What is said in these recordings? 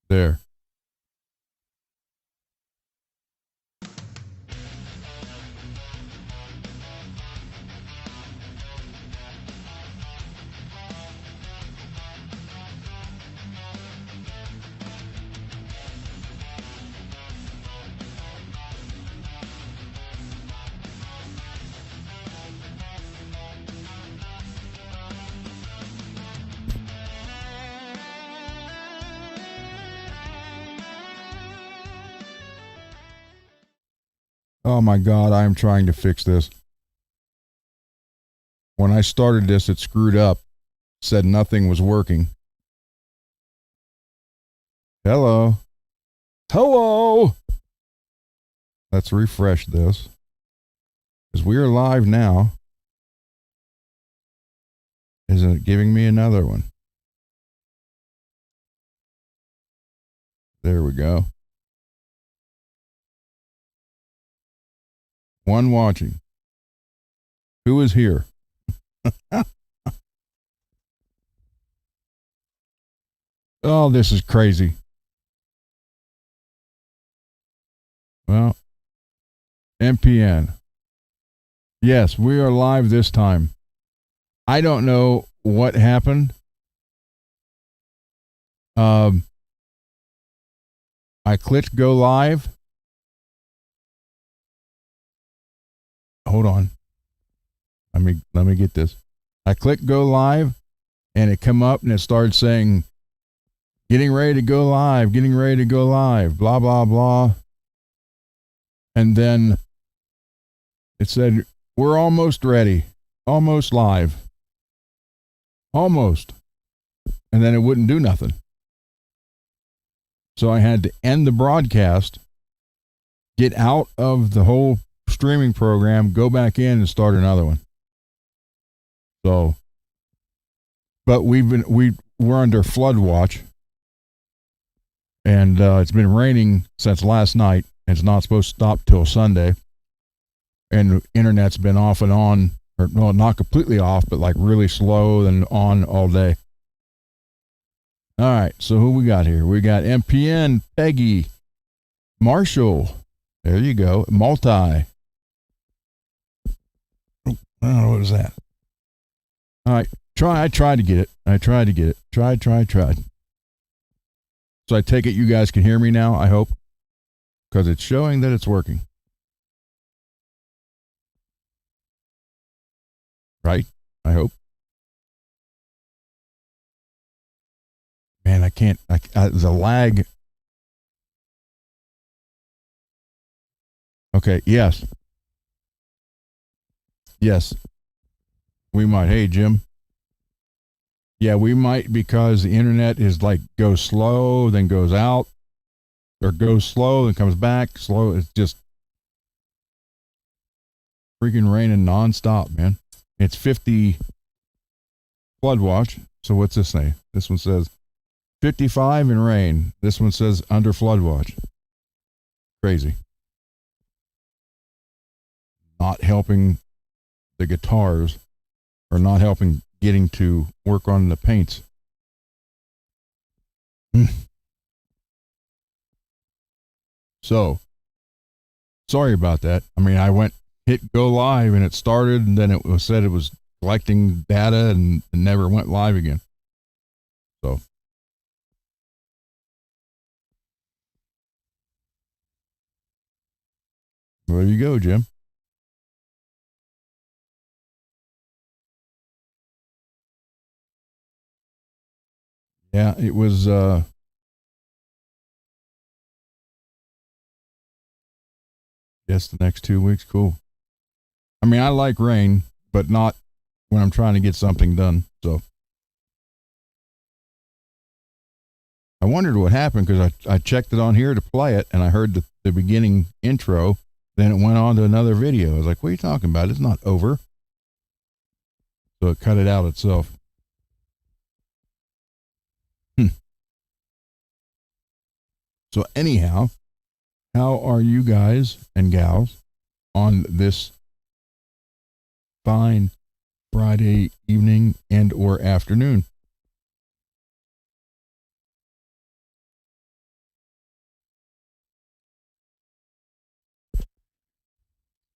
There. Oh my God, I am trying to fix this. When I started this, it screwed up, said nothing was working. Hello. Hello. Let's refresh this. Because we are live now. Isn't it giving me another one? There we go. One watching. Who is here? Oh, this is crazy. Well, MPN. Yes, we are live this time. I don't know what happened. I clicked go live. Hold on. Let me get this. I clicked go live and it come up and it started saying getting ready to go live, blah blah blah. And then it said we're almost ready, almost live. Almost. And then it wouldn't do nothing. So I had to end the broadcast, get out of the whole streaming program, go back in and start another one. So, but we're under flood watch, and it's been raining since last night. And it's not supposed to stop till Sunday, and the internet's been off and on, or well, not completely off, but like really slow and on all day. All right, so who we got here? We got MPN, Peggy, Marshall. There you go, Multi. I don't know what is that. All right, I tried to get it. Tried. So I take it you guys can hear me now, I hope, because it's showing that it's working. Right? I hope. Man, I can't. There's a lag. Okay, yes. Yes. We might. Hey, Jim. Yeah, we might, because the internet is like goes slow, then goes out, or goes slow, then comes back slow. It's just freaking raining nonstop, man. It's 50 flood watch. So what's this say? This one says 55 in rain. This one says under flood watch. Crazy. Not helping the guitars, or not helping getting to work on the paints. So, sorry about that. I mean, I hit go live and it started, and then it was said it was collecting data and never went live again. So, there you go, Jim. Yeah, it was yes, the next 2 weeks, cool. I mean, I like rain, but not when I'm trying to get something done. So I wondered what happened, because I checked it on here to play it, and I heard the beginning intro. Then it went on to another video. I was like, what are you talking about? It's not over. So it cut it out itself. So anyhow, how are you guys and gals on this fine Friday evening and or afternoon?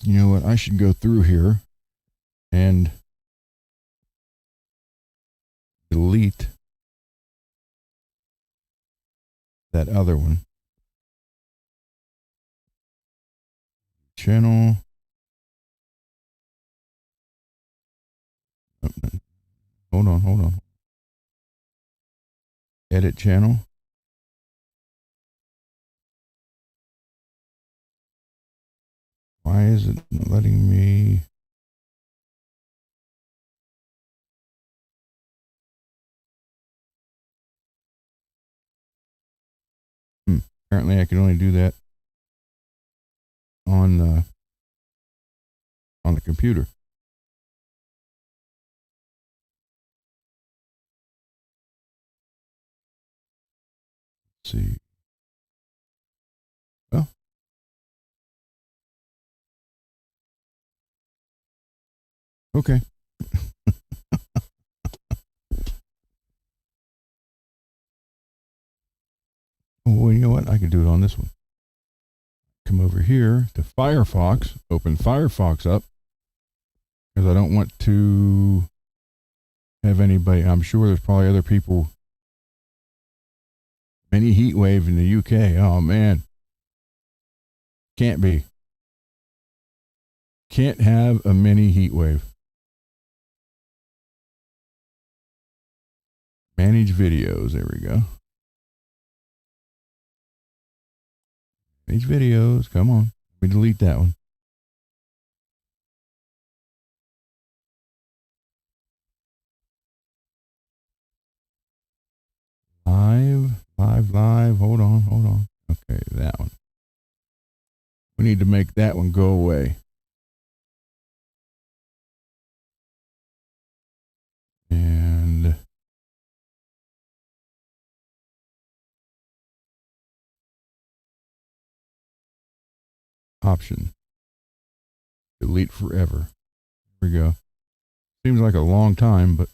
You know what? I should go through here and delete that other one. Channel. Hold on. Edit channel. Why is it letting me? Apparently I can only do that on the computer. Let's see. Well, okay. Well, you know what? I can do it on this one. Come over here to Firefox, open Firefox up, because I don't want to have anybody. I'm sure there's probably other people. Mini heat wave in the UK. Oh, man. Can't be. Can't have a mini heat wave. Manage videos. There we go. Manage videos. Come on. Let me delete that one. Live. Hold on. Okay, that one. We need to make that one go away. And option. Delete forever. There we go. Seems like a long time, but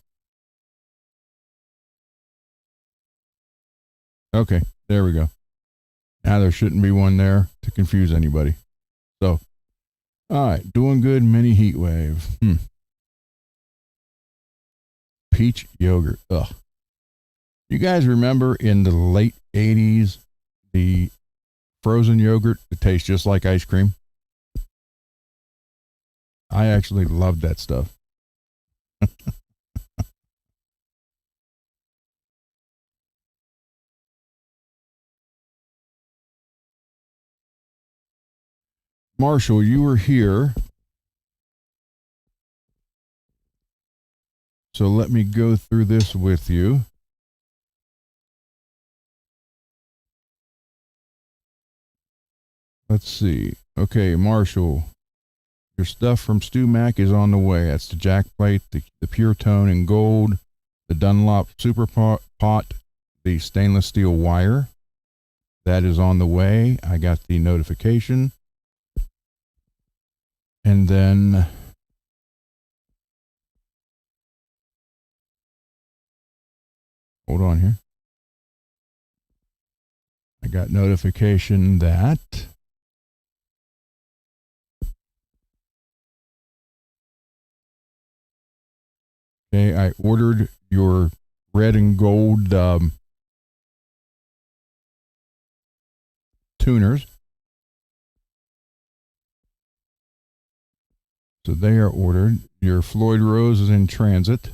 okay, there we go. Now there shouldn't be one there to confuse anybody. So, all right, doing good. Mini heat wave. Peach yogurt. Ugh. You guys remember in the late 80s, the frozen yogurt that tastes just like ice cream? I actually loved that stuff. Marshall, you were here. So let me go through this with you. Let's see. Okay, Marshall, your stuff from Stu Mac is on the way. That's the jack plate, the pure tone in gold, the Dunlop super pot, the stainless steel wire. That is on the way. I got the notification. And then hold on here. I got notification that okay, I ordered your red and gold tuners. So they are ordered. Your Floyd Rose is in transit.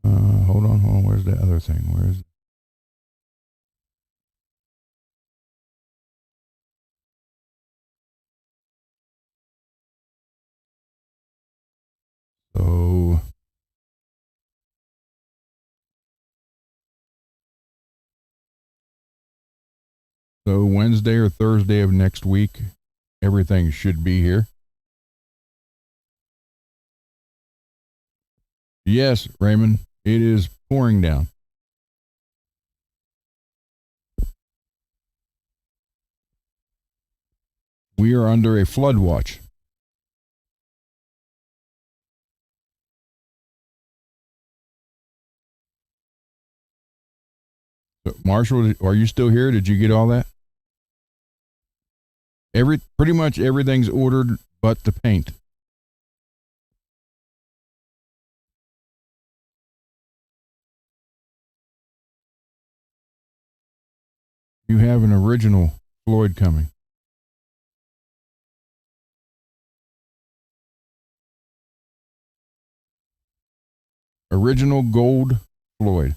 Hold on. Where's the other thing? So Wednesday or Thursday of next week, everything should be here. Yes, Raymond, it is pouring down. We are under a flood watch. Marshall, are you still here? Did you get all that? Pretty much everything's ordered but the paint. You have an original Floyd coming. Original gold Floyd.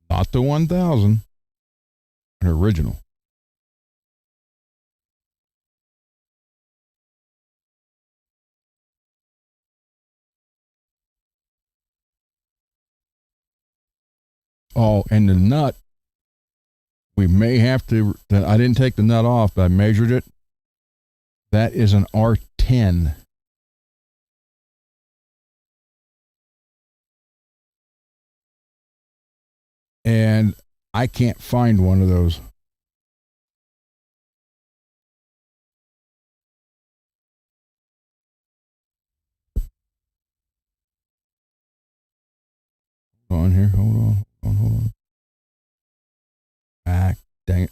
Not the 1000. An original. Oh, and the nut, we may have to, I didn't take the nut off, but I measured it. That is an R10. And I can't find one of those. Hold on here. Hold on. Ah, dang it.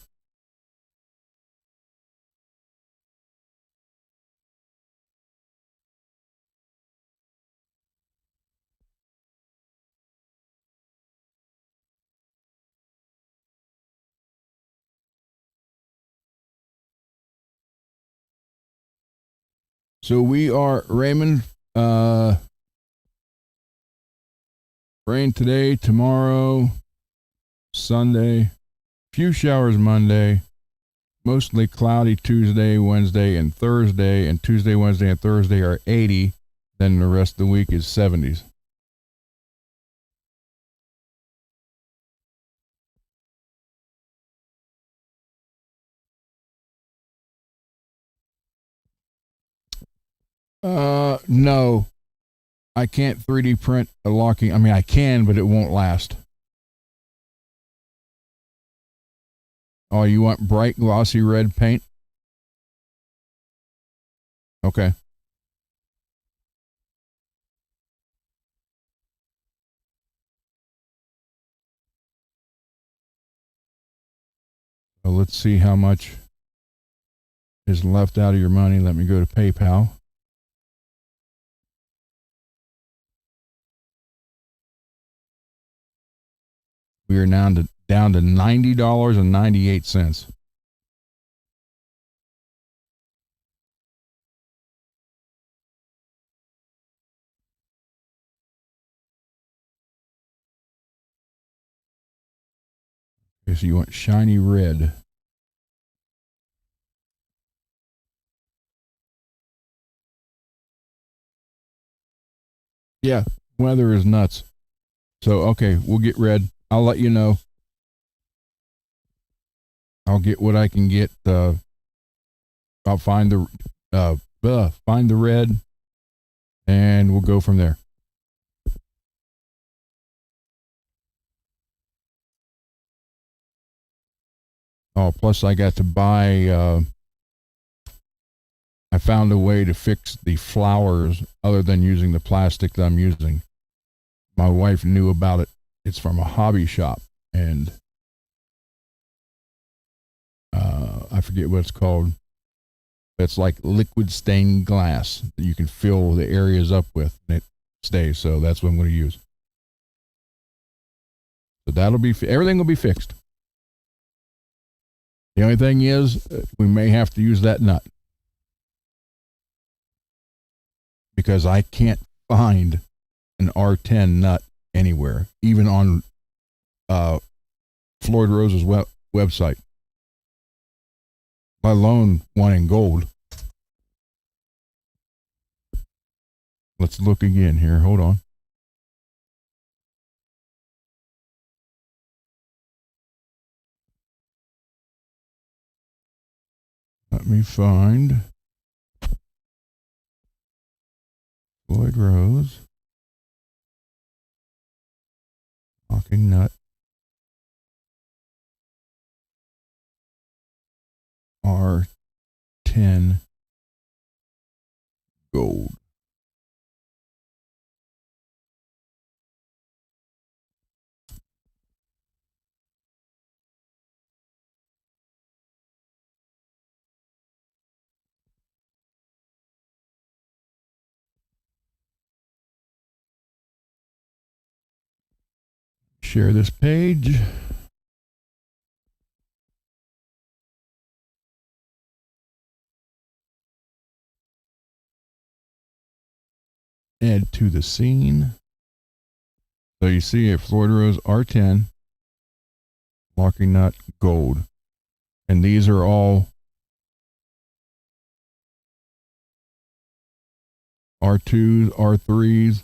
So we are Raymond. Rain today, tomorrow, Sunday, few showers Monday, mostly cloudy Tuesday, Wednesday, and Thursday. And Tuesday, Wednesday, and Thursday are 80. Then the rest of the week is 70s. No, I can't 3D print a locking. I mean, I can, but it won't last. Oh, you want bright, glossy red paint? Okay. So let's see how much is left out of your money. Let me go to PayPal. We are now down to $90.98. Okay, so you want shiny red. Yeah, weather is nuts. So, okay, we'll get red. I'll let you know. I'll get what I can get. I'll find find the red, and we'll go from there. Oh, plus I got to buy. I found a way to fix the flowers other than using the plastic that I'm using. My wife knew about it. It's from a hobby shop, and I forget what it's called. It's like liquid stained glass that you can fill the areas up with, and it stays. So that's what I'm going to use. So that'll be everything will be fixed. The only thing is, we may have to use that nut because I can't find an R10 nut anywhere, even on Floyd Rose's website, let alone one in gold. Let's look again here. Hold on. Let me find Floyd Rose locking nut R10 share this page. Add to the scene. So you see a Florida Rose R10, locking nut gold. And these are all R2s, R3s.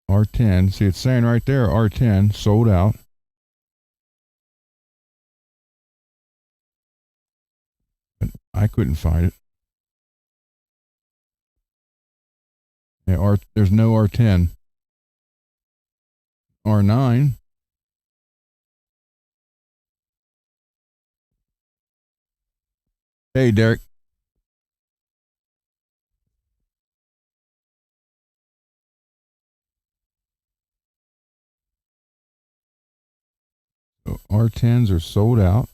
R10. See, it's saying right there, R10, sold out. But I couldn't find it. Yeah, there's no R10. R9. Hey, Derek. So R10s are sold out.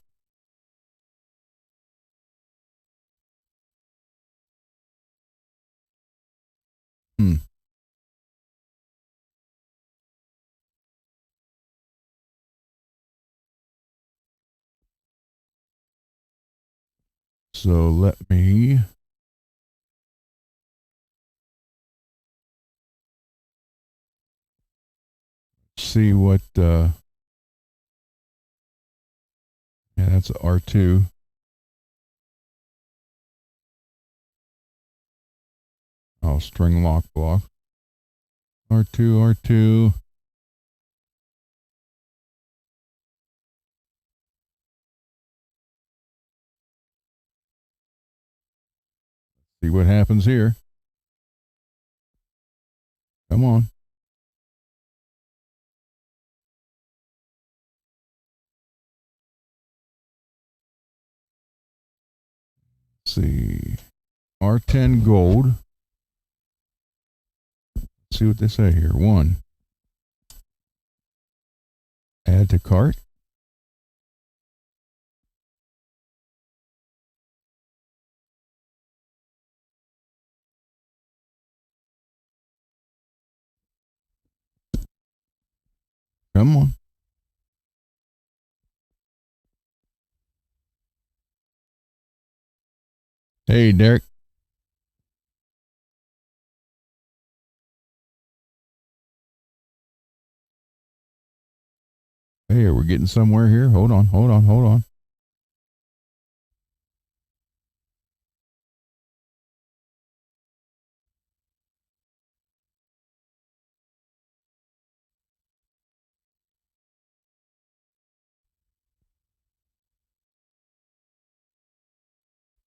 So let me see what, yeah, that's a R2. Oh, string lock block. R2, R2. See what happens here. Come on. Let's see. R10 gold. Let's see what they say here. 1. Add to cart. Come on. Hey, Derek. Hey, we're getting somewhere here. Hold on.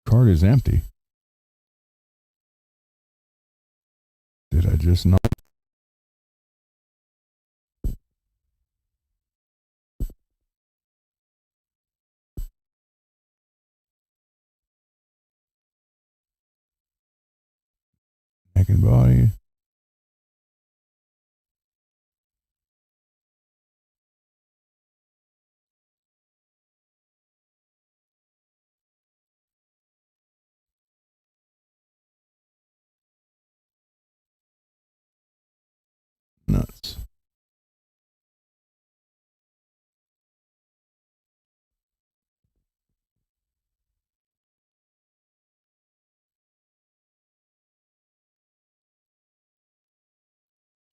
Cart is empty. Did I just not? Neck and body. Nuts.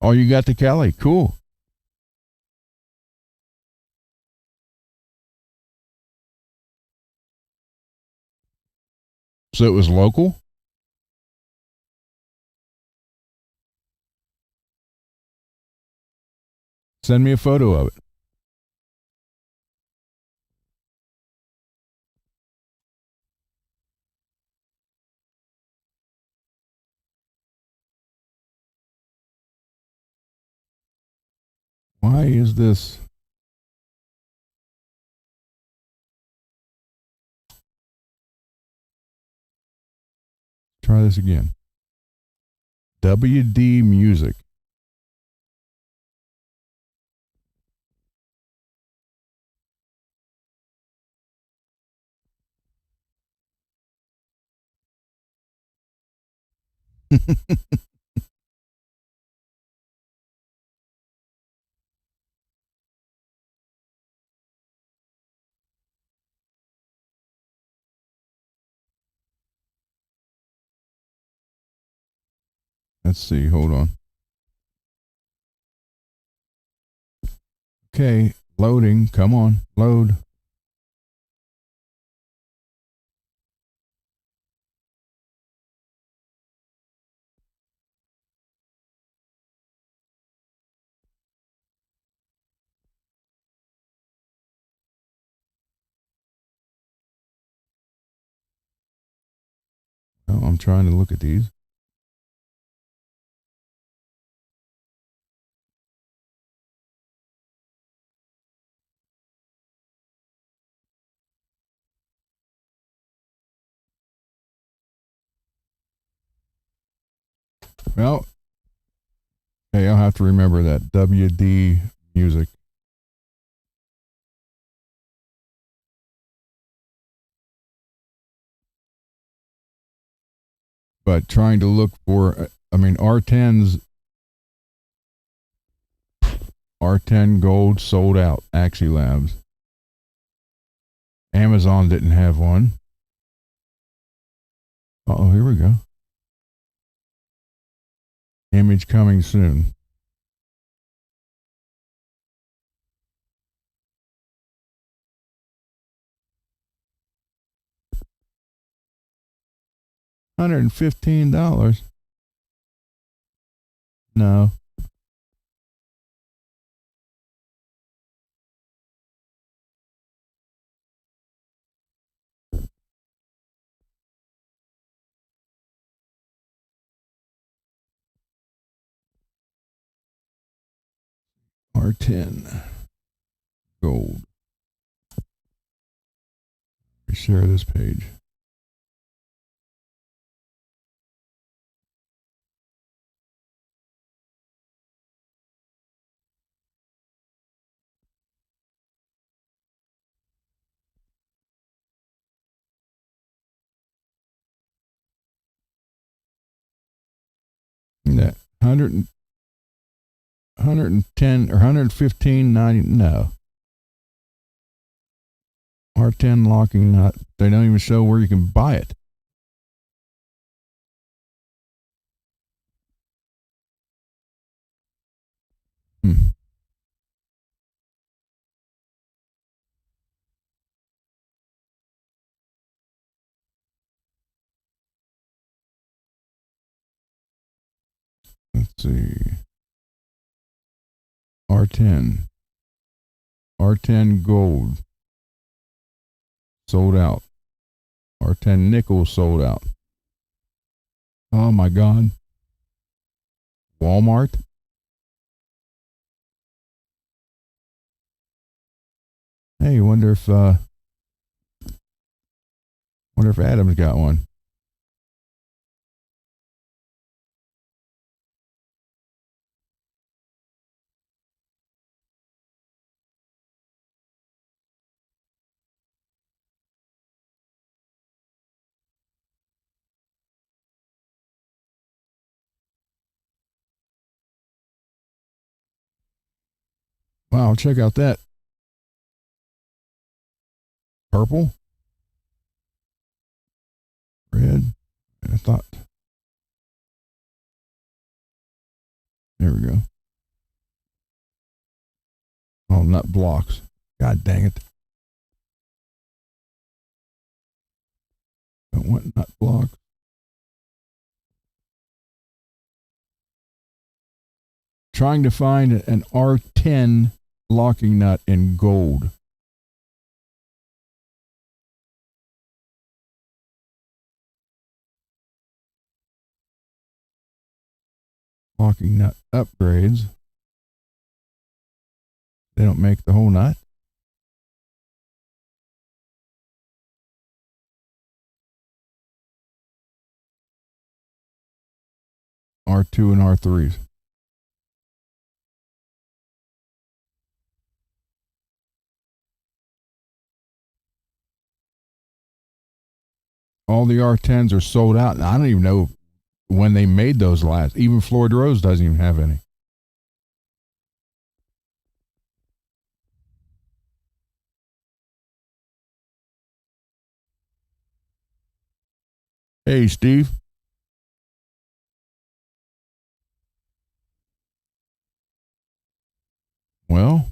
Oh, you got the Cali. Cool. So it was local? Send me a photo of it. Why is this? Try this again. WD Music. Let's see. Hold on. Okay, loading. Come on, load. Oh, I'm trying to look at these. Well, hey, I'll have to remember that WD music. But trying to look for, I mean, R10 Gold sold out. Axie Labs. Amazon didn't have one. Oh, here we go. Image coming soon. $115. No. R10 Gold. Share this page. That 110 or 115.90. No. R10 locking nut. They don't even show where you can buy it. Hmm. Let's see. R10. R10 Gold. Sold out. R10 Nickel sold out. Oh my God. Walmart. Hey, wonder if Adam's got one. Wow, check out that. Purple. Red. I thought. There we go. Oh, nut blocks. God dang it. Don't want nut blocks. Trying to find an R10 locking nut in gold. Locking nut upgrades. They don't make the whole nut. R2 and R3s. All the R10s are sold out. And I don't even know when they made those last. Even Floyd Rose doesn't even have any. Hey, Steve. Well,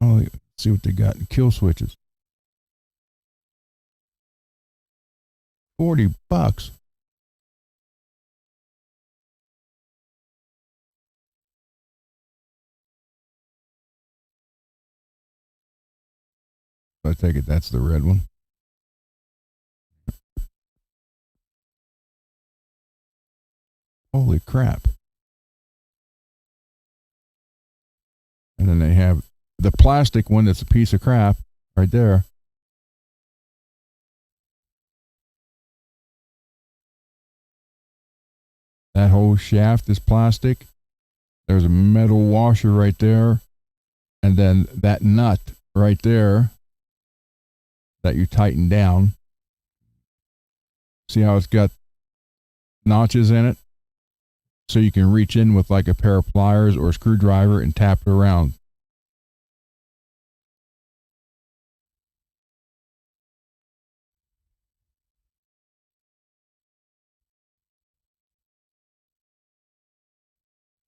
let's see what they got in kill switches. $40. I take it that's the red one. Holy crap. And then they have the plastic one that's a piece of crap right there. That whole shaft is plastic. There's a metal washer right there. And then that nut right there that you tighten down. See how it's got notches in it? So you can reach in with like a pair of pliers or a screwdriver and tap it around.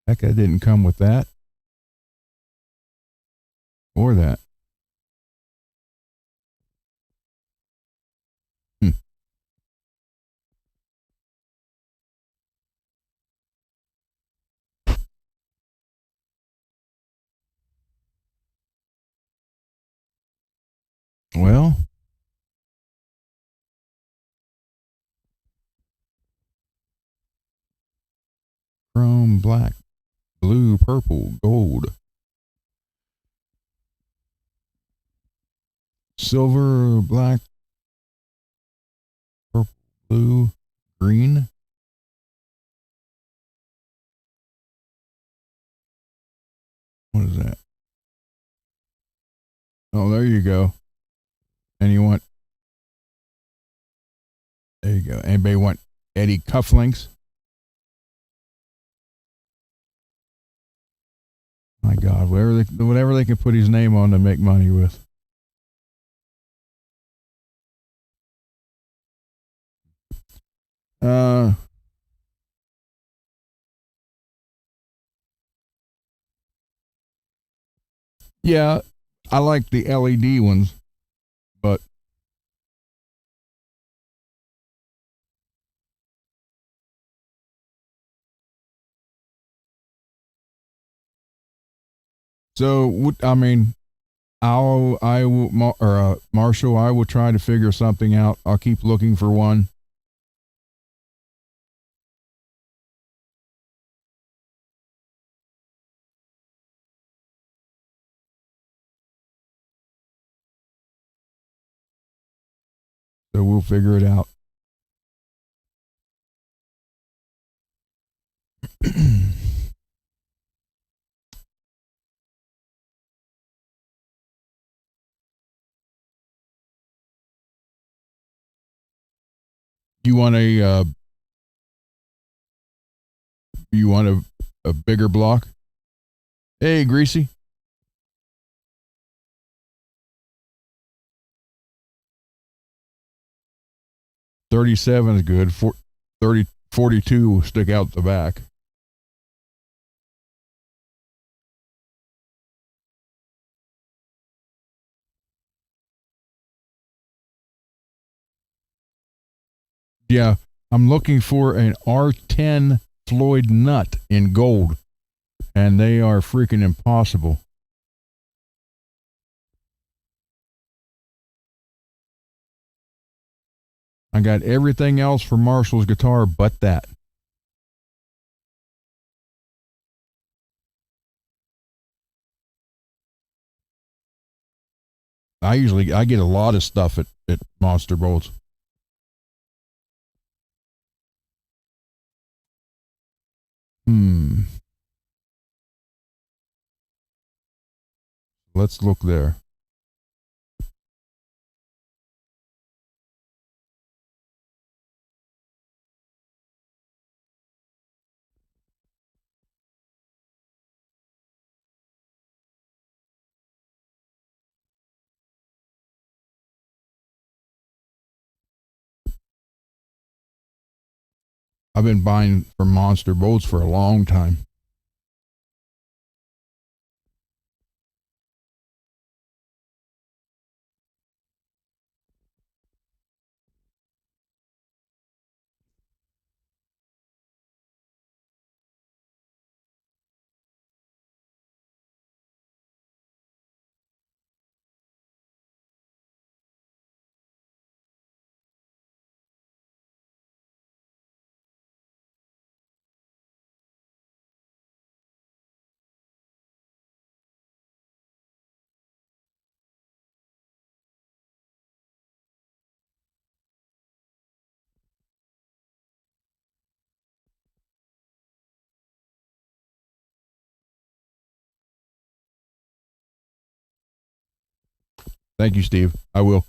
Heck, I didn't come with that. Or that. Hmm. Well, chrome, black, blue, purple, gold, silver, black, purple, blue, green. What is that? Oh, there you go. And you want, there you go. Anybody want Eddie cufflinks? My God, whatever they can put his name on to make money with. Yeah, I like the LED ones, but so I mean, Marshall, I will try to figure something out. I'll keep looking for one. So we'll figure it out. You want a bigger block? Hey, Greasy. 37 is good. 42 will stick out the back. Yeah, I'm looking for an R10 Floyd nut in gold, and they are freaking impossible. I got everything else for Marshall's guitar but that. I get a lot of stuff at Monster Bolts. let's look there. I've been buying from Monster Boats for a long time. Thank you, Steve. I will.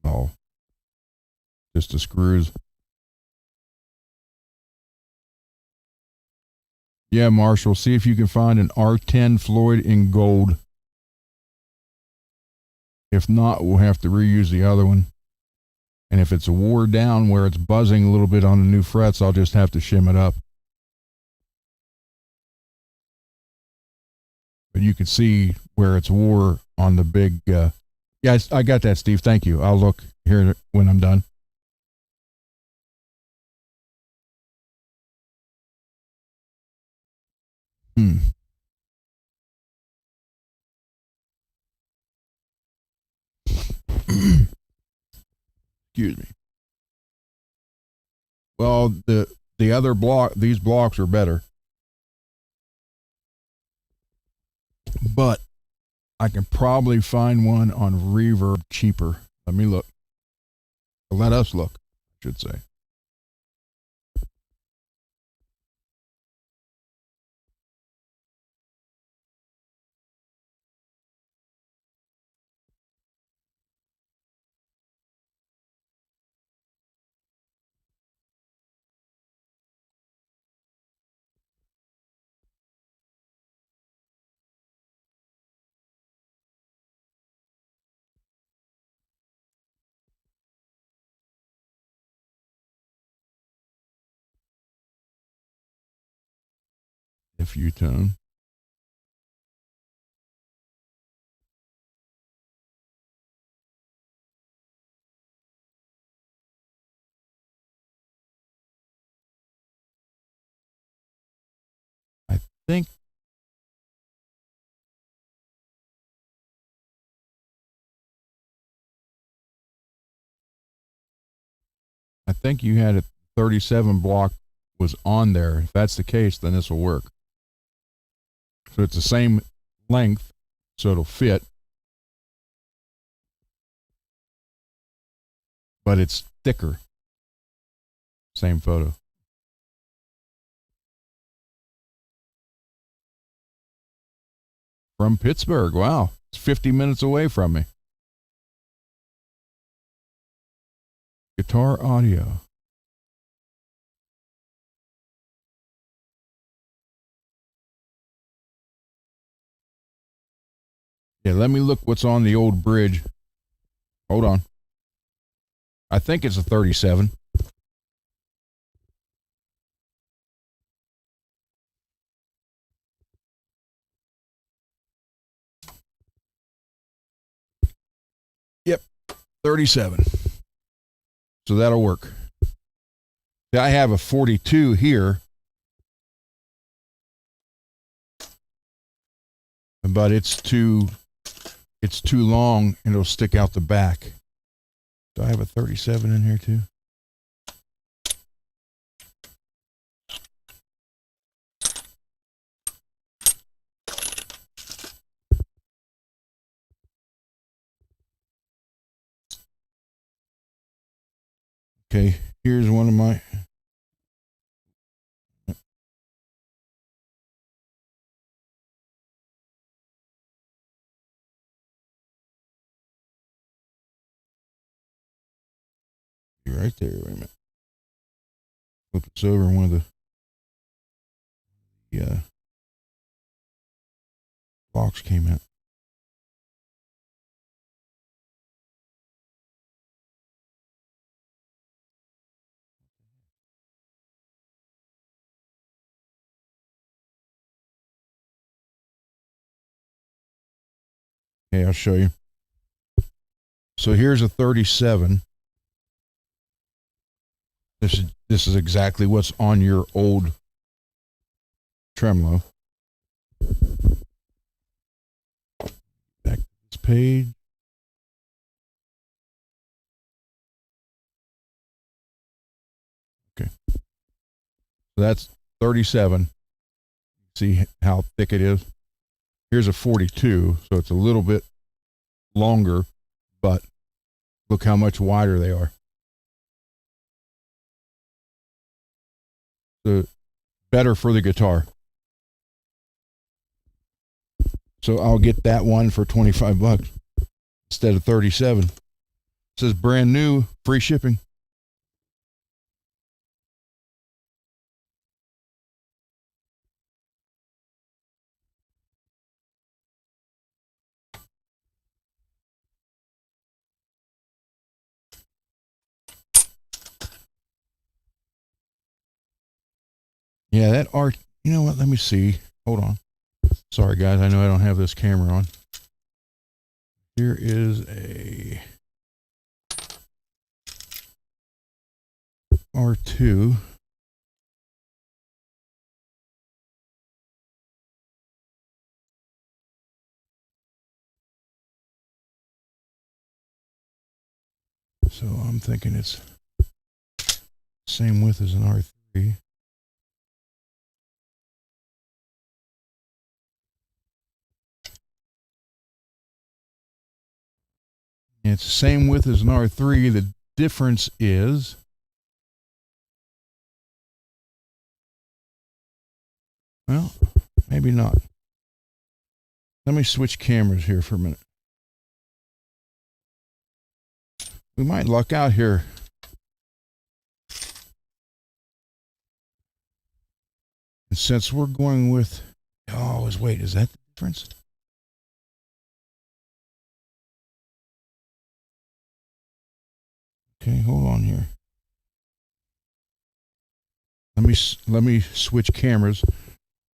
Oh, just the screws. Yeah, Marshall, see if you can find an R10 Floyd in gold. If not, we'll have to reuse the other one. And if it's wore down where it's buzzing a little bit on the new frets, I'll just have to shim it up. But you can see where it's wore on the big. Yeah, I got that, Steve. Thank you. I'll look here when I'm done. Excuse me. Well, the other block, these blocks are better, but I can probably find one on Reverb cheaper. Let me look. Let us look, I should say. If you tone. I think you had a 37 block was on there. If that's the case, then this will work. So it's the same length, so it'll fit, but it's thicker. Same photo. From Pittsburgh. Wow. It's 50 minutes away from me. Guitar audio. Yeah, let me look what's on the old bridge. Hold on. I think it's a 37. Yep, 37. So that'll work. See, I have a 42 here, but it's too long and it'll stick out the back. Do I have a 37 in here too? Okay, here's one of my. Right there. Wait a minute. Flip this over. One of the box came out. Okay, I'll show you. So here's a 37. This is exactly what's on your old tremolo. Back to this page. Okay. So that's 37. See how thick it is? Here's a 42, so it's a little bit longer, but look how much wider they are. So better for the guitar. So I'll get that one for $25 instead of 37. It says brand new, free shipping. Yeah, that art, you know what? Let me see. Hold on. Sorry, guys. I know I don't have this camera on. Here is a R2. So I'm thinking it's same width as an R3. It's the same width as an R3. The difference is well, maybe not. Let me switch cameras here for a minute. We might luck out here. And since we're going with, oh, wait, is that the difference? Okay, hold on here. Let me switch cameras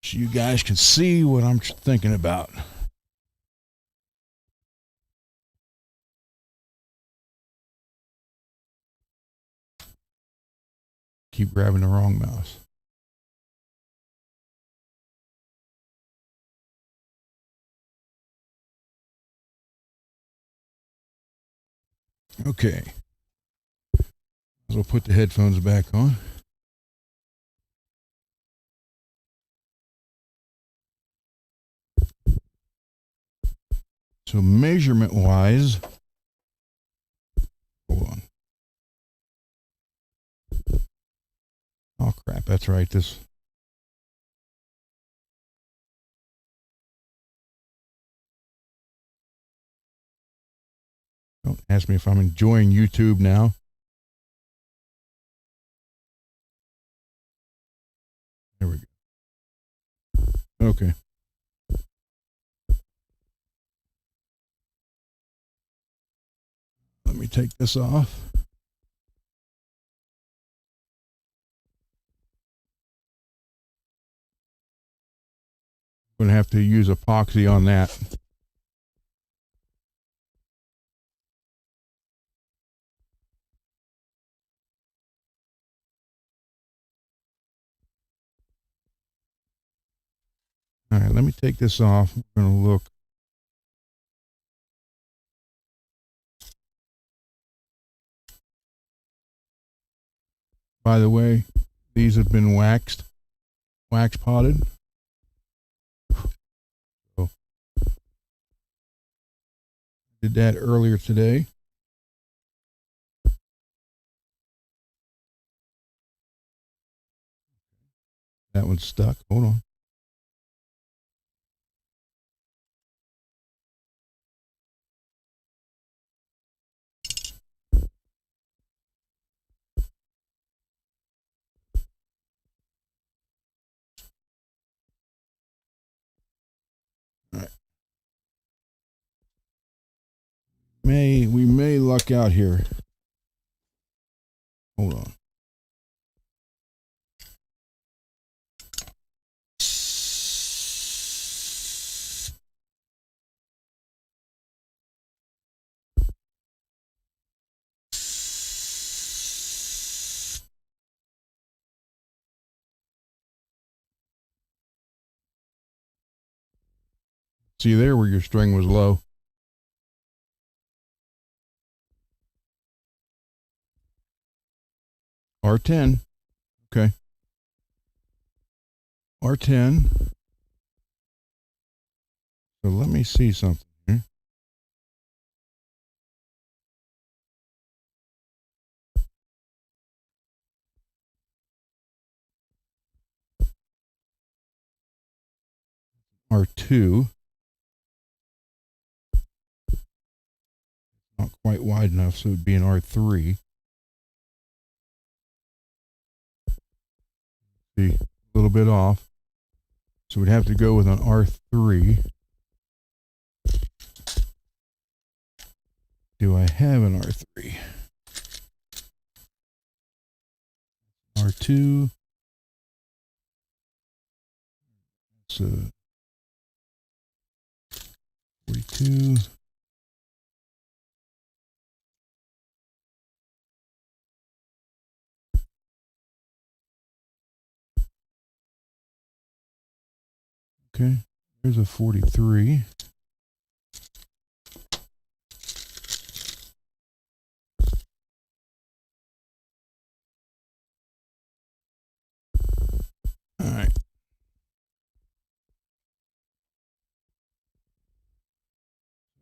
so you guys can see what I'm thinking about. Keep grabbing the wrong mouse. Okay. So we'll put the headphones back on. So measurement wise, hold on. Oh crap, that's right. This. Don't ask me if I'm enjoying YouTube now. There we go. Okay. Let me take this off. I'm going to have to use epoxy on that. All right, let me take this off. We're going to look. By the way, these have been wax potted. So, did that earlier today. That one's stuck. Hold on. All right. We may luck out here. Hold on. See there where your string was low. R10. Okay. R10. So let me see something here. R2. Not quite wide enough, so it would be an R3. See, a little bit off. So we'd have to go with an R3. Do I have an R3? R2. It's 42. Okay, there's a 43. All right.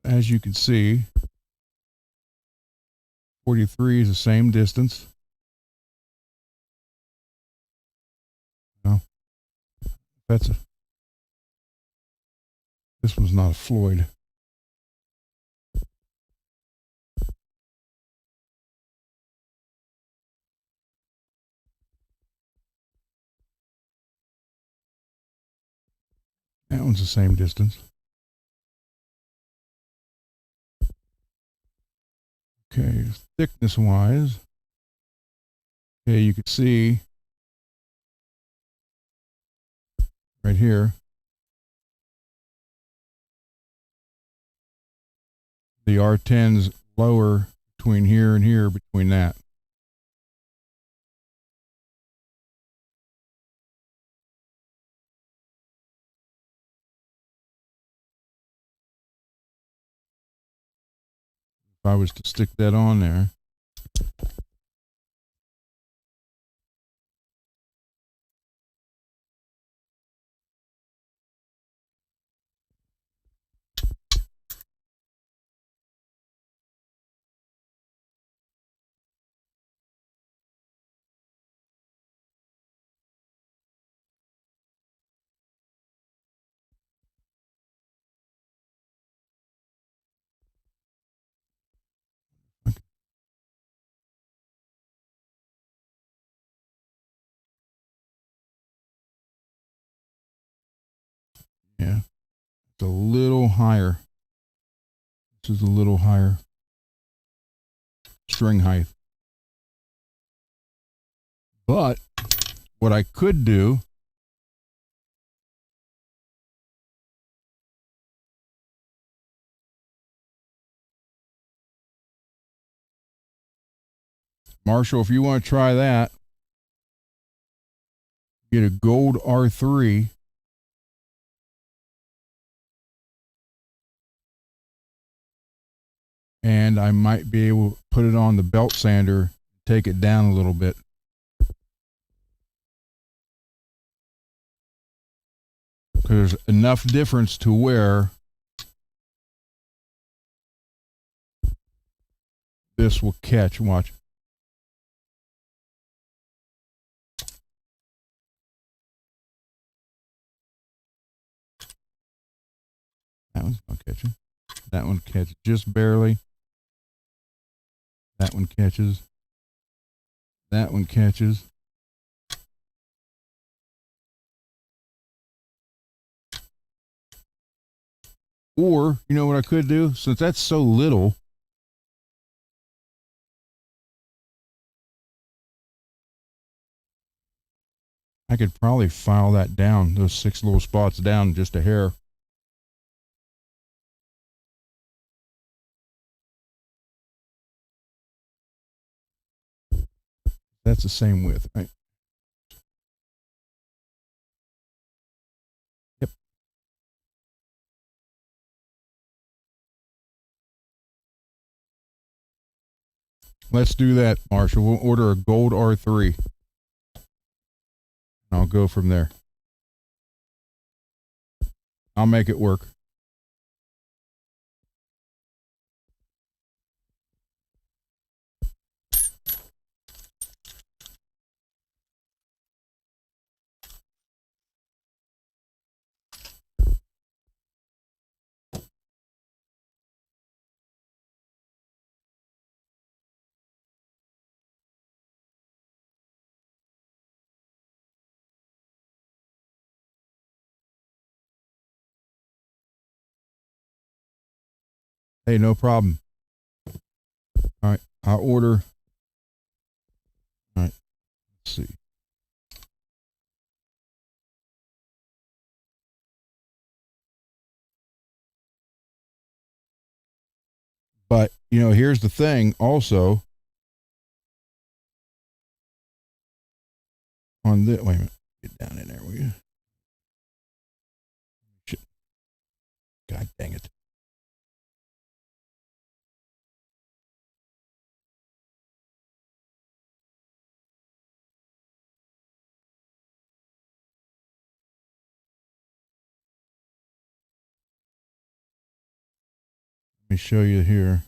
As you can see, 43 is the same distance. No, this one's not a Floyd. That one's the same distance. Okay, thickness wise, okay, you can see right here the R10's lower between here and here, between that. If I was to stick that on there, yeah, it's a little higher. This is a little higher string height. But what I could do, Marshall, if you want to try that, get a gold R3. And I might be able to put it on the belt sander, take it down a little bit. Because there's enough difference to where this will catch. Watch. That one's not catching. That one catches just barely. That one catches. That one catches. Or, you know what I could do? Since that's so little, I could probably file that down, those 6 little spots down just a hair. That's the same width, right? Yep. Let's do that, Marshall. We'll order a gold R3. And I'll go from there. I'll make it work. Hey, no problem. All right, I'll order. All right, let's see. But, you know, here's the thing also. On this, wait a minute. Get down in there, will you? Shit. God dang it. Let me show you here.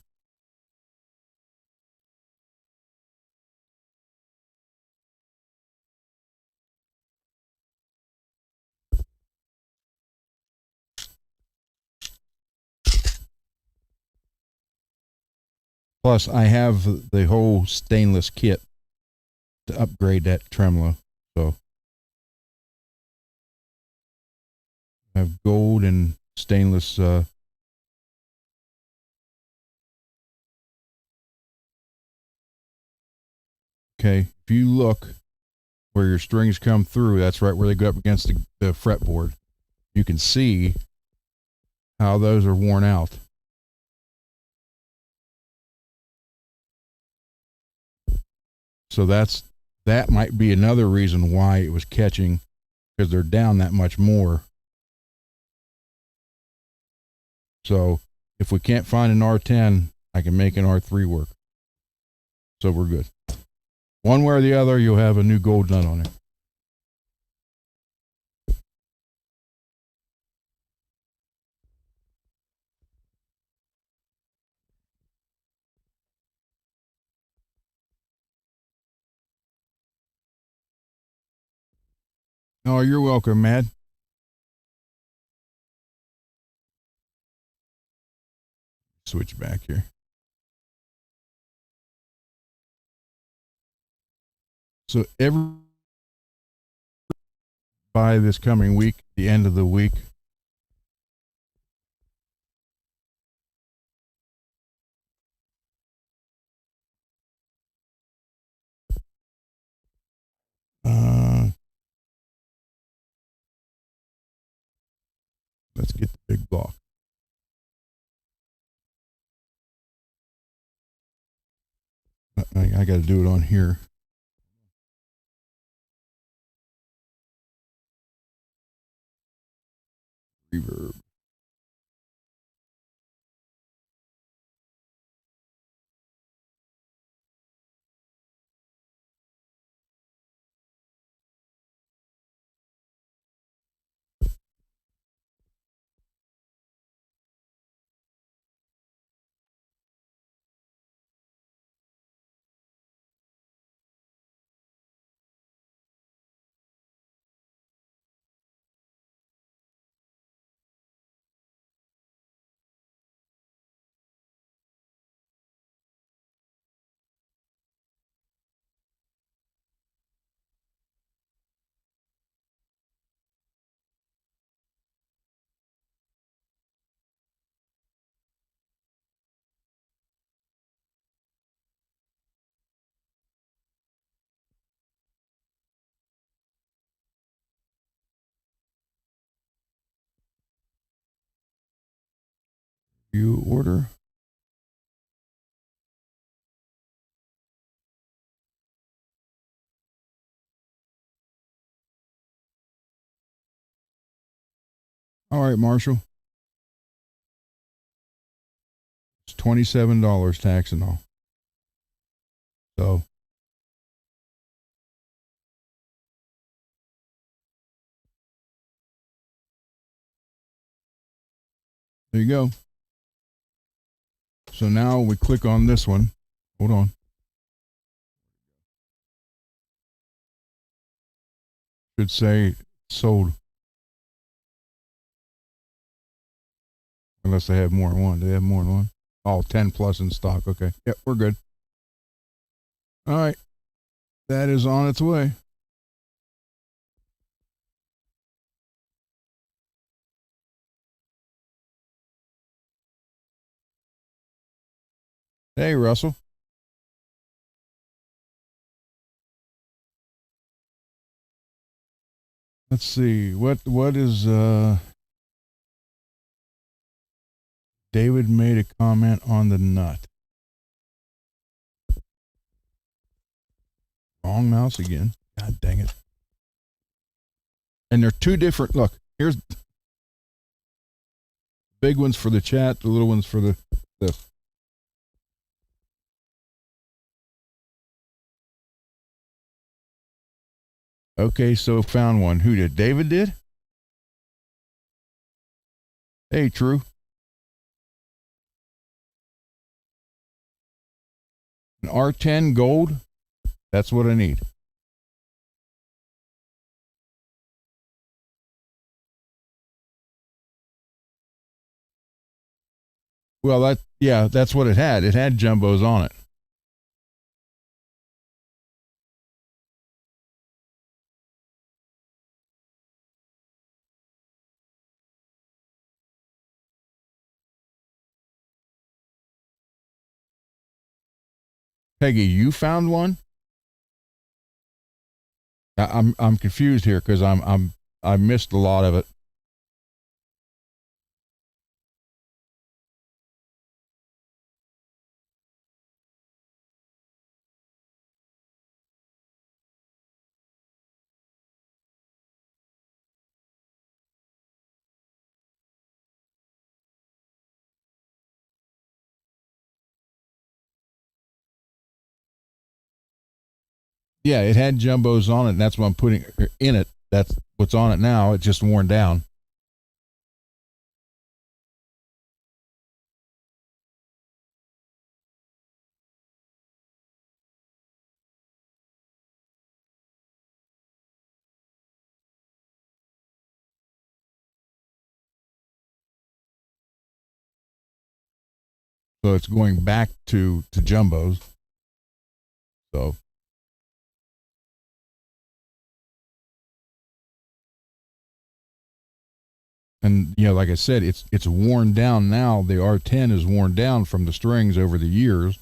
Plus, I have the whole stainless kit to upgrade that tremolo. So, I have gold and stainless. Okay, if you look where your strings come through, that's right where they go up against the fretboard. You can see how those are worn out. So that might be another reason why it was catching, because they're down that much more. So if we can't find an R10, I can make an R3 work. So we're good. One way or the other, you'll have a new gold nut on it. Oh, you're welcome, Matt. Switch back here. So by this coming week, the end of the week, let's get the big block. I got to do it on here. Reverb. You order. All right, Marshall. It's $27 tax and all. So there you go. So now we click on this one. Hold on. Should say sold. Unless they have more than one. Do they have more than one? Oh, 10 plus in stock. Okay. Yep, we're good. All right. That is on its way. Hey, Russell. Let's see. What is David made a comment on the nut. Wrong mouse again. God dang it. And they're two different. Look, here's big ones for the chat, the little ones for the this. Okay, so found one. Who did? David did? Hey, true. An R10 gold. That's what I need. Well, that's what it had. It had jumbos on it. Peggy, you found one? I'm confused here because I missed a lot of it. Yeah, it had jumbos on it, and that's what I'm putting in it. That's what's on it now. It's just worn down. So it's going back to jumbos. So and like I said, it's worn down now. The R10 is worn down from the strings over the years.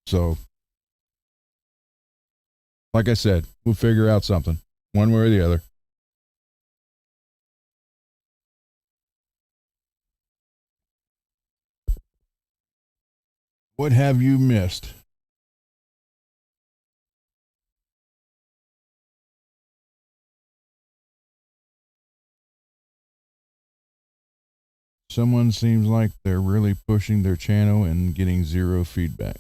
So like I said, we'll figure out something one way or the other. What have you missed? Someone seems like they're really pushing their channel and getting zero feedback.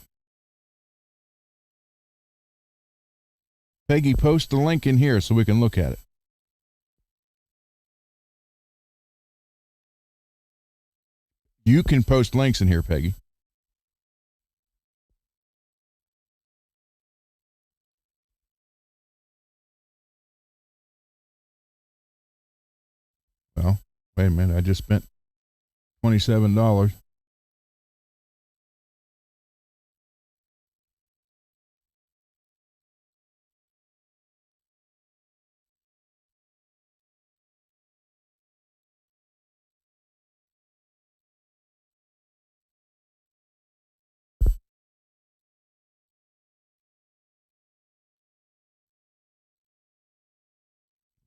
Peggy, post the link in here so we can look at it. You can post links in here, Peggy. Well, wait a minute. I just spent $27.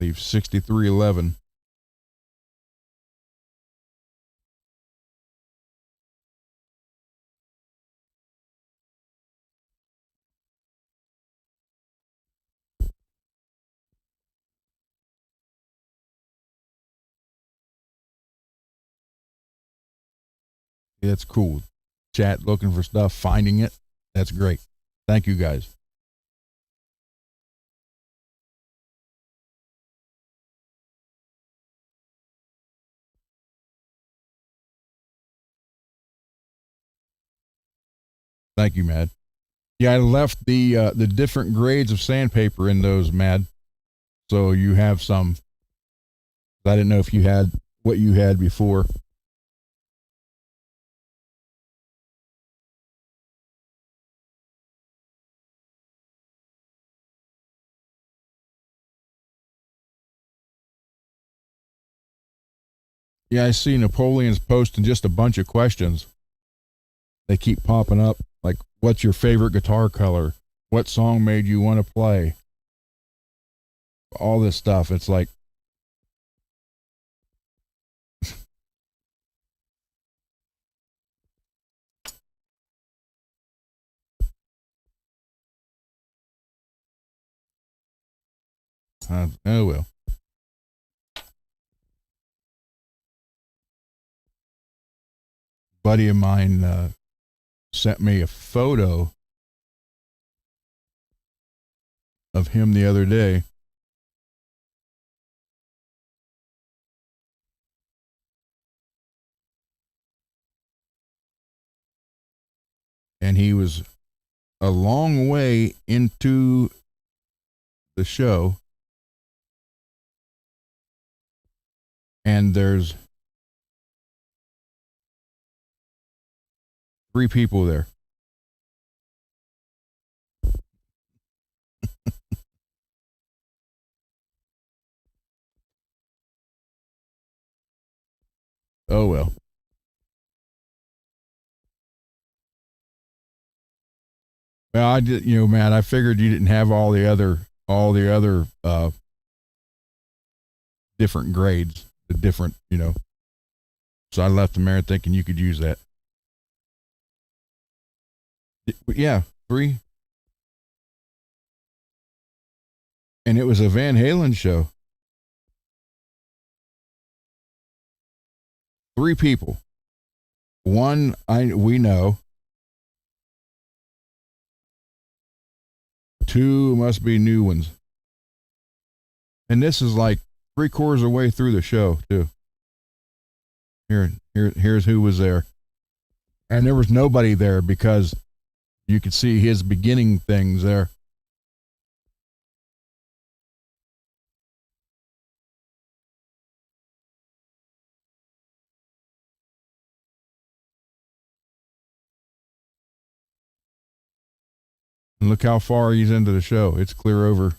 Leave 6311. That's cool. Chat looking for stuff, finding it. That's great. Thank you guys. Thank you, Mad. Yeah, I left the different grades of sandpaper in those, Mad. So you have some. I didn't know if you had what you had before. Yeah, I see Napoleon's posting just a bunch of questions. They keep popping up. Like, what's your favorite guitar color? What song made you want to play? All this stuff. It's like, oh well. Buddy of mine sent me a photo of him the other day. And he was a long way into the show. And there's 3 people there. Oh well. Well, I did, Matt, I figured you didn't have all the other different grades, the different. So I left them there thinking you could use that. Yeah, 3. And it was a Van Halen show. 3 people. One we know. 2 must be new ones. And this is like 3/4 of the way through the show too. Here's who was there. And there was nobody there because you could see his beginning things there. And look how far he's into the show. It's clear over.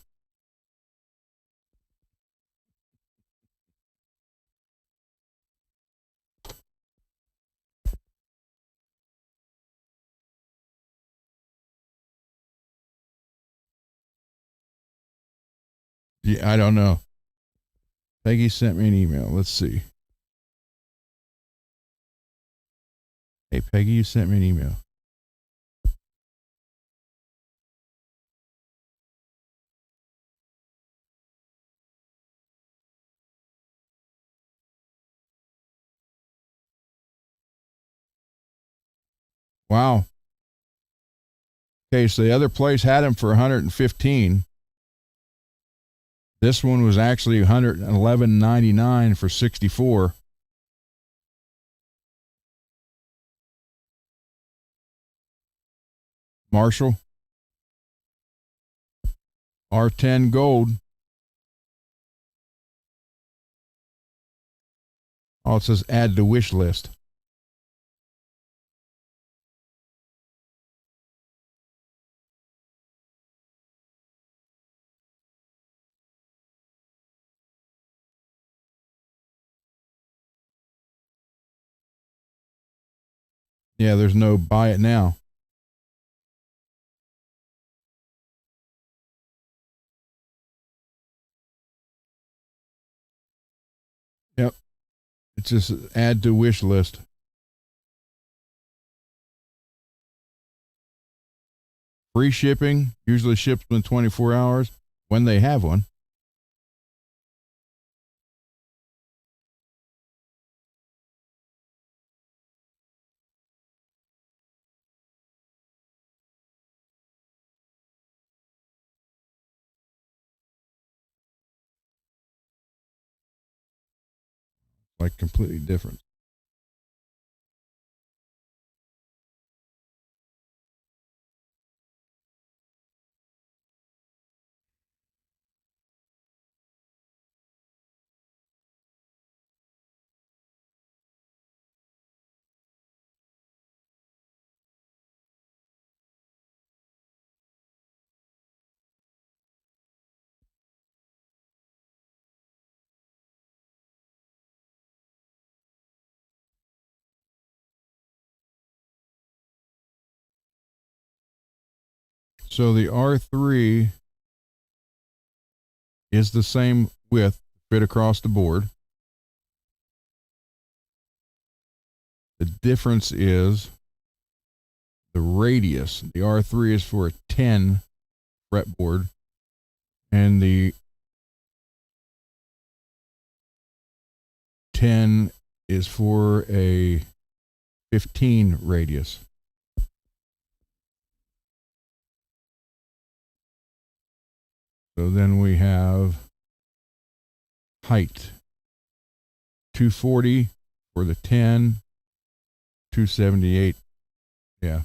Yeah, I don't know. Peggy sent me an email. Let's see. Hey, Peggy, you sent me an email. Wow. Okay, so the other place had him for 115. This one was actually 111.99 for 64. Marshall. R10 gold. Oh, it says add to wish list. Yeah, there's no buy it now. Yep. It's just add to wish list. Free shipping, usually ships within 24 hours when they have one. like completely different. So the R3 is the same width, fit across the board. The difference is the radius. The R3 is for a 10 fretboard, and the 10 is for a 15 radius. So then we have height 240 for the 10, 278. Yeah.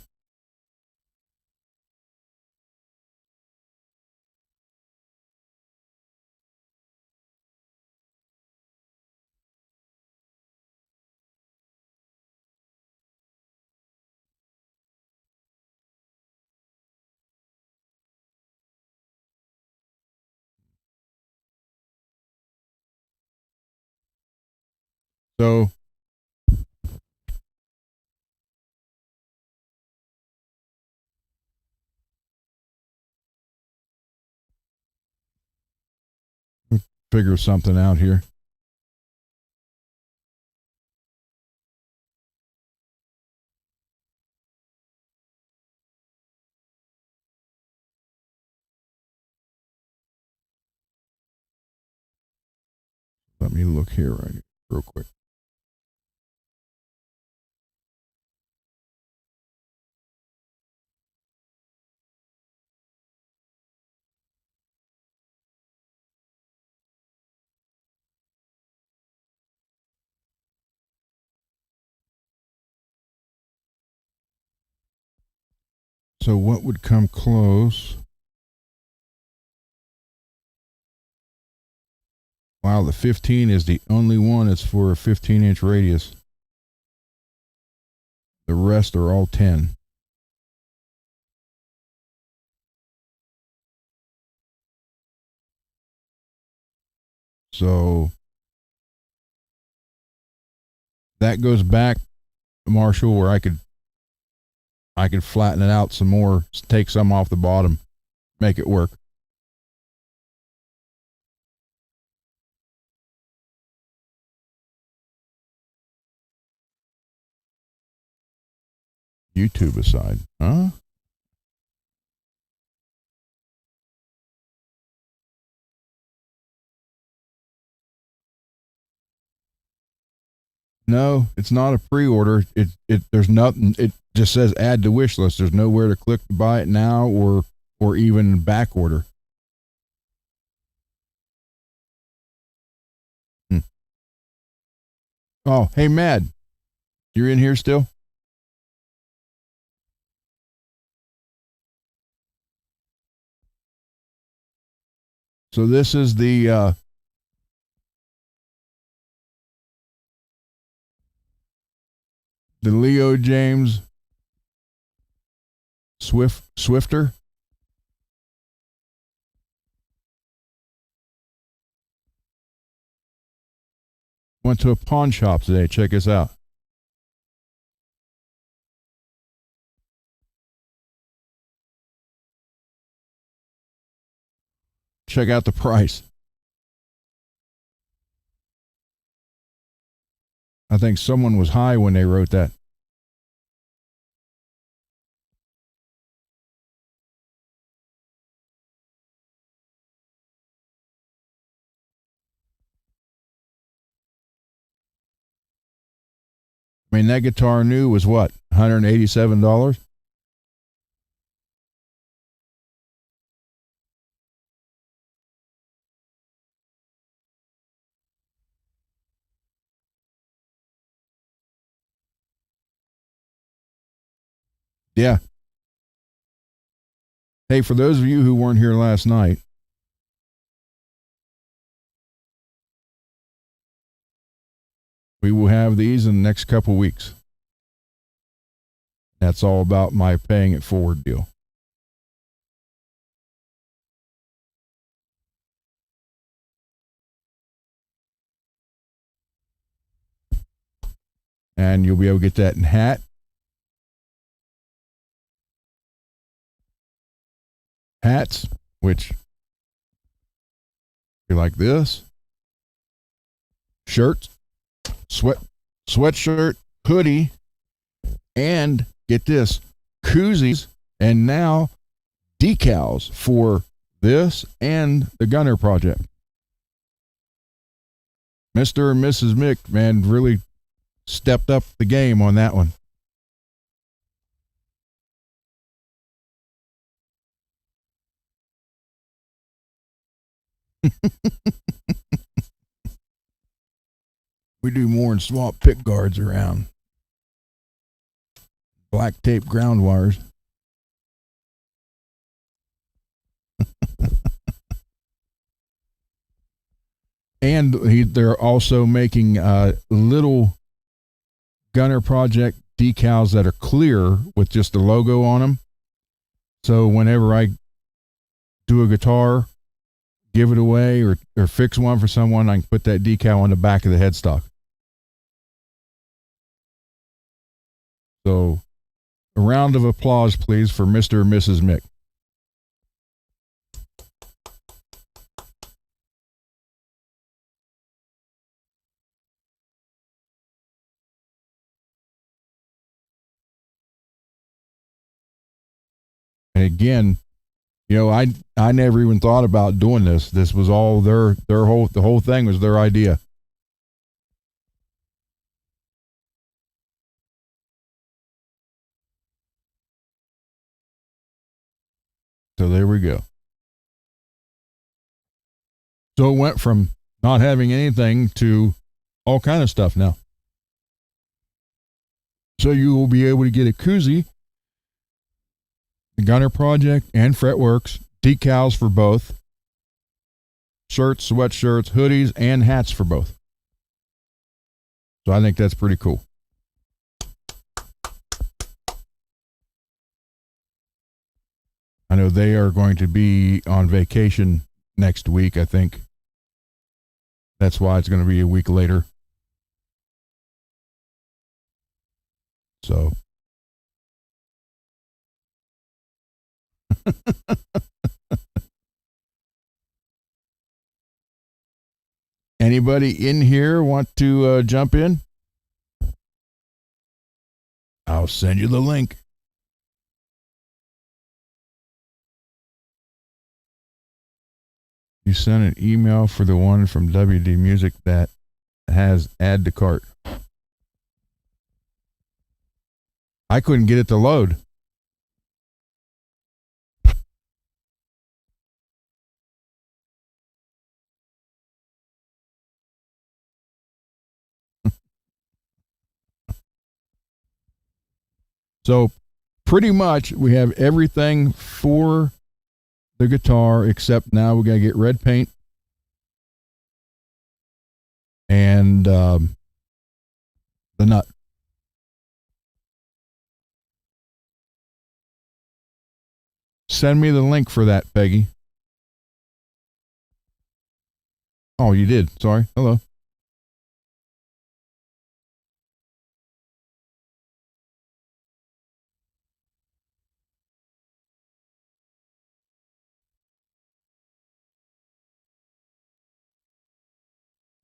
So figure something out here. Let me look here right real quick. So what would come close? Wow, the 15 is the only one that's for a 15-inch radius. The rest are all 10. So that goes back, Marshall, where I could flatten it out some more, take some off the bottom, make it work. YouTube aside, huh? No, it's not a pre-order. It there's nothing. It just says add to wish list. There's nowhere to click to buy it now or even back order. Hmm. Oh, hey, Mad, you're in here still? So this is the Leo James Swifter. Went to a pawn shop today. Check this out. Check out the price. I think someone was high when they wrote that. I mean, that guitar new was what, $187? Yeah. Hey, for those of you who weren't here last night, we will have these in the next couple weeks. That's all about my paying it forward deal. And you'll be able to get that in hats, which be like this, shirts, sweatshirt, hoodie, and get this, koozies, and now decals for this and the Gunner Project. Mr. and Mrs. Mick, man, really stepped up the game on that one. We do more than swap pickguards around. Black tape ground wires. And they're also making little Gunner Project decals that are clear with just the logo on them. So whenever I do a guitar, give it away, or fix one for someone, I can put that decal on the back of the headstock. So a round of applause, please, for Mr. and Mrs. Mick. And again, you know, I never even thought about doing this. This was all the whole thing was their idea. So there we go. So it went from not having anything to all kind of stuff now. So you will be able to get a koozie, the Gunner Project, and Fretworks, decals for both, shirts, sweatshirts, hoodies, and hats for both. So I think that's pretty cool. I know they are going to be on vacation next week, I think. That's why it's going to be a week later. So. Anybody in here want to jump in? I'll send you the link. You sent an email for the one from WD Music that has add to cart. I couldn't get it to load. So pretty much we have everything for the guitar, except now we got to get red paint and the nut. Send me the link for that, Peggy. Oh, you did. Sorry. Hello.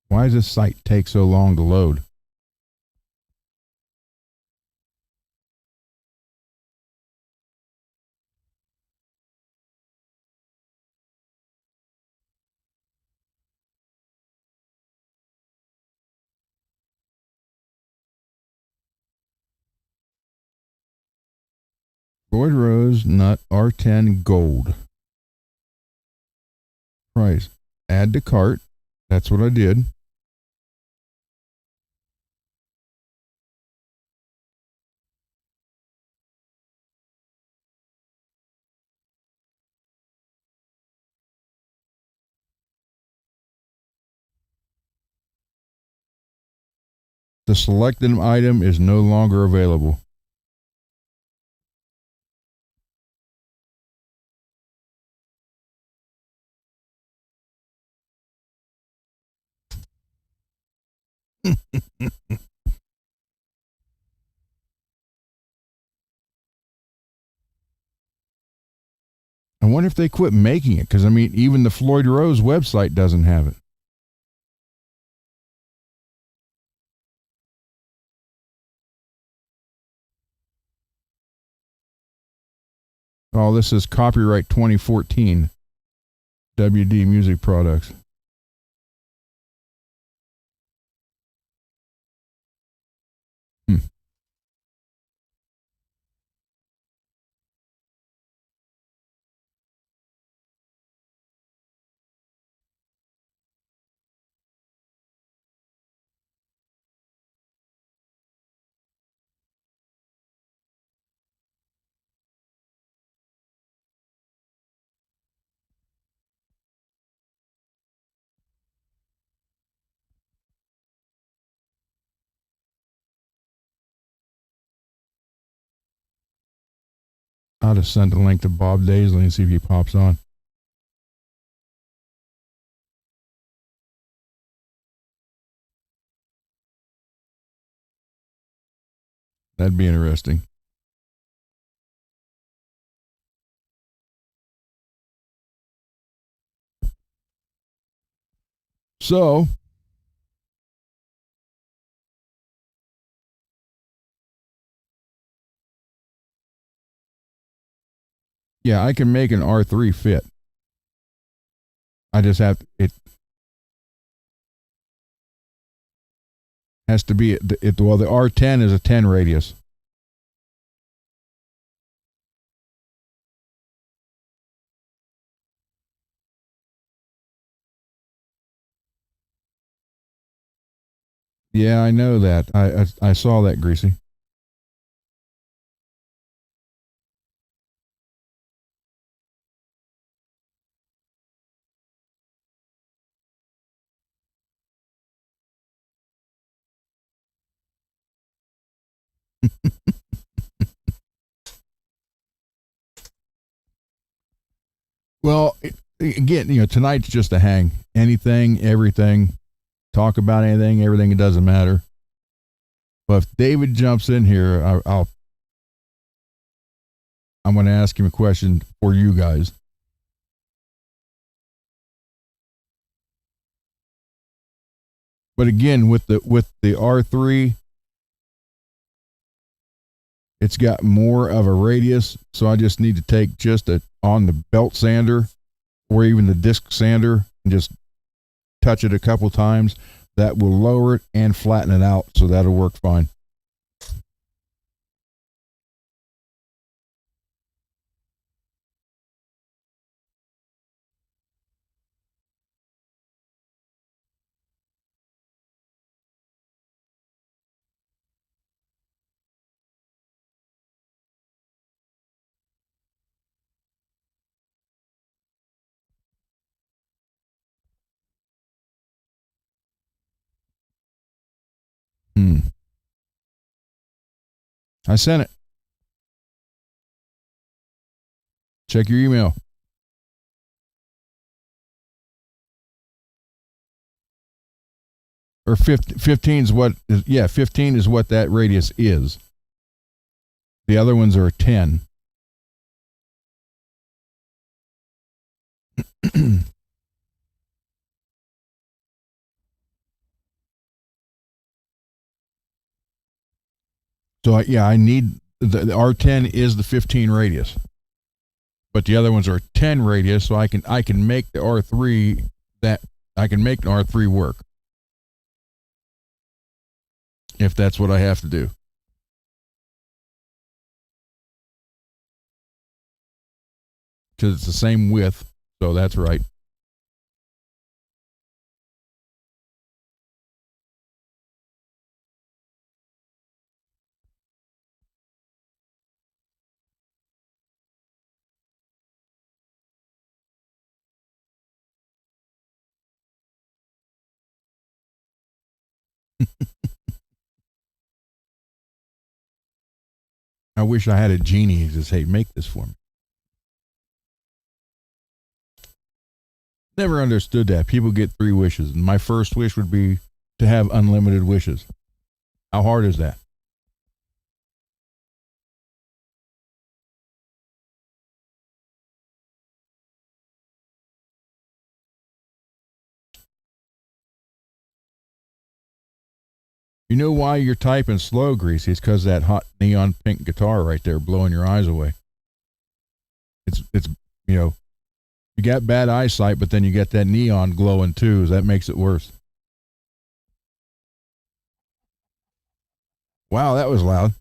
Why does this site take so long to load? Boyd Rose Nut R10 Gold. Price. Add to cart. That's what I did. The selected item is no longer available. I wonder if they quit making it, because I mean, even the Floyd Rose website doesn't have it. Oh, this is copyright 2014. WD Music Products. Hmm. I'll just send a link to Bob Daisley and see if he pops on. That'd be interesting. So, yeah, I can make an R3 fit. I just have it has to be well, the R10 is a 10 radius. Yeah, I know that. I saw that, Greasy. Well, again, tonight's just a hang. Anything, everything. Talk about anything, everything. It doesn't matter. But if David jumps in here, I'm going to ask him a question for you guys. But again, with the R3, it's got more of a radius, so I just need to take just on the belt sander or even the disc sander and just touch it a couple times. That will lower it and flatten it out, so that'll work fine. I sent it. Check your email. Or 15 is what, 15 is what that radius is. The other ones are 10. So I need the R10 is the 15 radius, but the other ones are 10 radius, so I can make the R3 work if that's what I have to do. Because it's the same width, so that's right. I wish I had a genie who says, "Hey, make this for me." Never understood that. People get 3 wishes, and my first wish would be to have unlimited wishes. How hard is that? You know why you're typing slow, Greasy? It's because that hot neon pink guitar right there blowing your eyes away. It's you know you got bad eyesight, but then you get that neon glowing too. So that makes it worse. Wow, that was loud.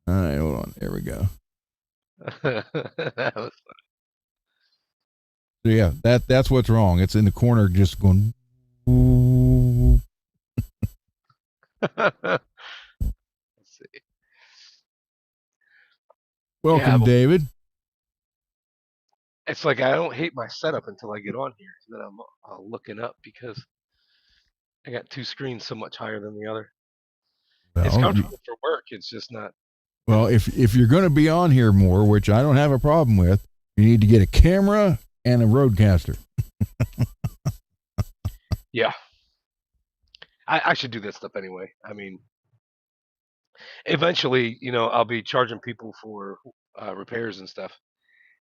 All right, hold on. There we go. That was So yeah, that's what's wrong. It's in the corner, just going. Ooh. Let's see. Yeah, Welcome, but David. it's like I don't hate my setup until I get on here. And then I'm looking up because I got two screens so much higher than the other. It's Well, comfortable for work. It's just not, you well, know. if you're going to be on here more, which I don't have a problem with, you need to get a camera and a roadcaster. Yeah, I should do that stuff anyway. I mean, eventually, I'll be charging people for repairs and stuff,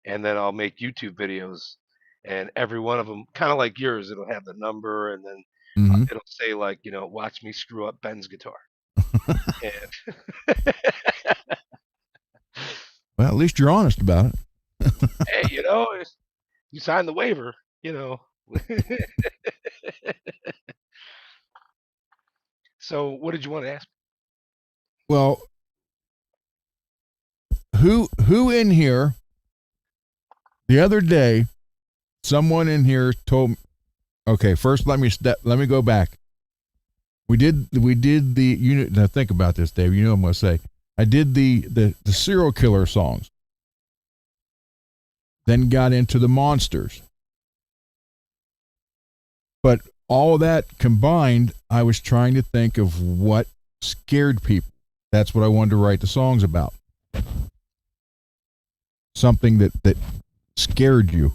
and then I'll make YouTube videos, and every one of them, kind of like yours, it'll have the number, and then Mm-hmm. it'll say like, watch me screw up Ben's guitar, and Well, at least you're honest about it. hey, you signed the waiver, you know. So, what did you want to ask? Well, who in here the other day? Someone in here told me. Okay, first let me go back. We did the unit. Now think about this, Dave. You know what I'm going to say. I did the serial killer songs. Then got into the monsters. But all of that combined, I was trying to think of what scared people. That's what I wanted to write the songs about. Something that scared you.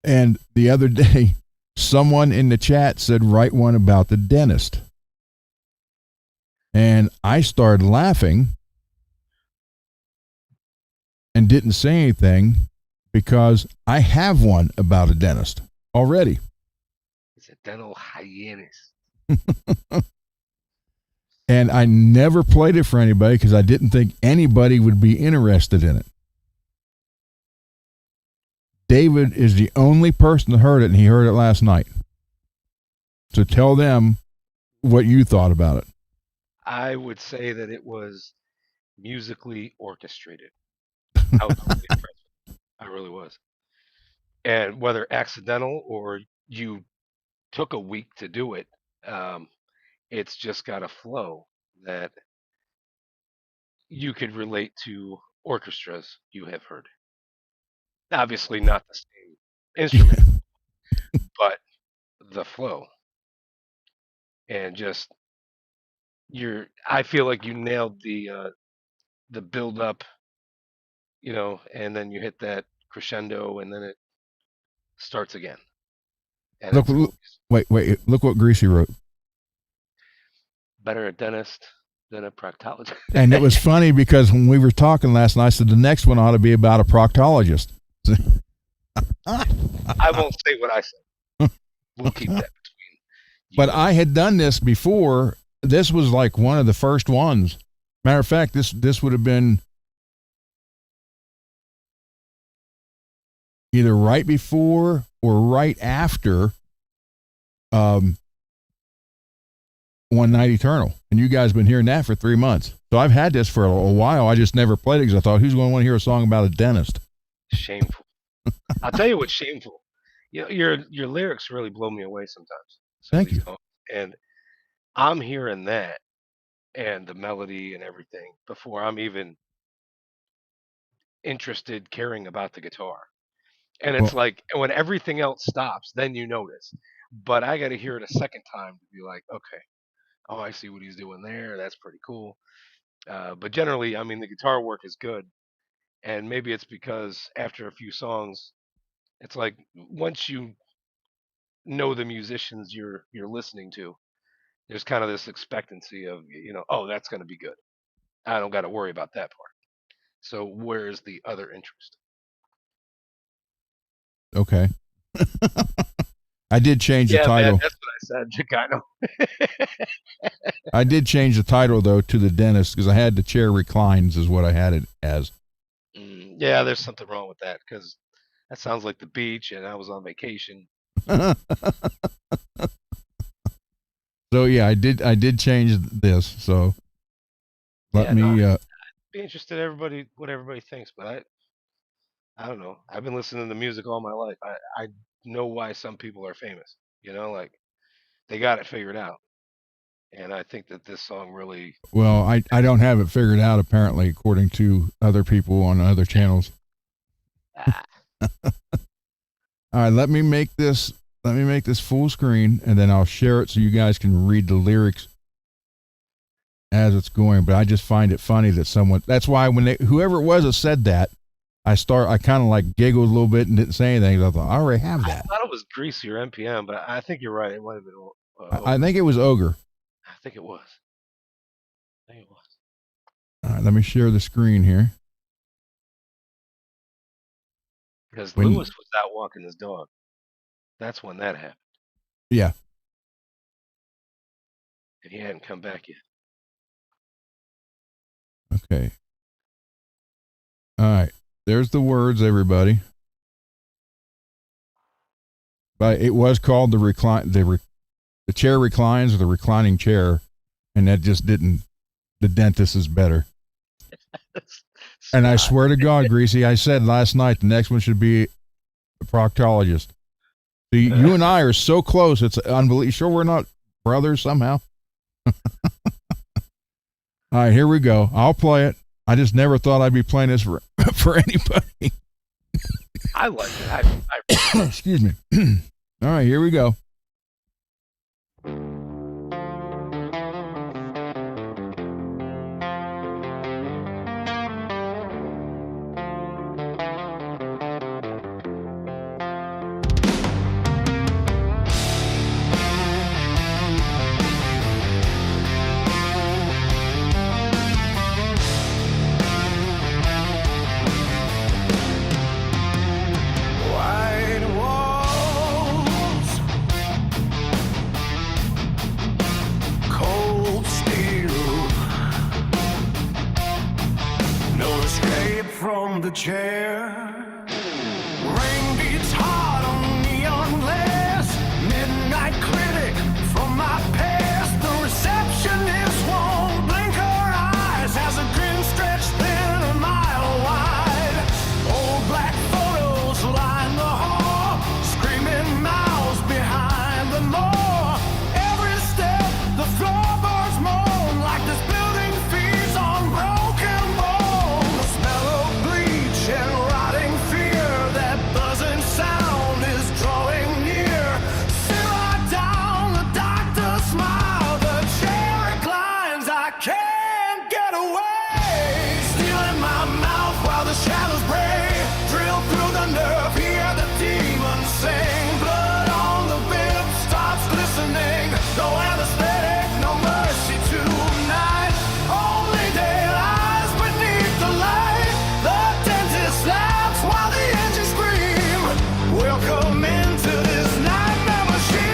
And the other day, someone in the chat said, write one about the dentist. And I started laughing and didn't say anything because I have one about a dentist already. It's a dental hygienist. And I never played it for anybody because I didn't think anybody would be interested in it. David is the only person that heard it, and he heard it last night. So tell them what you thought about it. I would say that it was musically orchestrated. I was really impressed. I really was. And whether accidental or you took a week to do it, um, it's just got a flow that you could relate to orchestras you have heard. Obviously, not the same instrument, but the flow and just I feel like you nailed the build up, and then you hit that crescendo, and then it starts again, and Look, it's always wait, look what Greasy wrote. better a dentist than a proctologist. And it was funny because when we were talking last night, I said the next one ought to be about a proctologist. I won't say what I said. We'll keep that between But you and I me. had done this before. This was like one of the first ones. Matter of fact, this would have been either right before or right after um, One Night Eternal, and you guys have been hearing that for 3 months. So I've had this for a while. I just never played it because I thought, who's going to want to hear a song about a dentist? Shameful. I'll tell you what's shameful. Your lyrics really blow me away sometimes. Some of Thank these you. songs, and I'm hearing that and the melody and everything before I'm even interested caring about the guitar. And it's Well, like when everything else stops, then you notice. But I got to hear it a second time to be like, okay, oh, I see what he's doing there. That's pretty cool. But generally, I mean, the guitar work is good, and maybe it's because after a few songs, it's like once you know the musicians you're listening to, there's kind of this expectancy of oh, that's going to be good. I don't got to worry about that part. So where's the other interest? Okay. I did change the Yeah, man, title. that's what I said. Kind of. I did change the title though to the dentist because I had the chair reclines is what I had it as. Yeah, there's something wrong with that because that sounds like the beach, and I was on vacation. So yeah, I did change this. So let Yeah, no, me be interested in what everybody thinks, but I don't know. I've been listening to music all my life. I know why some people are famous. Like they got it figured out, and I think that this song really. well, I don't have it figured out apparently according to other people on other channels. Ah, All right, let me make this full screen and then I'll share it so you guys can read the lyrics as it's going. But I just find it funny that that's why when whoever it was that said that, I kind of like giggled a little bit and didn't say anything. I thought I already have I that. thought it was Greasy or NPM, but I think you're right. It might have been. I think it was Ogre. I think it was. I think it was. All right, let me share the screen here. Because Lewis was out walking his dog. That's when that happened. Yeah. And he hadn't come back yet. Okay. All right. There's the words, everybody. But it was called the chair reclines or the reclining chair, and that just didn't. The dentist is better. And I swear to God, Greasy, I said last night the next one should be a proctologist. See, you and I are so close. It's unbelievable. Sure, we're not brothers somehow. All right, here we go. I'll play it. I just never thought I'd be playing this for anybody. I like it. Excuse me. All right, here we go. From the chair, rain beats hard on neon glass. Midnight critic from my past. The receptionist won't blink her eyes. Has a grin stretched thin a mile wide. Old black photos line the hall, screaming mouths behind the door. Every step the floorboards moan like this building feeds on broken bones. The smell of bleach and rotting fear, that buzzing sound is drawing near. Sit right down, the doctor smile, the chair reclines, I can't get away. Steel in my mouth while the shadows pray, drill through the nerve, hear the demons sing. Blood on the bib starts glistening, no anesthetic, no mercy tonight. Only daylight beneath the light. The dentist laughs while the engines scream. Welcome into this nightmare machine.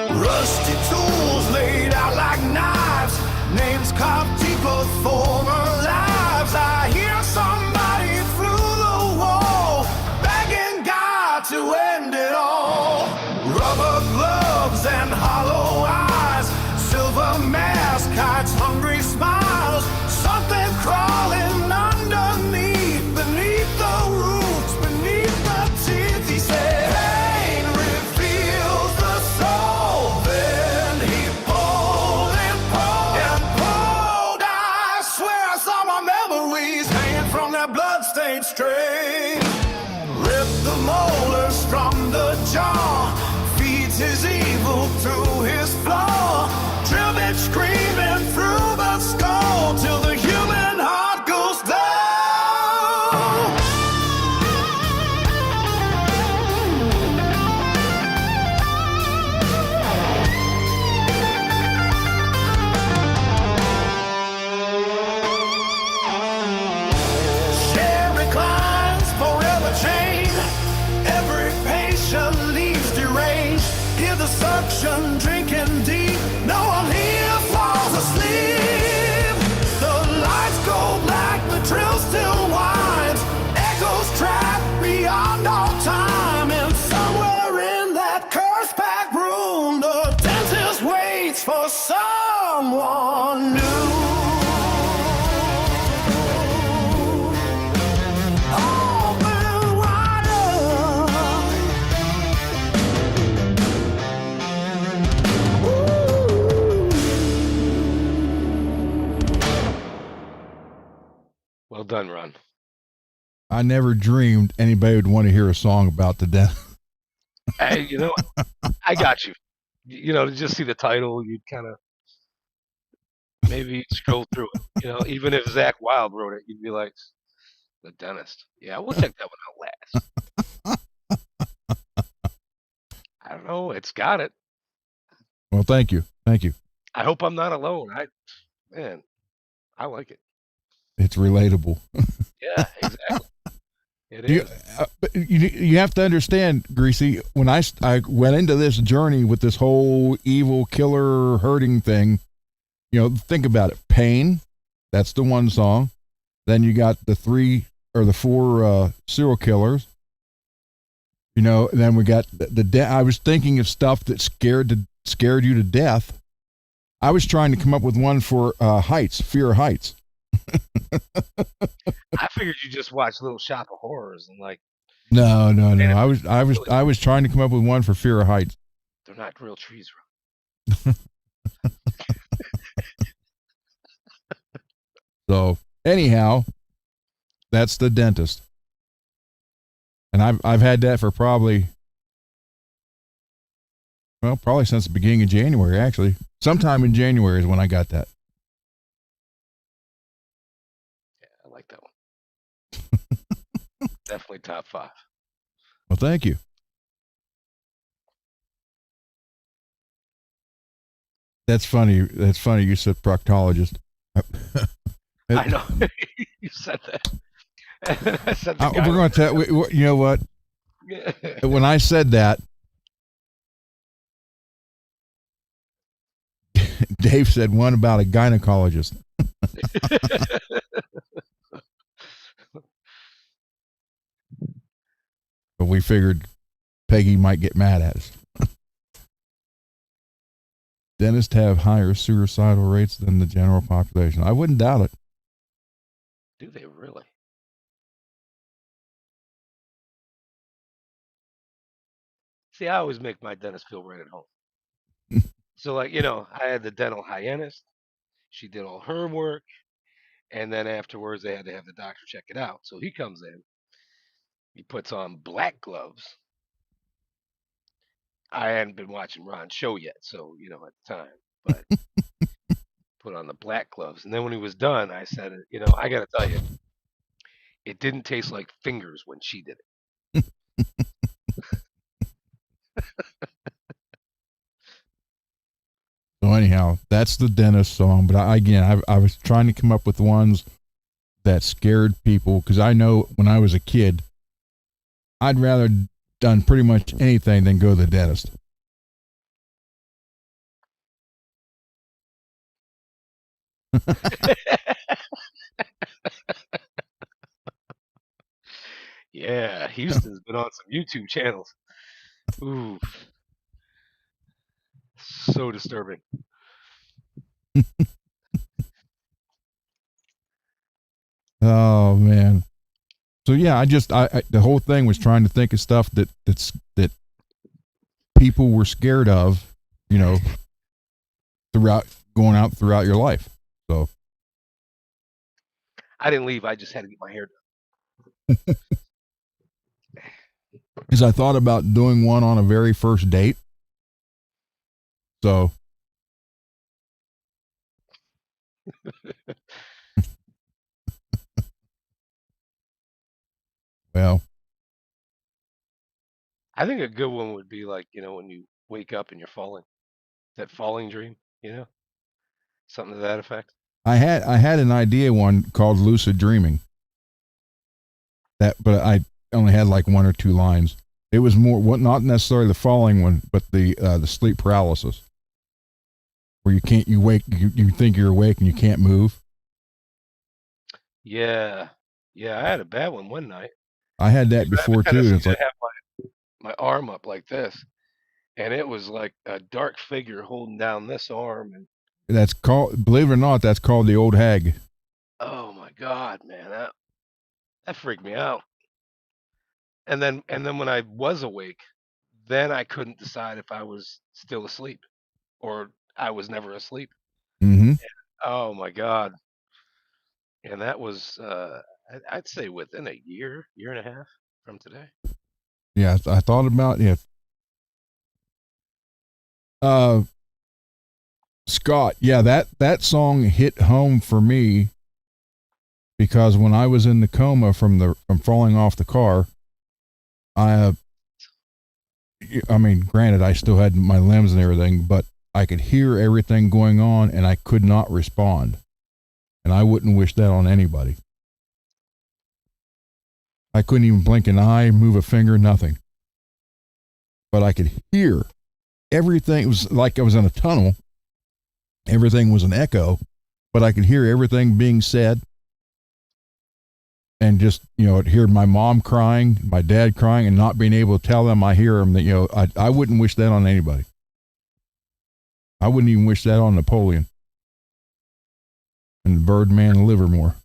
Rusty tools laid out like knives, names carved deep of former lives. I hear somebody through the wall, begging God to end it all. Rubber gloves and hollow eyes, silver mask hides hungry smiles. Something crawling underneath, beneath the roots, beneath the teeth. He said, pain reveals the soul. Then he pulled someone new. Open wide Well done, Ron. I never dreamed anybody would want to hear a song about the death. Hey, you know, I got you. You know, to just see the title, you'd kind of maybe scroll through it. You know, even if Zach Wild wrote it, you'd be like, The Dentist. Yeah, we'll check that one out last. I don't know. It's got it. Well, thank you. Thank you. I hope I'm not alone. Man, I like it. It's relatable. Yeah, exactly. It You, is. but you have to understand, Greasy, when I went into this journey with this whole evil killer hurting thing, you know, think about it. Pain, that's the one song. Then you got the 3 or the 4 serial killers. You know, and then we got I was thinking of stuff that scared you to death. I was trying to come up with one for heights, fear of heights. I figured you just watched Little Shop of Horrors and like No. I was trying to come up with one for fear of heights. they're not real trees, So anyhow, that's The Dentist, and I've had that for probably since the beginning of January. Actually, sometime in January is when I got that. Yeah, I like that one. Definitely top 5. Well, thank you. That's funny. That's funny. You said proctologist. I know. You said that. I said the guy We're going to tell you know what? When I said that, Dave said one about a gynecologist. But we figured Peggy might get mad at us. Dentists have higher suicidal rates than the general population. I wouldn't doubt it. Do they really? See, I always make my dentist feel right at home. So, like, you know, I had the dental hygienist. She did all her work. And then afterwards, they had to have the doctor check it out. So he comes in. He puts on black gloves. I hadn't been watching Ron's show yet, so, you know, at the time. But put on the black gloves. And then when he was done, I said, you know, I got to tell you, it didn't taste like fingers when she did it. So anyhow, that's the dentist song. But I was trying to come up with ones that scared people because I know when I was a kid, I'd rather done pretty much anything than go to the dentist. Yeah, Houston's been on some YouTube channels. Ooh, so disturbing. Oh man. So yeah, I the whole thing was trying to think of stuff that people were scared of, you know, throughout your life. So I didn't leave. I just had to get my hair done. because I thought about doing one on a very first date. So well, I think a good one would be like, you know, when you wake up and you're falling. That falling dream, you know? Something to that effect. I had an idea one called lucid dreaming. But I only had like 1 or 2 lines. It was more not necessarily the falling one, but the sleep paralysis, where you think you're awake and you can't move. Yeah. Yeah, I had a bad one night. I had that before too. It's I like have my arm up like this, and it was like a dark figure holding down this arm, and That's called, believe it or not, that's called the old hag. Oh my God, man, that freaked me out. And then when I was awake, then I couldn't decide if I was still asleep or I was never asleep. Mm-hmm. Oh my God. And that was I'd say within a year and a half from today. Yeah, I thought about it. Uh, Scott, yeah, that song hit home for me because when I was in the coma from falling off the car, I I mean, granted, I still had my limbs and everything, but I could hear everything going on, and I could not respond. And I wouldn't wish that on anybody. I couldn't even blink an eye, move a finger, nothing. But I could hear everything. It was like I was in a tunnel. Everything was an echo, but I could hear everything being said. And just, hear my mom crying, my dad crying, and not being able to tell them I hear them. That, I wouldn't wish that on anybody. I wouldn't even wish that on Napoleon and Birdman and Livermore.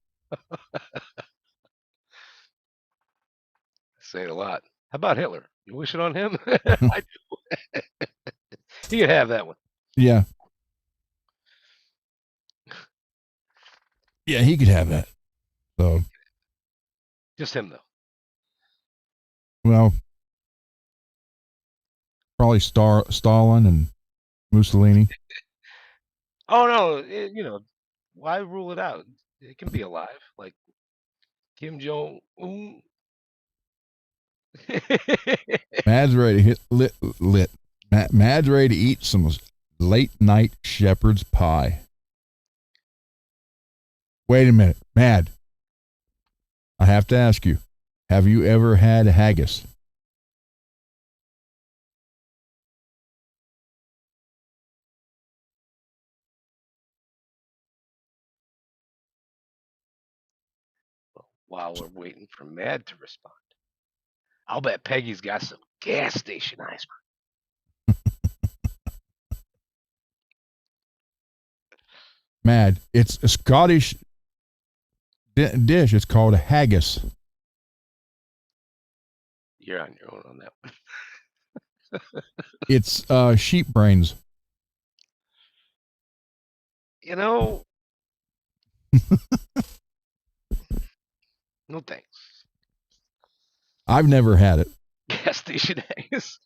Say it a lot. How about Hitler? You wish it on him? I do. He could have that one. Yeah. Yeah, he could have that. So, Just him though. well, probably Stalin and Mussolini. Oh no, why rule it out? It can be alive, like Kim Jong Un. Mad's ready to hit lit. Mad's ready to eat some late night shepherd's pie. Wait a minute, Mad. I have to ask you, have you ever had haggis? While we're waiting for Mad to respond, I'll bet Peggy's got some gas station ice cream. Mad, it's a Scottish dish. It's called a haggis. You're on your own on that one. It's sheep brains. You know, no thanks. I've never had it, Gas station eggs.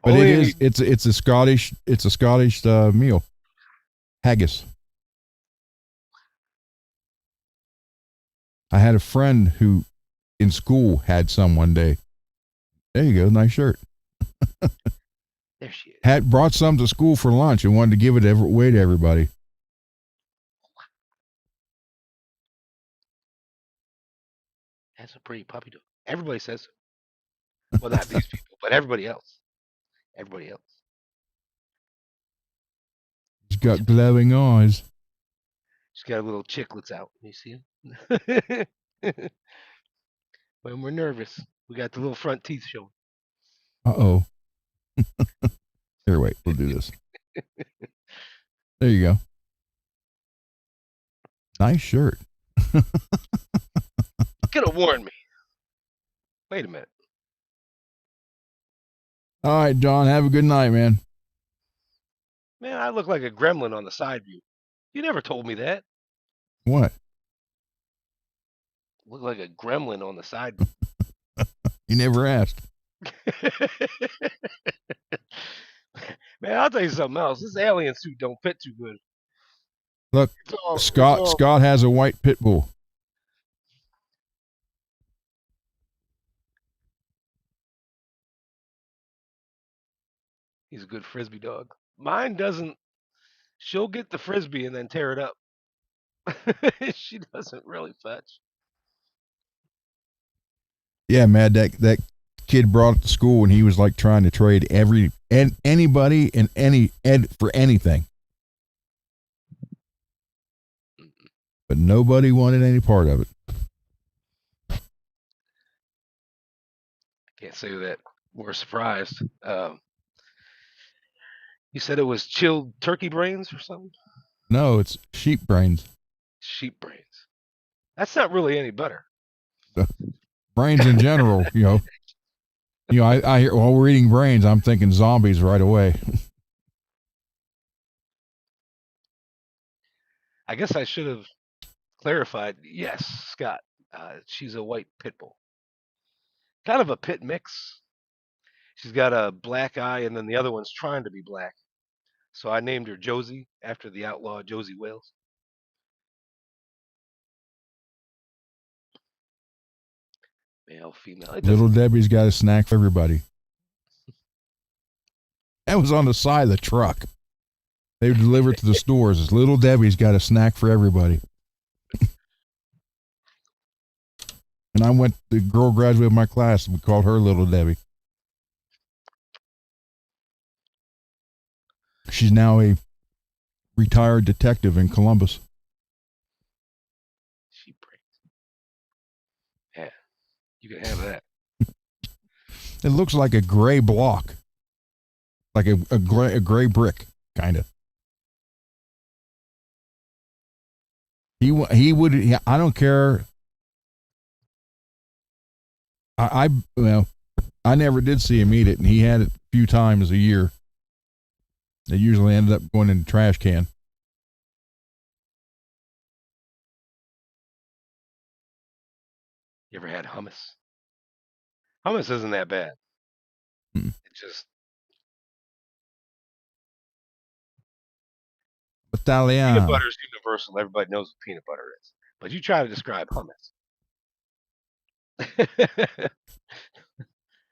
but it is. It's a Scottish. It's a Scottish meal. Haggis. I had a friend who, in school, had some one day. There you go, nice shirt. There she is. Had brought some to school for lunch and wanted to give it away to everybody. That's a pretty puppy dog. Everybody says so. Well, not these people, but everybody else. Everybody else. He's got glowing eyes. She's got little chiclets out. You see them? When we're nervous, we got the little front teeth showing. Uh-oh. Here, wait, we'll do this. There you go. Nice shirt. Could have warned me. Wait a minute. All right, John, have a good night, man. Man, I look like a gremlin on the side view. You never told me that. What? Look like a gremlin on the side view. You never asked. Man, I'll tell you something else. This alien suit don't fit too good. Look, Scott has a white pit bull. He's a good frisbee dog. Mine doesn't. She'll get the frisbee and then tear it up. She doesn't really fetch. Yeah, Mad, that kid brought it to school and he was like trying to trade anybody and for anything. But nobody wanted any part of it. I can't say that we're surprised. You said it was chilled turkey brains or something? No, it's sheep brains. Sheep brains. That's not really any better. Brains in general, I hear while we're eating brains, I'm thinking zombies right away. I guess I should have clarified. Yes, Scott. She's a white pit bull. Kind of a pit mix. She's got a black eye, and then the other one's trying to be black. So I named her Josie after the outlaw Josie Wales. Male, female. It Little doesn't. Debbie's got a snack for everybody. That was on the side of the truck. They would deliver it to the stores. As Little Debbie's got a snack for everybody. And the girl graduated my class. We called her Little Debbie. She's now a retired detective in Columbus. Sheep brains. Yeah, you can have that. It looks like a gray block, like a gray brick, kind of. He would. I don't care. I never did see him eat it, and he had it a few times a year. They usually ended up going in the trash can. You ever had hummus? Hummus isn't that bad. Mm. It just peanut Italiano. butter is universal. Everybody knows what peanut butter is. But you try to describe hummus.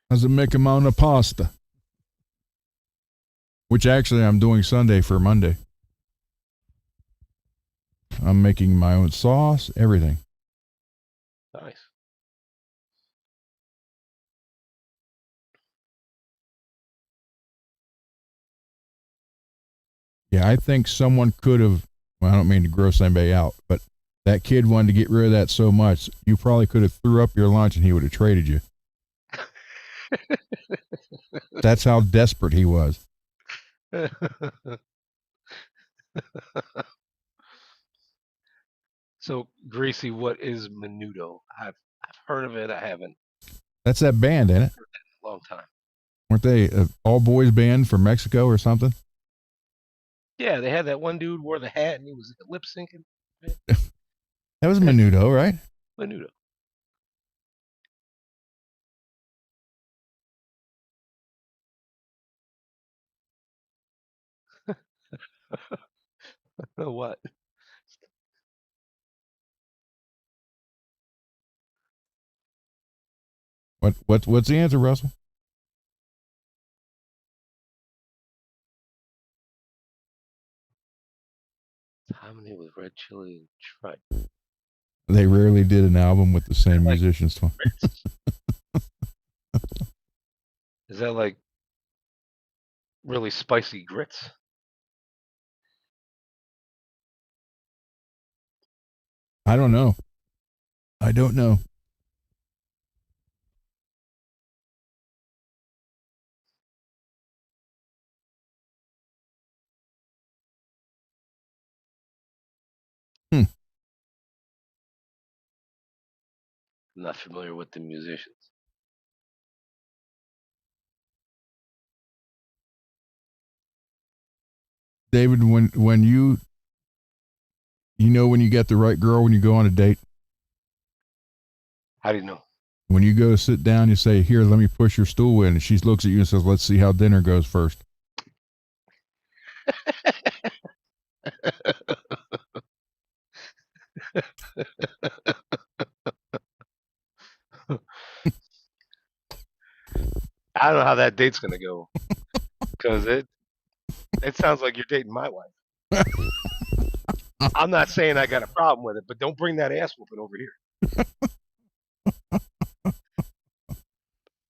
Does it make him on a pasta? Which actually I'm doing Sunday for Monday. I'm making my own sauce, everything. Nice. Yeah, I think someone could have, well, I don't mean to gross anybody out, but that kid wanted to get rid of that so much, you probably could have threw up your lunch and he would have traded you. That's how desperate he was. So, Gracie, what is menudo? I've heard of it. I haven't That's that band, ain't it? heard that in a long time. Weren't they an all boys band from Mexico or something? Yeah, they had that one dude wore the hat and he was lip syncing. That was Menudo, right? Menudo. What? What's the answer, Russell? Harmony with red chili and tripe. They rarely did an album with the same Like musicians. grits? Is that like really spicy grits? I don't know. I don't know. Hmm. I'm not familiar with the musicians. David, when when you get the right girl when you go on a date, How do you know? when you go sit down, you say, "Here, let me push your stool in," and she looks at you and says, "Let's see how dinner goes first." I don't know how that date's gonna go because it sounds like you're dating my wife. I'm not saying I got a problem with it, but don't bring that ass whooping over here.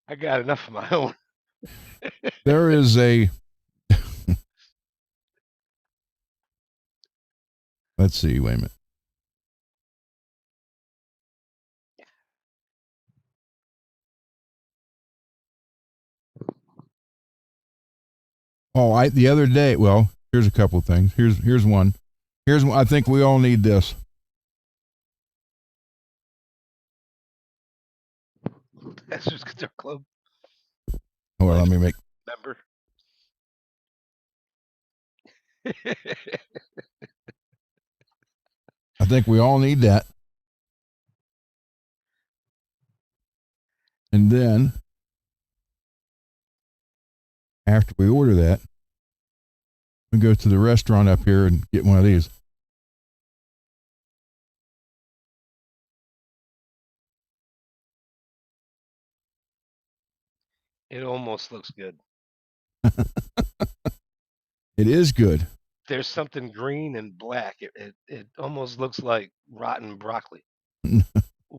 I got enough of my own. There is a let's see, wait a minute. Oh, the other day. Well, here's a couple of things. Here's one. Here's one. I think we all need this. Masters Guitar Club Well, let me make. member. I think we all need that. And then after we order that, we go to the restaurant up here and get one of these. It almost looks good. It is good. There's something green and black. It almost looks like rotten broccoli.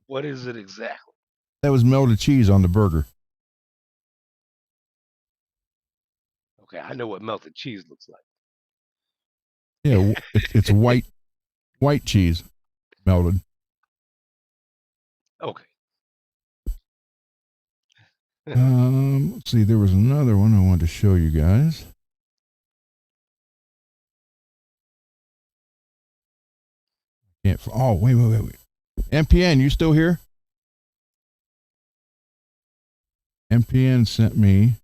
What is it exactly? That was melted cheese on the burger. Okay, I know what melted cheese looks like. Yeah, it's white cheese melted. Okay. Let's see. There was another one I wanted to show you guys. Can't. Oh, wait. MPN, you still here? MPN sent me.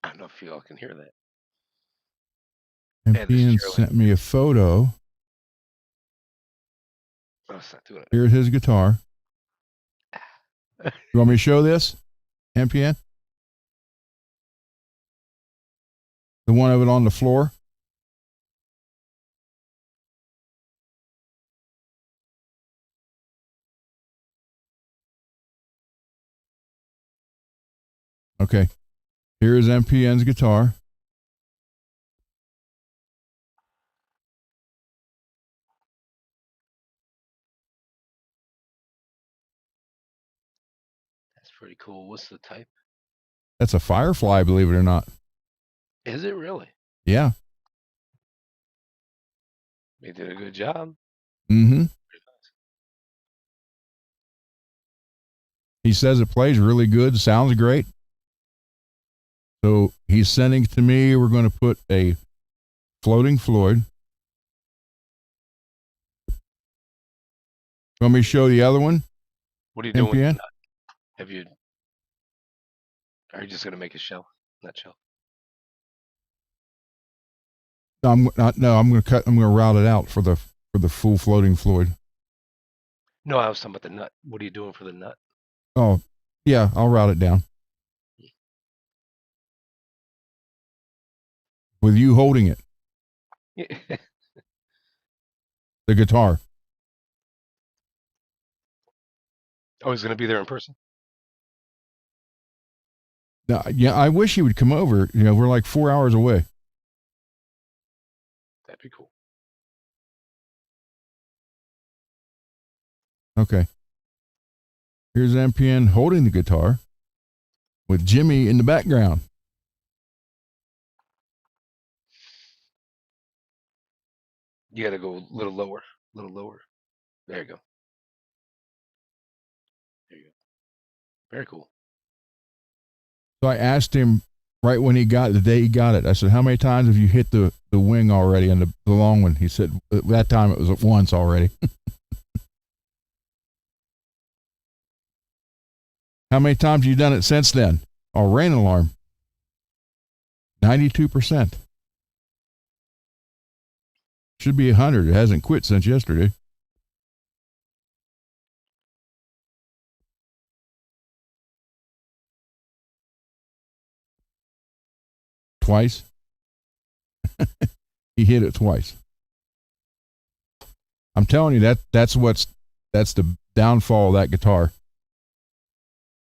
I don't know if y'all can hear that. MPN sent me a photo. Oh, it's not doing it. Here's his guitar. You want me to show this? MPN? The one of it on the floor? Okay. Here's MPN's guitar. That's pretty cool. What's the type? That's a Firefly, believe it or not. Is it really? Yeah. They did a good job. Mm-hmm. He says it plays really good, sounds great. So he's sending to me, we're going to put a floating Floyd. Want me to show the other one? What are you doing? MPN? Are you just gonna make a shell? Nutshell. No, I'm going to route it out for the full floating Floyd. No, I was talking about the nut. What are you doing for the nut? Oh, yeah, I'll route it down. With you holding it. The guitar. Oh, he's gonna be there in person? Now, yeah, I wish he would come over. You know, we're like 4 hours away. That'd be cool. Okay. Here's MPN holding the guitar with Jimmy in the background. You gotta go a little lower. There you go. There you go. Very cool. So I asked him right when the day he got it, I said, how many times have you hit the wing already and the long one? He said, at that time it was once already. How many times have you done it since then? Oh, rain alarm. 92%. Should be 100. It hasn't quit since yesterday. Twice. He hit it twice. I'm telling you that's the downfall of that guitar.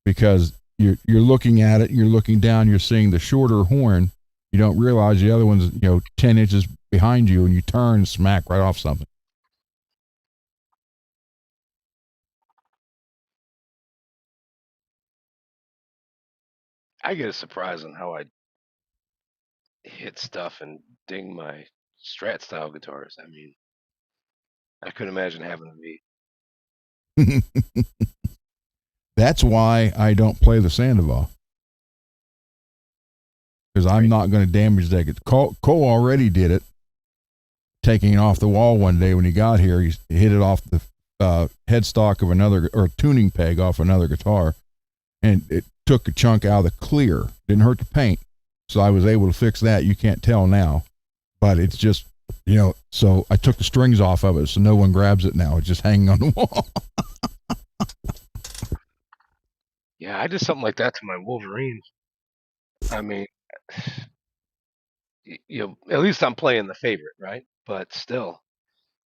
Because you're looking at it, you're looking down, you're seeing the shorter horn. You don't realize the other one's 10 inches behind you, and you turn and smack right off something. I get a surprise on how I hit stuff and ding my Strat style guitars. I mean, I couldn't imagine having a V. That's why I don't play the Sandoval. because I'm not going to damage that. Cole already did it, taking it off the wall one day when he got here. He hit it off the headstock of another, or tuning peg off another guitar, and it took a chunk out of the clear. Didn't hurt the paint, so I was able to fix that. You can't tell now, but it's just, so I took the strings off of it so no one grabs it now. It's just hanging on the wall. Yeah, I did something like that to my Wolverine. I mean, at least I'm playing the favorite, right? But still,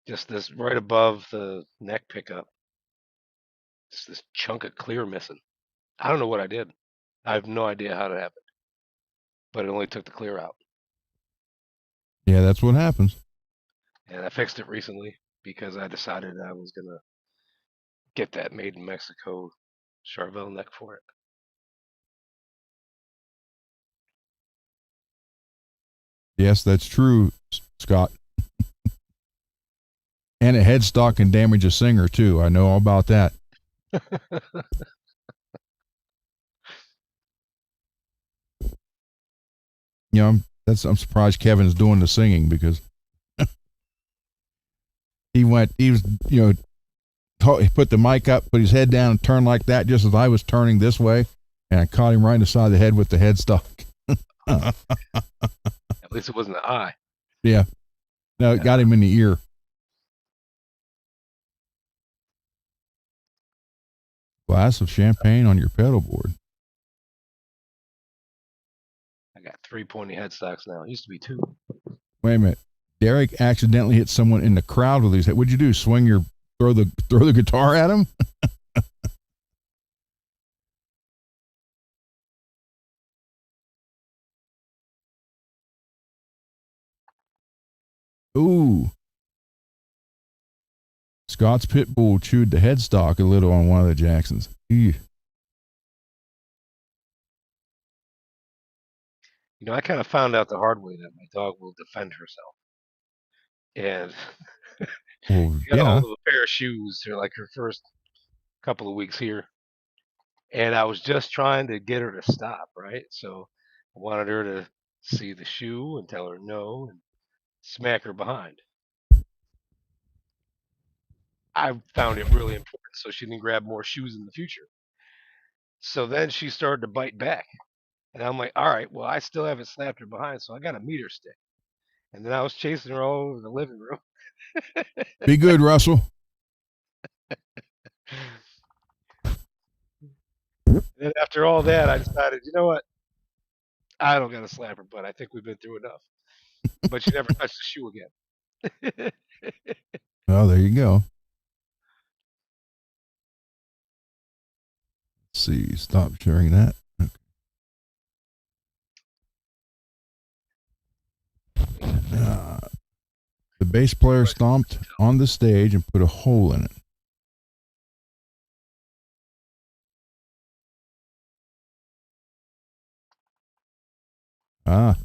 just this right above the neck pickup, just this chunk of clear missing. I don't know what I did. I have no idea how it happened, but it only took the clear out. Yeah, that's what happens. And I fixed it recently because I decided I was gonna get that made in Mexico Charvel neck for it. Yes, that's true, Scott. And a headstock can damage a singer too. I know all about that. I'm surprised Kevin's doing the singing, because he was, he put the mic up, put his head down, and turned like that just as I was turning this way, and I caught him right in the side of the head with the headstock. At least it wasn't the eye. Yeah. No, it got him in the ear. Glass of champagne on your pedal board. I got 3 pointy headstocks now. It used to be 2. Wait a minute. Derek accidentally hit someone in the crowd with his head. What'd you do? Throw the guitar at him? Ooh. Scott's pit bull chewed the headstock a little on one of the Jacksons. Ew. I kind of found out the hard way that my dog will defend herself. And Well, she got a yeah. hold of a pair of shoes for like her first couple of weeks here. And I was just trying to get her to stop, right? So I wanted her to see the shoe and tell her no and smack her behind. I found it really important so she didn't grab more shoes in the future. So then she started to bite back. And I'm like, all right, well, I still haven't slapped her behind, so I got a meter stick. And then I was chasing her all over the living room. Be good, Russell. And then after all that, I decided, you know what? I don't got to slap her, but I think we've been through enough. But she never touched the shoe again. Well, there you go. Let's see. Stop sharing that. Okay. The bass player stomped on the stage and put a hole in it. Ah.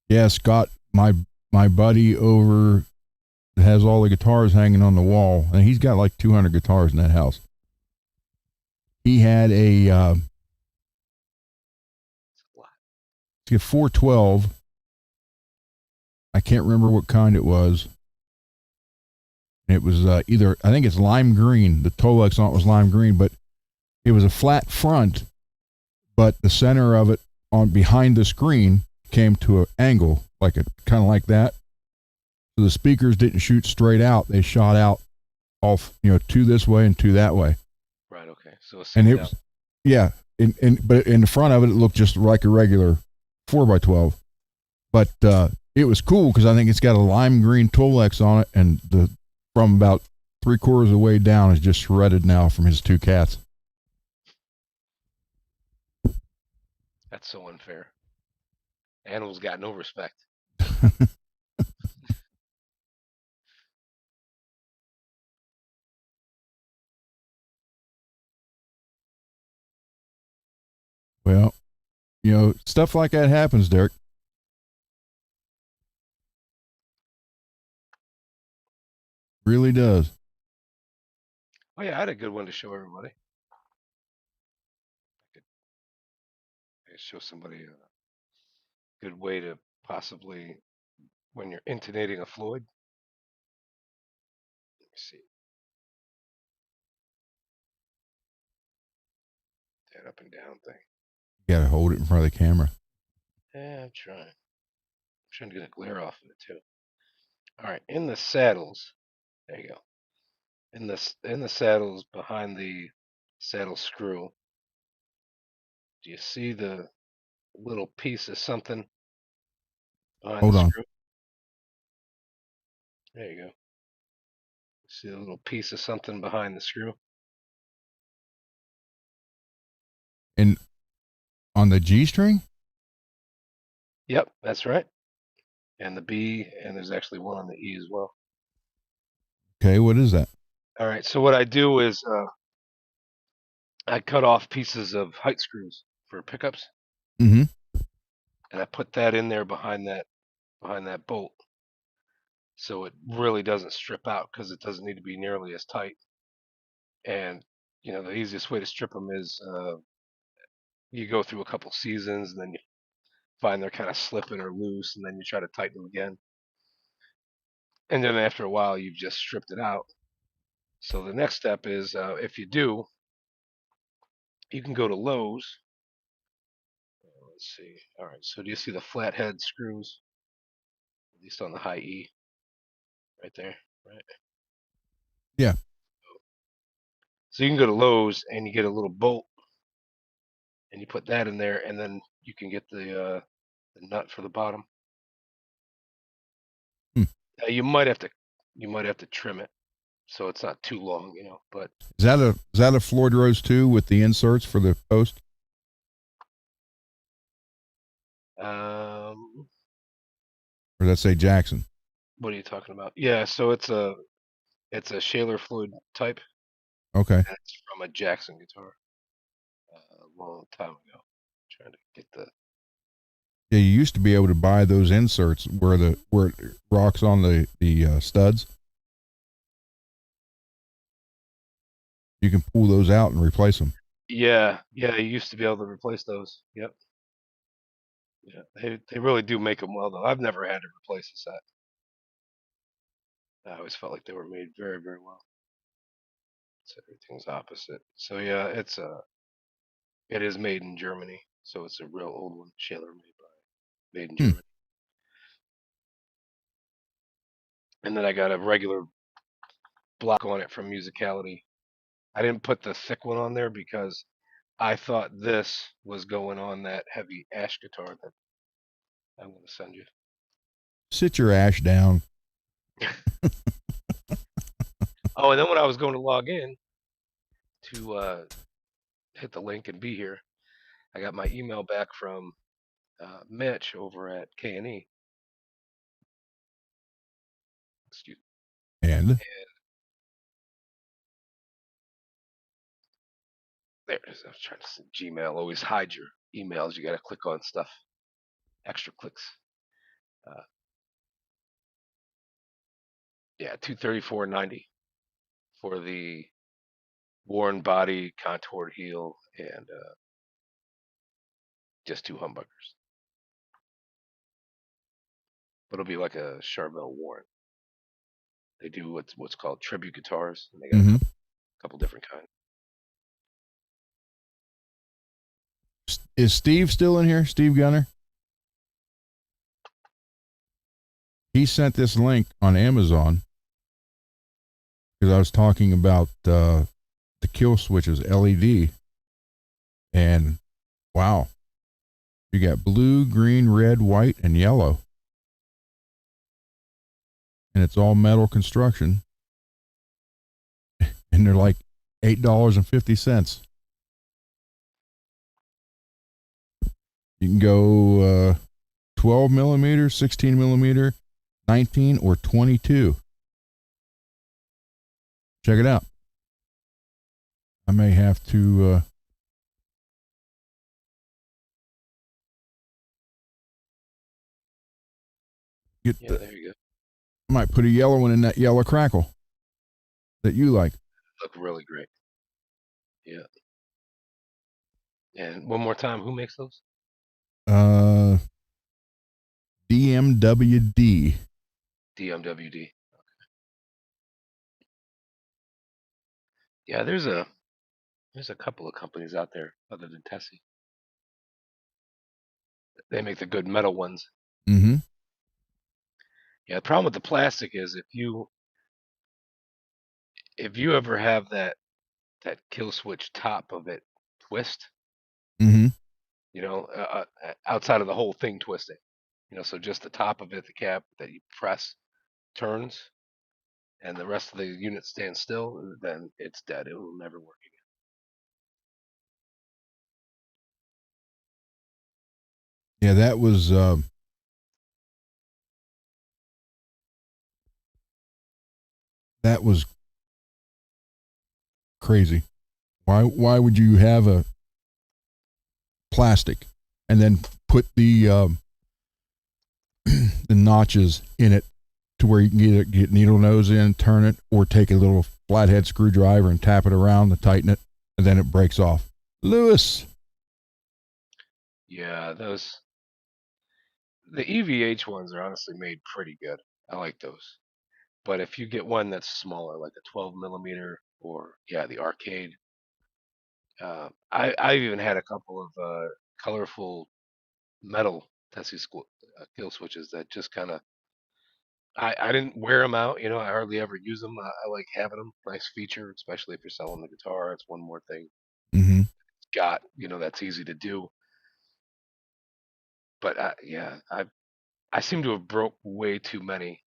Yeah, Scott, my buddy over has all the guitars hanging on the wall, and he's got like 200 guitars in that house. He had a 412. I can't remember what kind it was. It was either, I think it's lime green. The Tolex on it was lime green, but it was a flat front, but the center of it on behind the screen came to an angle, like a kind of like that. So the speakers didn't shoot straight out; they shot out off, two this way and two that way. Right. Okay. So and it was, yeah, but in the front of it, it looked just like a regular 4x12. But it was cool because I think it's got a lime green Tolex on it, and from about 3/4 of the way down is just shredded now from his 2 cats. That's so unfair. Animals got no respect. Well, stuff like that happens, Derek. Really does. Oh yeah, I had a good one to show everybody. I could show somebody a good way to possibly when you're intonating a Floyd. Let me see that up and down thing. You gotta hold it in front of the camera. Yeah, I'm trying. I'm trying to get a glare off of it too. All right, in the saddles. There you go. In the saddles behind the saddle screw. Do you see the little piece of something behind the Hold on. screw? There you go. See a little piece of something behind the screw? And on the G string? Yep, that's right. And the B, and there's actually one on the E as well. Okay, what is that? All right, so what I do is I cut off pieces of height screws for pickups, Mm-hmm. and I put that in there behind that bolt, so it really doesn't strip out because it doesn't need to be nearly as tight. And the easiest way to strip them is you go through a couple seasons, and then you find they're kind of slipping or loose, and then you try to tighten them again. And then after a while, you've just stripped it out. So the next step is if you do, you can go to Lowe's. Let's see. All right. So do you see the flathead screws? At least on the high E, right there, right? Yeah. So you can go to Lowe's and you get a little bolt, and you put that in there, and then you can get the nut for the bottom. Hmm. You might have to trim it so it's not too long, But Is that a Floyd Rose 2 with the inserts for the post? Or does that say Jackson? What are you talking about? Yeah, so it's a Shaler Floyd type, Okay. and it's from a Jackson guitar a long time ago. Trying to get the Yeah, you used to be able to buy those inserts where it rocks on the studs. You can pull those out and replace them. yeah, you used to be able to replace those. Yep. Yeah, they really do make them well though. I've never had to replace a set. I always felt like they were made very, very well. So everything's opposite. So yeah, it is made in Germany. So it's a real old one, Shaler made in Hmm. Germany. And then I got a regular block on it from Musicality. I didn't put the thick one on there because I thought this was going on that heavy ash guitar that I'm going to send you. Sit your ash down. Oh, and then when I was going to log in to hit the link and be here, I got my email back from Mitch over at K&E. Excuse me. And There it is. I was trying to say Gmail. Always hide your emails. You got to click on stuff. Extra clicks. Yeah, $234.90 for the worn body, contoured heel, and just two humbuckers. But it'll be like a Charvel Warren. They do what's called tribute guitars, and they got mm-hmm. a couple different kinds. Is Steve still in here? Steve Gunner? He sent this link on Amazon because I was talking about the kill switches LED, and wow, you got blue, green, red, white, and yellow, and it's all metal construction, and they're like $8.50. You can go 12 millimeter, 16 millimeter, 19 or 22. Check it out. I may have to get Yeah, there you go. I might put a yellow one in that yellow crackle that you like. look really great. Yeah. And one more time, who makes those? DMWD. DMWD. Yeah, there's a couple of companies out there other than Tessie. They make the good metal ones. Mm-hmm. Yeah, the problem with the plastic is if you ever have that kill switch top of it twist, Mm-hmm. outside of the whole thing twisting, so just the top of it, the cap that you press turns, and the rest of the unit stands still, then it's dead. It will never work Yeah, that was crazy. Why would you have a plastic and then put the the notches in it to where you can either get needle nose in, turn it, or take a little flathead screwdriver and tap it around to tighten it, and then it breaks off. Lewis. again. Yeah, the EVH ones are honestly made pretty good. I like those. But if you get one that's smaller, like a 12 millimeter, or yeah, the arcade, I've even had a couple of colorful metal Tessie kill switches that just kind of I didn't wear them out. I hardly ever use them. I like having them. Nice feature, especially if you're selling the guitar. It's one more thing Mm-hmm. that's easy to do. But yeah, I seem to have broke way too many,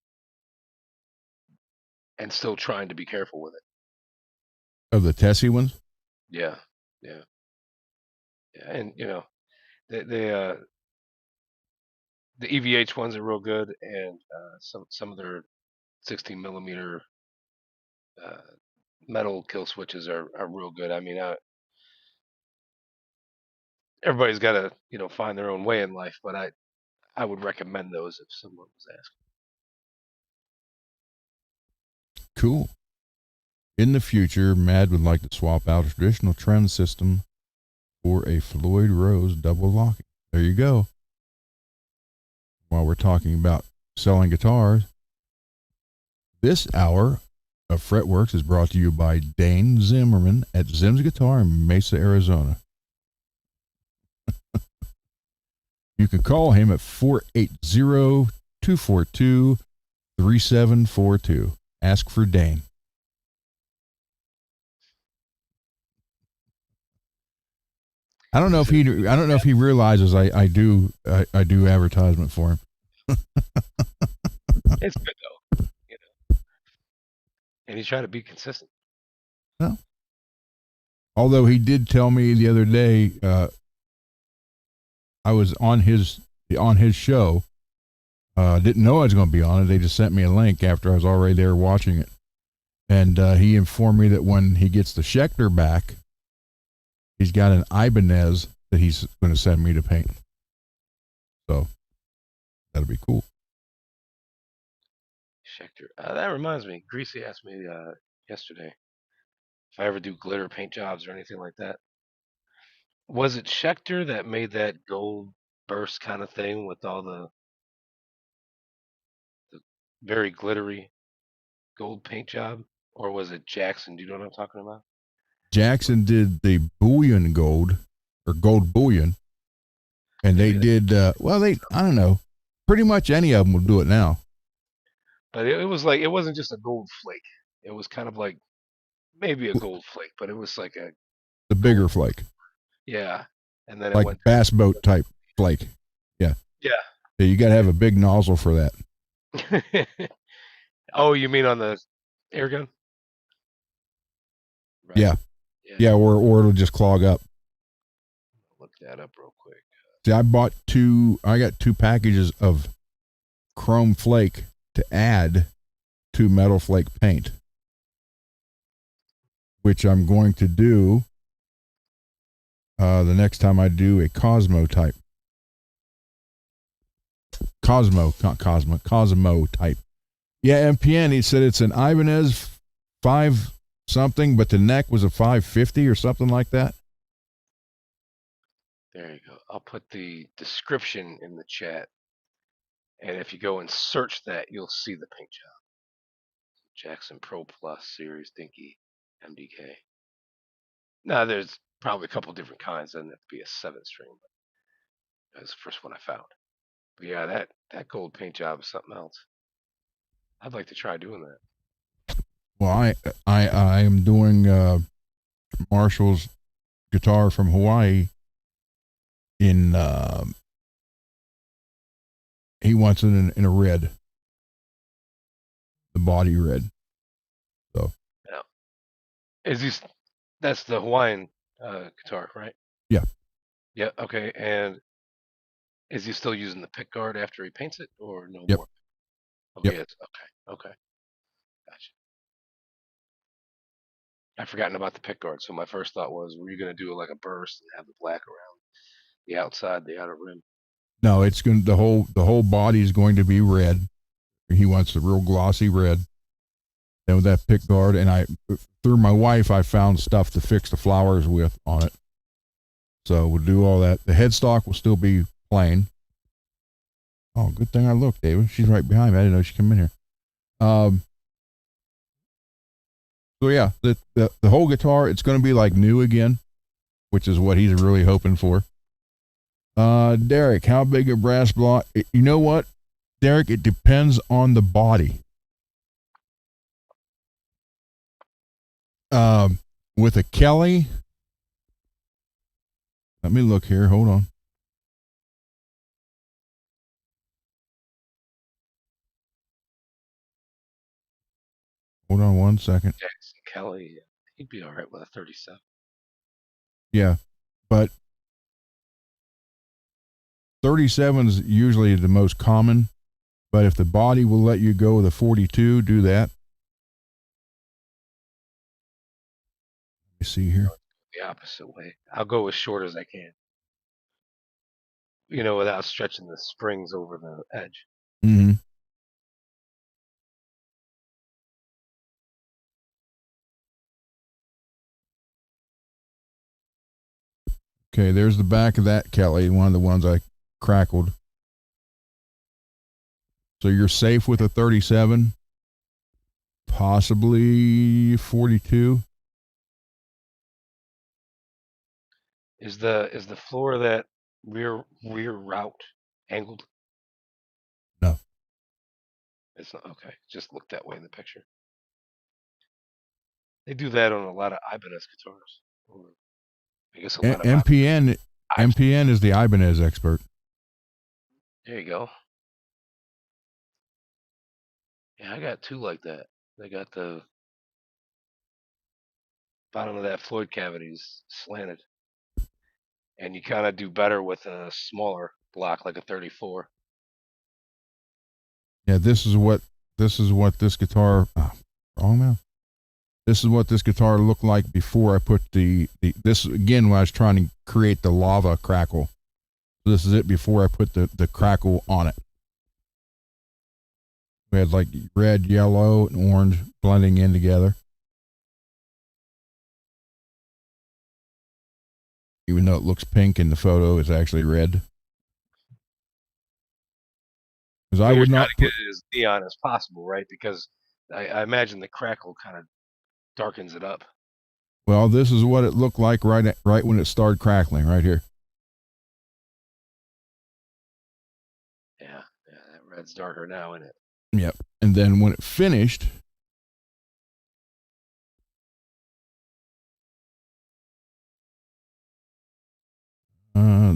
and still trying to be careful with it. Of the Tessie ones? Yeah, yeah, yeah. And the the EVH ones are real good, and some of their 16 millimeter uh, metal kill switches are real good. I mean, everybody's got to find their own way in life, but I would recommend those if someone was asking. Cool. In the future, Mad would like to swap out a traditional trend system for a Floyd Rose double locking. There you go. While we're talking about selling guitars, this hour of Fretworks is brought to you by Dane Zimmerman at Zim's Guitar in Mesa, Arizona. You can call him at 480-242-3742. Ask for Dane. I don't know if he realizes I do advertisement for him. It's good though, and he's trying to be consistent. Well, although he did tell me the other day, I was on his show. Didn't know I was going to be on it. They just sent me a link after I was already there watching it, and he informed me that when he gets the Schecter back, he's got an Ibanez that he's going to send me to paint. So that'll be cool. Schecter. That reminds me. Greasy asked me yesterday if I ever do glitter paint jobs or anything like that. Was it Schecter that made that gold burst kind of thing with all the very glittery gold paint job, or was it Jackson? Do you know what I'm talking about? Jackson did the bullion gold or gold bullion, and they did I don't know, pretty much any of them will do it now. But it was like, it wasn't just a gold flake. It was kind of like maybe a gold flake, but it was like the bigger flake. Yeah, and then like it went bass boat type flake. Yeah. Yeah. You got to have a big nozzle for that. Oh, you mean on the air gun? Right. Yeah, or it'll just clog up. Look that up real quick. See, I got 2 packages of chrome flake to add to metal flake paint, which I'm going to do the next time I do a Cosmo type. Cosmo type. Yeah, MPN, he said it's an Ibanez 5 something, but the neck was a 550 or something like that. There you go. I'll put the description in the chat, and if you go and search that, you'll see the paint job. Jackson Pro Plus Series Dinky MDK. Now, there's probably a couple different kinds. Doesn't have to be a 7-string, but that's the first one I found. But yeah, that gold paint job is something else. I'd like to try doing that. Well, I am doing Marshall's guitar from Hawaii in he wants it in a red, the body red. So Yeah. Is he? That's the Hawaiian guitar, right? Yeah. Yeah. Okay. And is he still using the pickguard after he paints it, or no Yep. more? Okay. Yep. It's okay. Okay. Gotcha. I've forgotten about the pickguard. So my first thought was, were you going to do like a burst and have the black around the outside, the outer rim? No, it's going the whole body is going to be red. He wants the real glossy red. And with that pick guard, and I through my wife, I found stuff to fix the flowers with on it. So we'll do all that. The headstock will still be plain. Oh, good thing I looked, David. She's right behind me. I didn't know she'd come in here. So yeah, the whole guitar, it's going to be like new again, which is what he's really hoping for. Derek, how big a brass block? You know what, Derek? It depends on the body. With a Kelly, let me look here. Hold on. Hold on 1 second. Jackson Kelly, he'd be all right with a 37. Yeah, but 37 is usually the most common. But if the body will let you go with a 42, do that. Let me see here. The opposite way. I'll go as short as I can. You know, without stretching the springs over the edge. Mm-hmm. Okay, there's the back of that Kelly, one of the ones I crackled. So you're safe with a 37, possibly 42. Is the floor of that rear route angled? No. It's not okay. Just look that way in the picture. They do that on a lot of Ibanez guitars. Or I guess a lot of MPN is the Ibanez expert. There you go. Yeah, I got two like that. They got the bottom of that Floyd cavities slanted, and you kind of do better with a smaller block like a 34. Yeah, this is what this guitar. Wrong mouth. This is what this guitar looked like before I put this again when I was trying to create the lava crackle. So this is it before I put the crackle on it. We had like red, yellow, and orange blending in together. Even though it looks pink in the photo, it's actually red. Because I would not get it as neon as possible, right? Because I imagine the crackle kind of darkens it up. Well, this is what it looked like right when it started crackling, right here. Yeah, that red's darker now, isn't it? Yep. And then when it finished,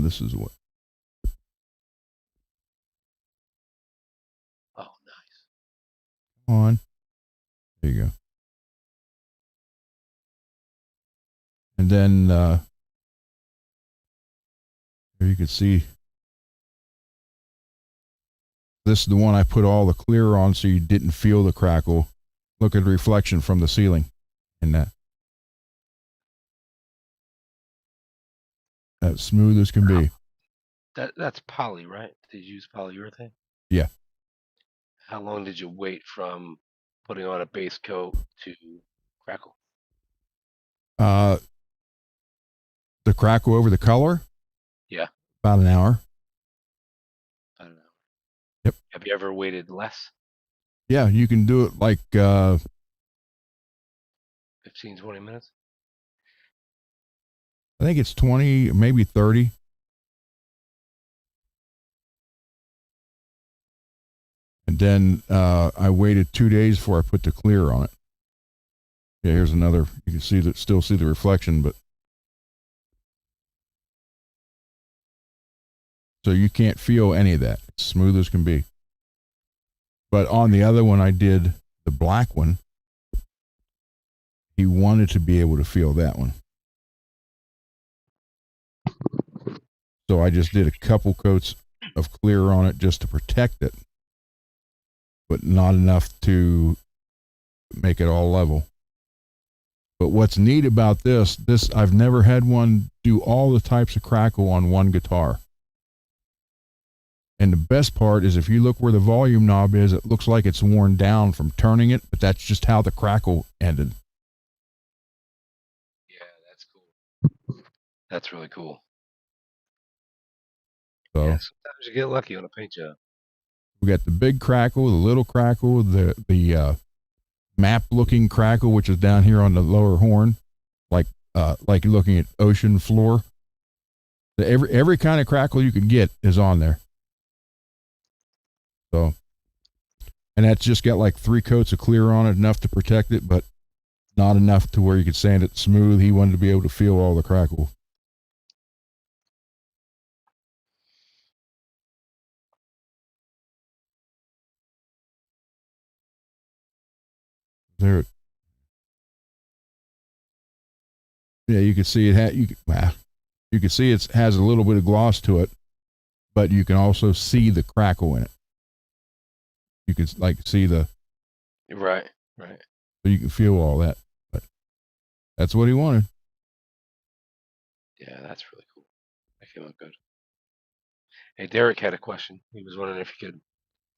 this is what. Oh, nice. Come on. There you go. And then there you can see this is the one I put all the clear on so you didn't feel the crackle. Look at the reflection from the ceiling in that. That's smooth as can be. That's poly, right? Did you use polyurethane? Yeah. How long did you wait from putting on a base coat to crackle? The crackle over the color? Yeah. About an hour. I don't know. Yep. Have you ever waited less? Yeah, you can do it like 15, 20 minutes? I think it's 20, maybe 30. And then I waited 2 days before I put the clear on it. Yeah, here's another. You can see that, still see the reflection, but so you can't feel any of that. It's smooth as can be. But on the other one, I did the black one. He wanted to be able to feel that one. So I just did a couple coats of clear on it just to protect it, but not enough to make it all level. But what's neat about this, I've never had one do all the types of crackle on one guitar. And the best part is if you look where the volume knob is, it looks like it's worn down from turning it, but that's just how the crackle ended. Yeah, that's cool. That's really cool. So yeah, sometimes you get lucky on a paint job. We got the big crackle, the little crackle, the map looking crackle, which is down here on the lower horn, like you're looking at ocean floor. Every kind of crackle you can get is on there. So, and that's just got like 3 coats of clear on it, enough to protect it, but not enough to where you could sand it smooth. He wanted to be able to feel all the crackle. There. Yeah, you can see it. You can see it has a little bit of gloss to it, but you can also see the crackle in it. You can like see the Right. so you can feel all that. But that's what he wanted. Yeah, that's really cool. That came out good. Hey, Derek had a question. He was wondering if he could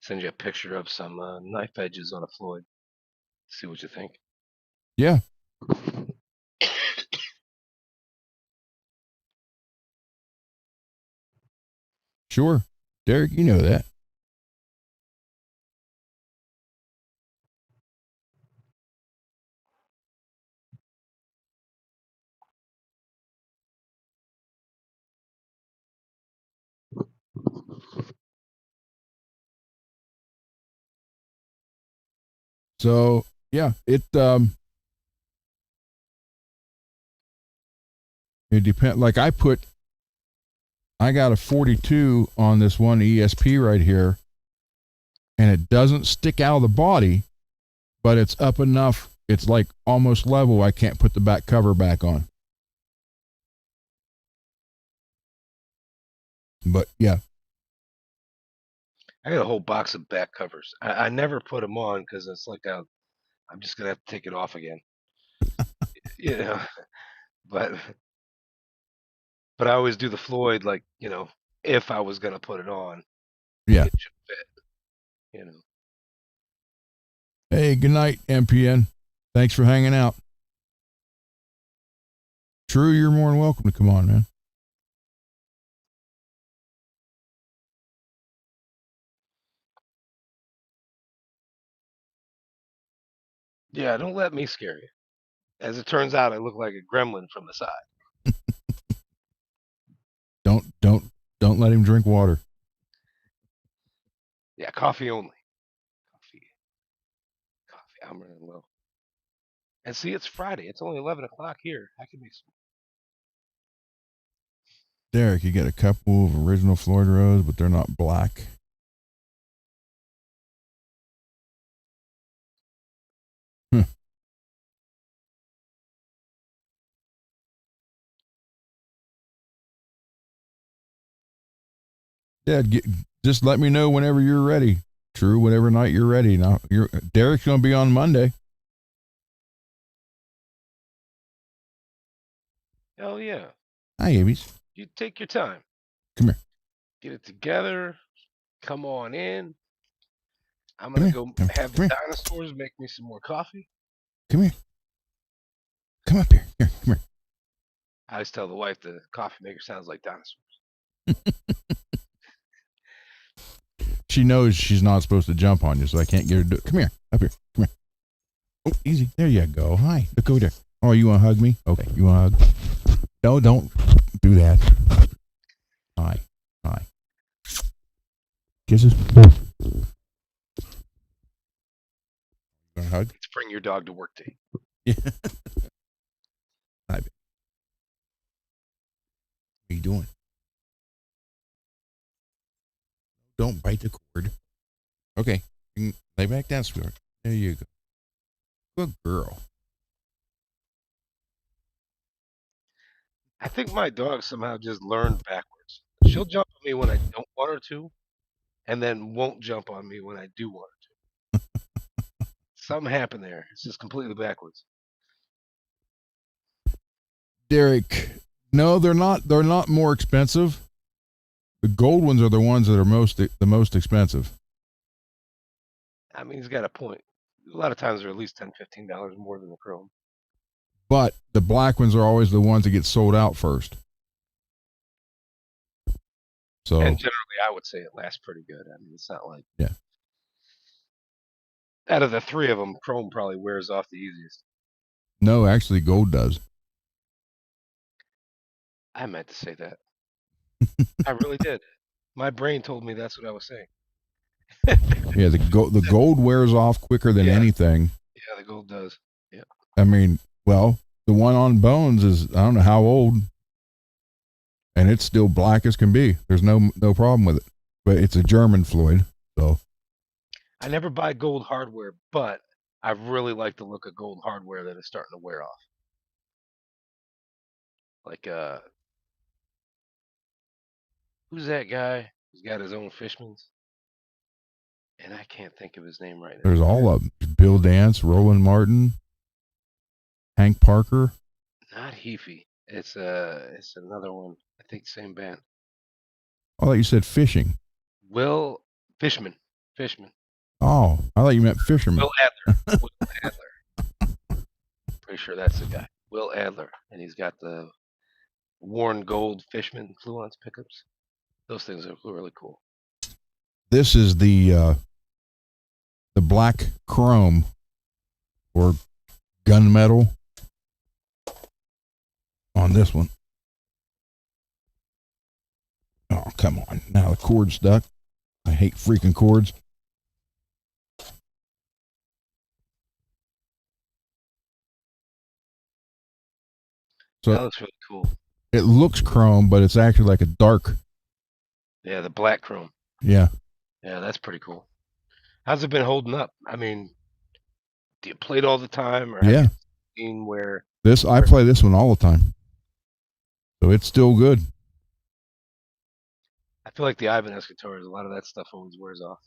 send you a picture of some knife edges on a Floyd. See what you think. Yeah, sure. Derek, you know that. So yeah, it depends. Like I got a 42 on this one ESP right here, and it doesn't stick out of the body, but it's up enough. It's like almost level. I can't put the back cover back on. But yeah, I got a whole box of back covers. I never put them on because it's like I'm just gonna have to take it off again. You know, but I always do the Floyd like if I was gonna put it on, yeah. it should fit. You know. Hey, good night, MPN. Thanks for hanging out. True, you're more than welcome to come on, man. Yeah, don't let me scare you. As it turns out, I look like a gremlin from the side. Don't let him drink water. Yeah, coffee only. Coffee. I'm running low. And see, it's Friday. It's only 11 o'clock here. I can make some. Derek, you got a couple of original Floyd Rose, but they're not black. Yeah, just let me know whenever you're ready. True, whatever night you're ready. Now, Derek's going to be on Monday. Hell yeah. Hi, Abies. You take your time. Come here. Get it together. Come on in. I'm Come going to here. go Come have here. the dinosaurs make me some more coffee. Come here. Come up here. Here, come here. I always tell the wife the coffee maker sounds like dinosaurs. She knows she's not supposed to jump on you, so I can't get her to do it. Come here. Up here. Come here. Oh, easy. There you go. Hi. Look over there. Oh, you want to hug me? Okay. You want to hug? No, don't do that. Hi. Hi. Kisses. You want to hug? It's bring your dog to work day. Yeah. Hi. What are you doing? Don't bite the cord. Okay. You can lay back down, sweetheart. There you go. Good girl. I think my dog somehow just learned backwards. She'll jump on me when I don't want her to, and then won't jump on me when I do want her to. Something happened there. It's just completely backwards. Derek, no, they're not. They're not more expensive. The gold ones are the ones that are the most expensive. I mean, he's got a point. A lot of times they're at least $10, $15 more than the chrome. But the black ones are always the ones that get sold out first. So, And generally, I would say it lasts pretty good. I mean, it's not like yeah. Out of the three of them, chrome probably wears off the easiest. No, actually, gold does. I meant to say that. I really did. My brain told me that's what I was saying. Yeah, the gold wears off quicker than anything. Yeah, the gold does. Yeah. I mean, well, the one on Bones is, I don't know how old, and it's still black as can be. There's no problem with it. But it's a German Floyd, so. I never buy gold hardware, but I really like the look of gold hardware that is starting to wear off. Like, who's that guy who's got his own Fishmans? And I can't think of his name right now. There's all of them. Bill Dance, Roland Martin, Hank Parker. Not Heafy. It's another one. I think same band. I thought you said fishing. Will Fishman. Oh, I thought you meant fisherman. Will Adler. Will Adler. Pretty sure that's the guy. Will Adler. And he's got the worn gold Fishman Fluence pickups. Those things are really cool. This is the black chrome or gunmetal on this one. Oh, come on. Now the cord's stuck. I hate freaking cords. So that looks really cool. It looks chrome, but it's actually like a dark. Yeah, the black chrome. Yeah. Yeah, that's pretty cool. How's it been holding up? I mean, do you play it all the time, or have you seen where I play this one all the time, so it's still good. I feel like the Ibanez guitars, a lot of that stuff always wears off.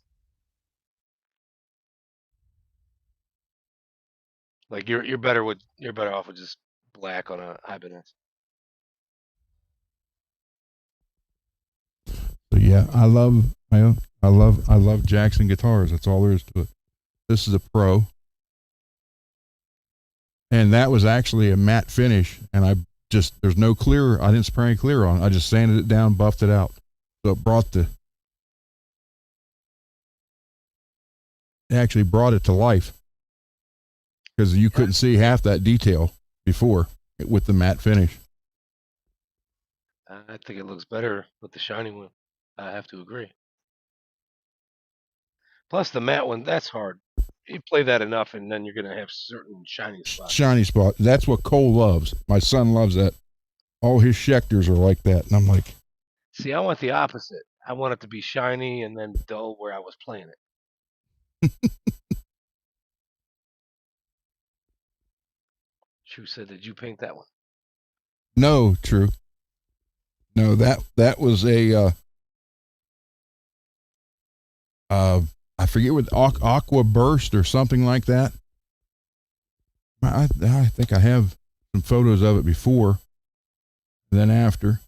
Like you're better off with just black on a Ibanez. So yeah, I love Jackson guitars. That's all there is to it. This is a Pro, and that was actually a matte finish. And there's no clear. I didn't spray any clear on it. I just sanded it down, buffed it out. So it actually brought it to life, because you couldn't see half that detail before with the matte finish. I think it looks better with the shiny one. I have to agree. Plus the matte one, that's hard. You play that enough, and then you're gonna have certain shiny spots. Shiny spot. That's what Cole loves. My son loves that. All his Schecters are like that, and I'm like, see, I want the opposite. I want it to be shiny and then dull where I was playing it. True said, did you paint that one? No, True. No, that was a I forget what Aqua Burst or something like that. I think I have some photos of it before, then after.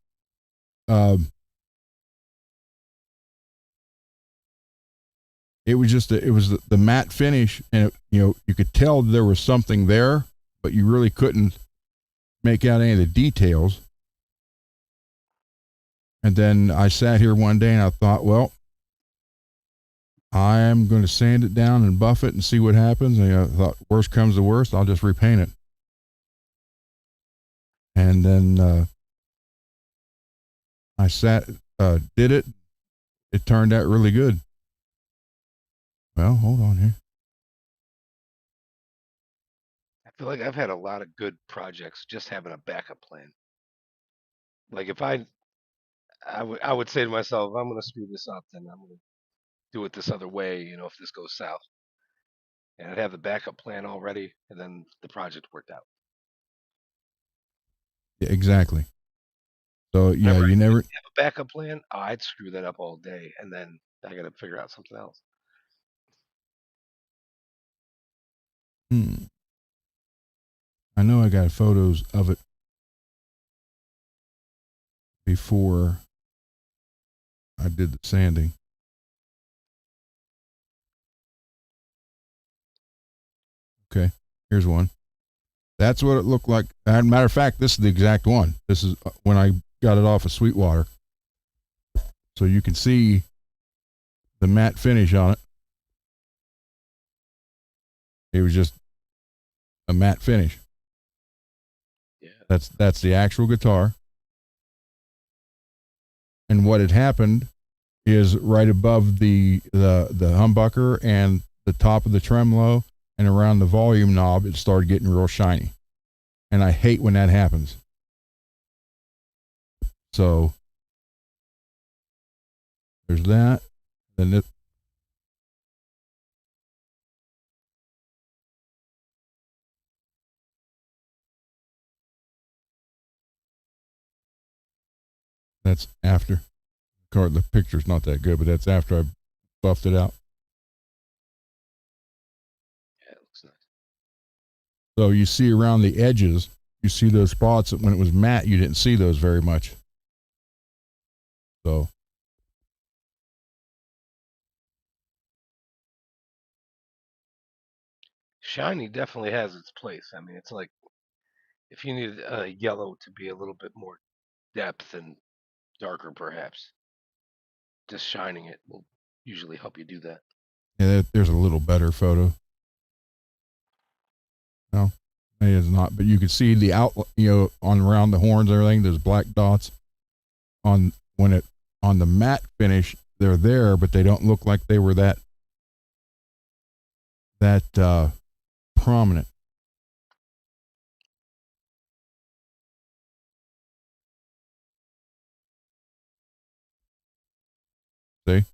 It was just the matte finish, and you could tell there was something there, but you really couldn't make out any of the details. And then I sat here one day and I thought, well, I'm going to sand it down and buff it and see what happens. And I thought, worst comes to worst, I'll just repaint it. And then I did it. It turned out really good. Well, hold on here. I feel like I've had a lot of good projects just having a backup plan. Like if I would say to myself, if I'm going to screw this up, then I'm going to do it this other way, if this goes south. And I'd have the backup plan already, and then the project worked out. Yeah, exactly. So yeah, Whenever I you never. didn't have a backup plan, I'd screw that up all day, and then I got to figure out something else. I know I got photos of it before I did the sanding. Okay, here's one. That's what it looked like. As a matter of fact, this is the exact one. This is when I got it off of Sweetwater. So you can see the matte finish on it. It was just a matte finish. Yeah. That's the actual guitar. And what had happened is right above the humbucker and the top of the tremolo and around the volume knob, it started getting real shiny. And I hate when that happens. So there's that. Then that's after. The picture's not that good, but that's after I buffed it out. Yeah, it looks nice. So you see around the edges, you see those spots that when it was matte, you didn't see those very much. So Shiny definitely has its place. I mean, it's like if you need a yellow to be a little bit more depth and darker, perhaps, just shining it will usually help you do that. yeah, there's a little better photo. No, it is not. But you can see the outline, on around the horns, and everything. There's black dots on the matte finish. They're there, but they don't look like they were that prominent. See?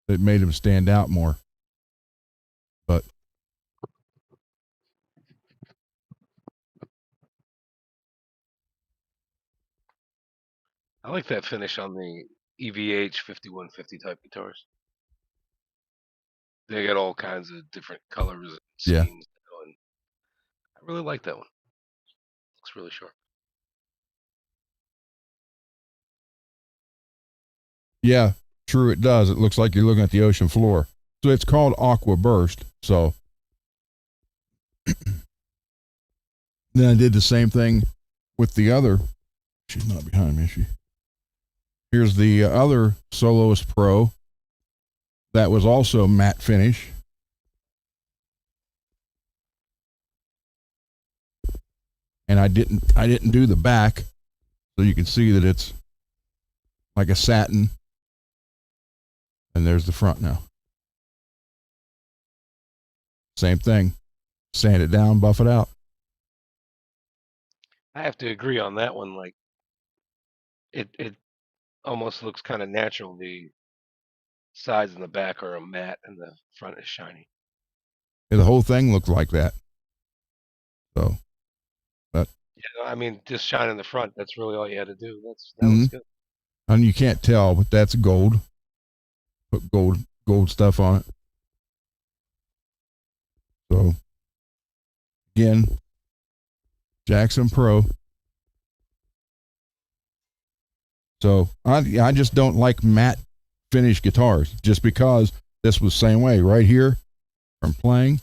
It made them stand out more. But I like that finish on the EVH 5150 type guitars. They got all kinds of different colors and yeah, schemes. And I really like that one. Looks really sharp. yeah, true. It does. It looks like you're looking at the ocean floor. So it's called Aqua Burst. So then I did the same thing with the other. She's not behind me, is she? Here's the other Soloist Pro that was also matte finish. And I didn't do the back, so you can see that it's like a satin. And there's the front now. Same thing. Sand it down, buff it out. I have to agree on that one. Like, it almost looks kind of natural. The sides and the back are a matte, and the front is shiny. The whole thing looked like that. So, but Yeah, I mean, just shining the front. That's really all you had to do. That looks good. and you can't tell, but that's gold. Put gold stuff on it. So again, Jackson Pro. So I just don't like matte finish guitars just because this was the same way right here from playing.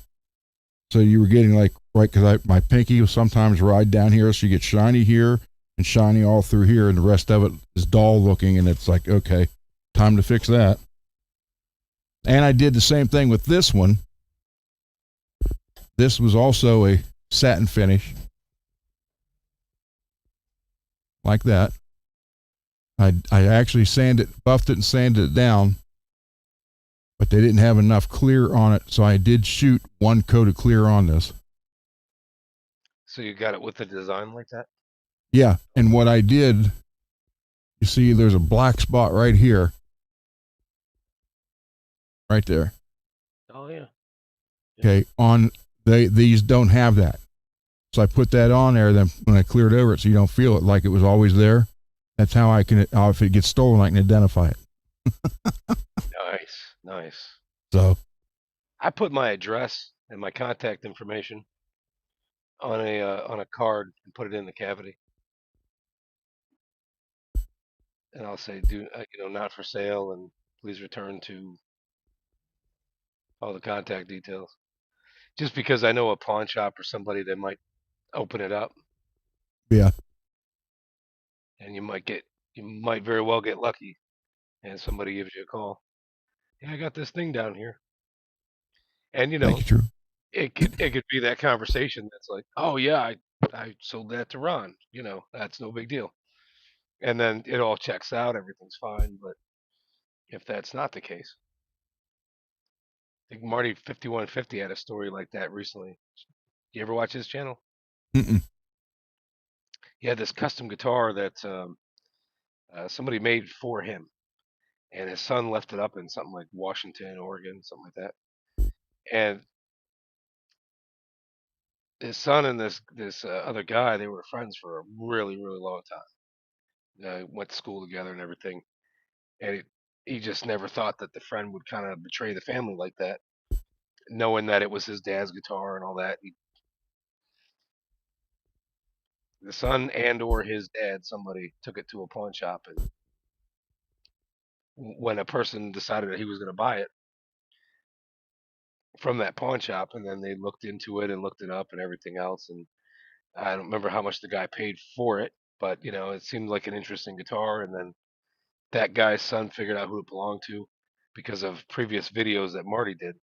So you were getting like, right, because my pinky will sometimes ride down here, so you get shiny here and shiny all through here, and the rest of it is dull looking, and it's like, okay, time to fix that. And I did the same thing with this one. This was also a satin finish, like that. I actually buffed it and sanded it down, but they didn't have enough clear on it, so I did shoot one coat of clear on this. So you got it with the design like that? Yeah, and what I did, you see there's a black spot right here. Right there. Oh yeah. Okay, these don't have that. So I put that on there, then when I cleared over it so you don't feel it like it was always there. That's how I can, if it gets stolen, I can identify it. Nice. So I put my address and my contact information on a card and put it in the cavity, and I'll say, not for sale, and please return to all the contact details. Just because I know a pawn shop or somebody that might open it up, yeah, and you might very well get lucky, and somebody gives you a call. Yeah, I got this thing down here, and thank you, True. it could be that conversation that's like, oh yeah, I sold that to Ron. That's no big deal. And then it all checks out, everything's fine. But if that's not the case, I think Marty 5150 had a story like that recently. You ever watch his channel? Mm-mm. He had this custom guitar that somebody made for him, and his son left it up in something like Washington, Oregon, something like that. And his son and this other guy, they were friends for a really really long time. Went to school together and everything, and he just never thought that the friend would kind of betray the family like that, knowing that it was his dad's guitar and all that. The son and or his dad, somebody took it to a pawn shop, and when a person decided that he was going to buy it from that pawn shop, and then they looked into it and looked it up and everything else, and I don't remember how much the guy paid for it, but it seemed like an interesting guitar, and then that guy's son figured out who it belonged to because of previous videos that Marty did,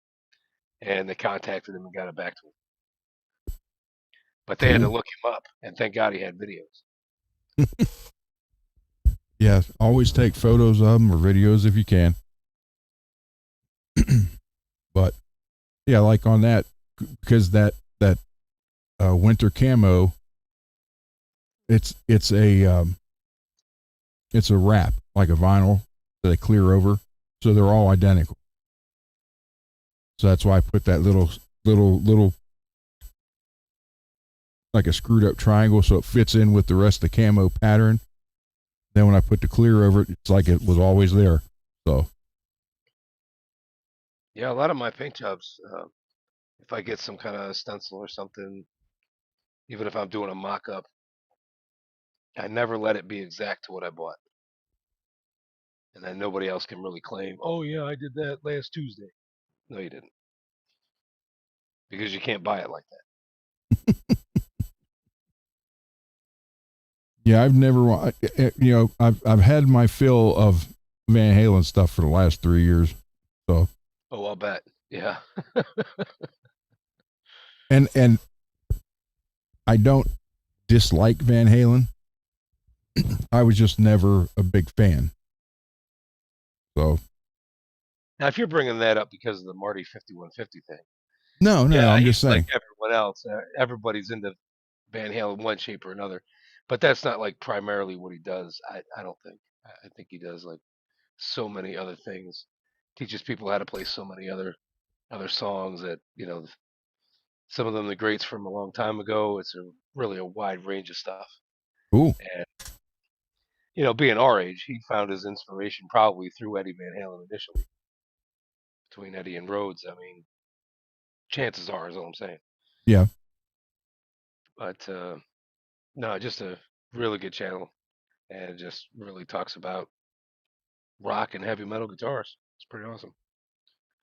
and they contacted him and got it back to him. But they had to Cool. look him up, and thank God he had videos. Yeah, always take photos of them or videos if you can. But yeah, like on that, because that winter camo, it's a wrap, like a vinyl that they clear over, so they're all identical. So that's why I put that little like a screwed up triangle so it fits in with the rest of the camo pattern. Then when I put the clear over it, it's like it was always there. So Yeah, a lot of my paint jobs, if I get some kind of stencil or something, even if I'm doing a mock-up, I never let it be exact to what I bought. And then nobody else can really claim, oh yeah, I did that last Tuesday. No, you didn't. Because you can't buy it like that. yeah, I've never, I've had my fill of Van Halen stuff for the last 3 years. So, Oh, I'll bet. Yeah. and I don't dislike Van Halen. I was just never a big fan. So Now, if you're bringing that up because of the Marty 5150 thing, no, yeah, I'm he's just like saying. everyone else. Everybody's into Van Halen in one shape or another, but that's not like primarily what he does. I don't think. I think he does like so many other things. Teaches people how to play so many other songs that some of them the greats from a long time ago. It's really a wide range of stuff. Cool. And being our age, he found his inspiration probably through Eddie Van Halen initially. Between Eddie and Rhodes, I mean, chances are is all I'm saying. Yeah. But no, just a really good channel, and it just really talks about rock and heavy metal guitars. It's pretty awesome.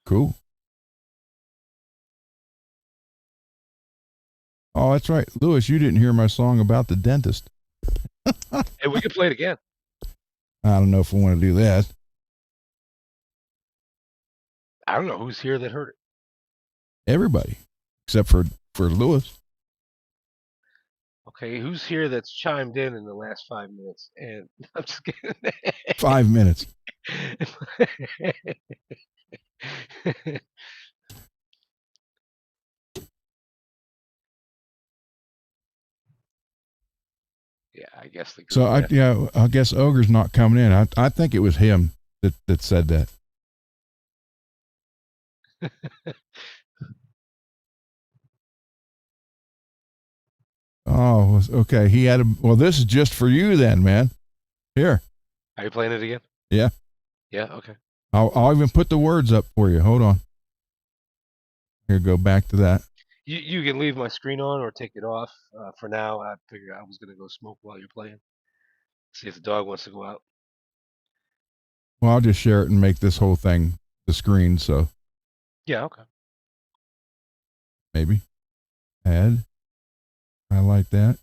Cool. Oh, that's right. Lewis, you didn't hear my song about the dentist. Hey, we could play it again. I don't know if I want to do that. I don't know who's here that heard it. Everybody, except for Lewis. Okay, who's here that's chimed in the last 5 minutes? And I'm just kidding. 5 minutes. Yeah, I guess the group. So I guess Ogre's not coming in. I think it was him that said that. Oh, okay. He had well, this is just for you then, man. Here. Are you playing it again? Yeah. Yeah, okay. I'll even put the words up for you. Hold on. Here, go back to that. You can leave my screen on or take it off. For now, I figured I was going to go smoke while you're playing. See if the dog wants to go out. Well, I'll just share it and make this whole thing the screen, so Yeah, okay. maybe. Add. I like that.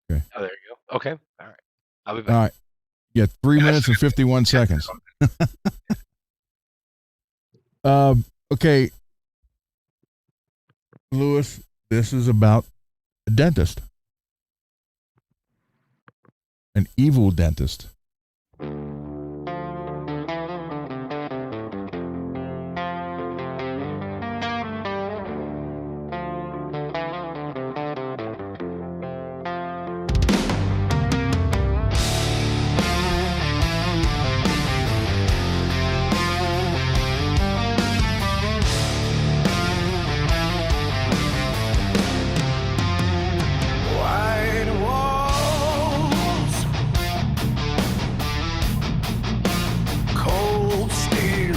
Okay. Oh, there you go. Okay. All right. I'll be back. All right. Yeah, 3 minutes and 51 seconds. Okay. Lewis, this is about a dentist. An evil dentist. White walls, cold steel,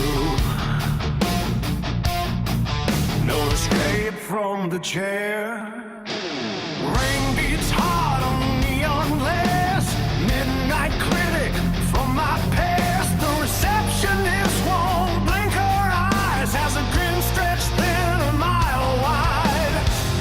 no escape from the chair. Rain beats hard on neon glass. Midnight critic from my past. The receptionist won't blink her eyes. Has a grin stretched thin a mile wide.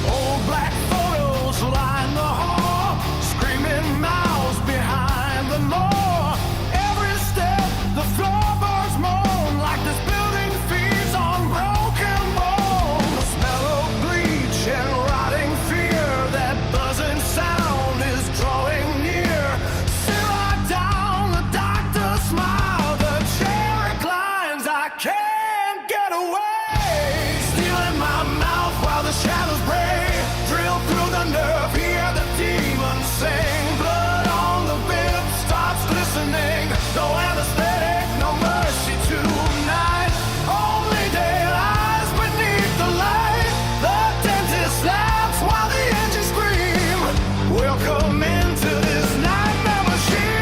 Old black photos line the hall. Screaming mouths behind the door. Every step the floorboards moan like this building feeds on broken bones. The smell of bleach and rotting fear. That buzzing sound is drawing near. Sit right down, the doctor smile. The chair reclines, I can't get away. Steel in my mouth while the shadows bray. Drill through the nerve, hear the demons sing. Blood on the bib starts glistening. No anesthetic, no mercy tonight. Only daylight beneath the light. The dentist laughs while the engines scream. Welcome into this nightmare machine.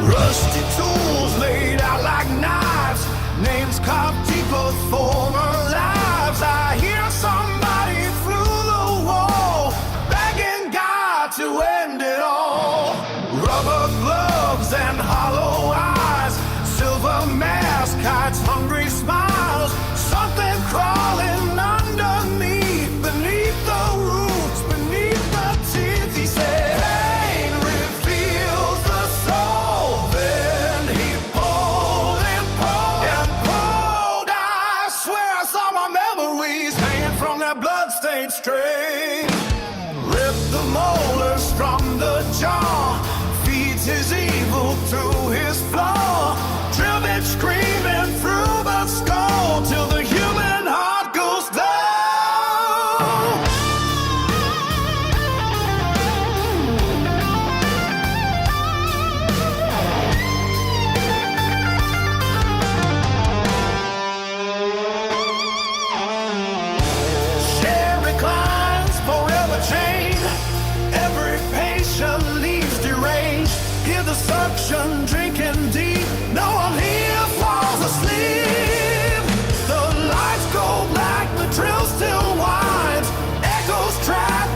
Rusty tools laid out like knives. Names carved deep of former lives. I hear somebody through the wall begging God to end it all. Rubber gloves and hollow eyes. Silver mask hides hungry smiles. Something crawling underneath. Beneath the roots, beneath the teeth. He said, pain reveals the soul. Then he pulled and pulled and pulled. I swear I saw my memories hanging from that bloodstained string. Rip the molars from the jaw. Feeds his evil through his flaw. Drill bit screaming through the skull till the human heart goes down. Chair reclines, forever chained. Every patient leaves deranged. Hear the suction drinking deep. No one here falls asleep. The lights go black, the drill still winds. Echoes trap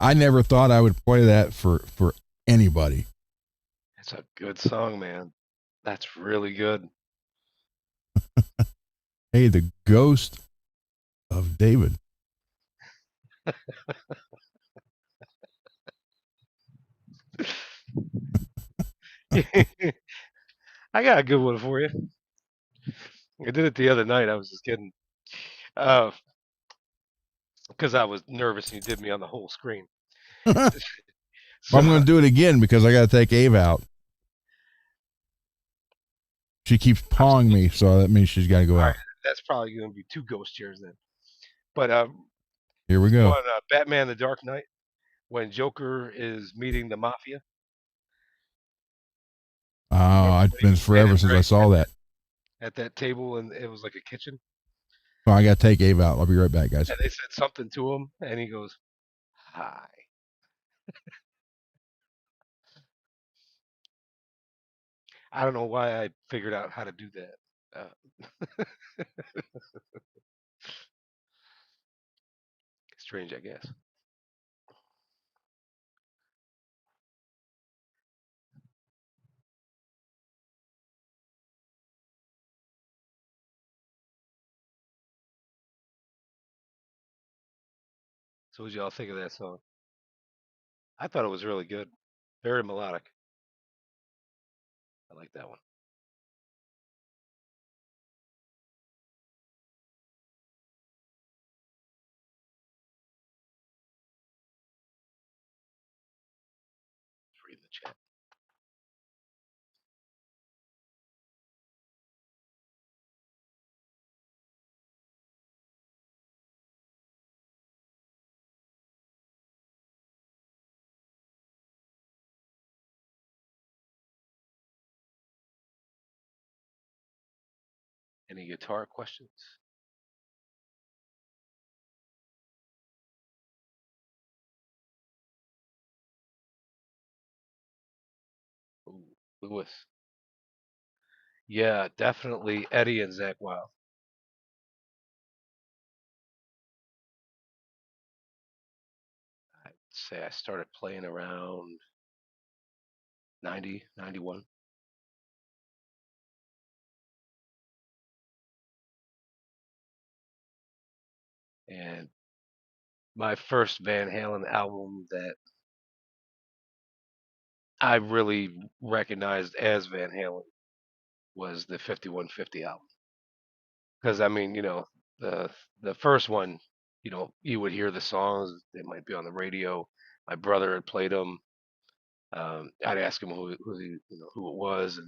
I never thought I would play that for anybody. It's a good song, man. That's really good. Hey, the ghost of David. I got a good one for you. I did it the other night. I was just kidding. Because I was nervous and you did me on the whole screen. So I'm going to do it again because I got to take Ave out. She keeps pawing me, so that means she's got to go out. that's probably going to be 2 ghost chairs then. But Here we go. on Batman: The Dark Knight, when Joker is meeting the mafia. It's been forever since I saw that. At that table, and it was like a kitchen. So I got to take Ave out. I'll be right back, guys. And they said something to him, and he goes, "Hi." I don't know why I figured out how to do that. Strange, I guess. So, what did y'all think of that song? I thought it was really good, very melodic. I like that one. Let's read the chat. Any guitar questions? Ooh, Lewis. Yeah, definitely Eddie and Zach Wild. I'd say I started playing around 90, 91. And my first Van Halen album that I really recognized as Van Halen was the 5150 album. Because I mean, the the first one, you would hear the songs. They might be on the radio. My brother had played them. I'd ask him who it was,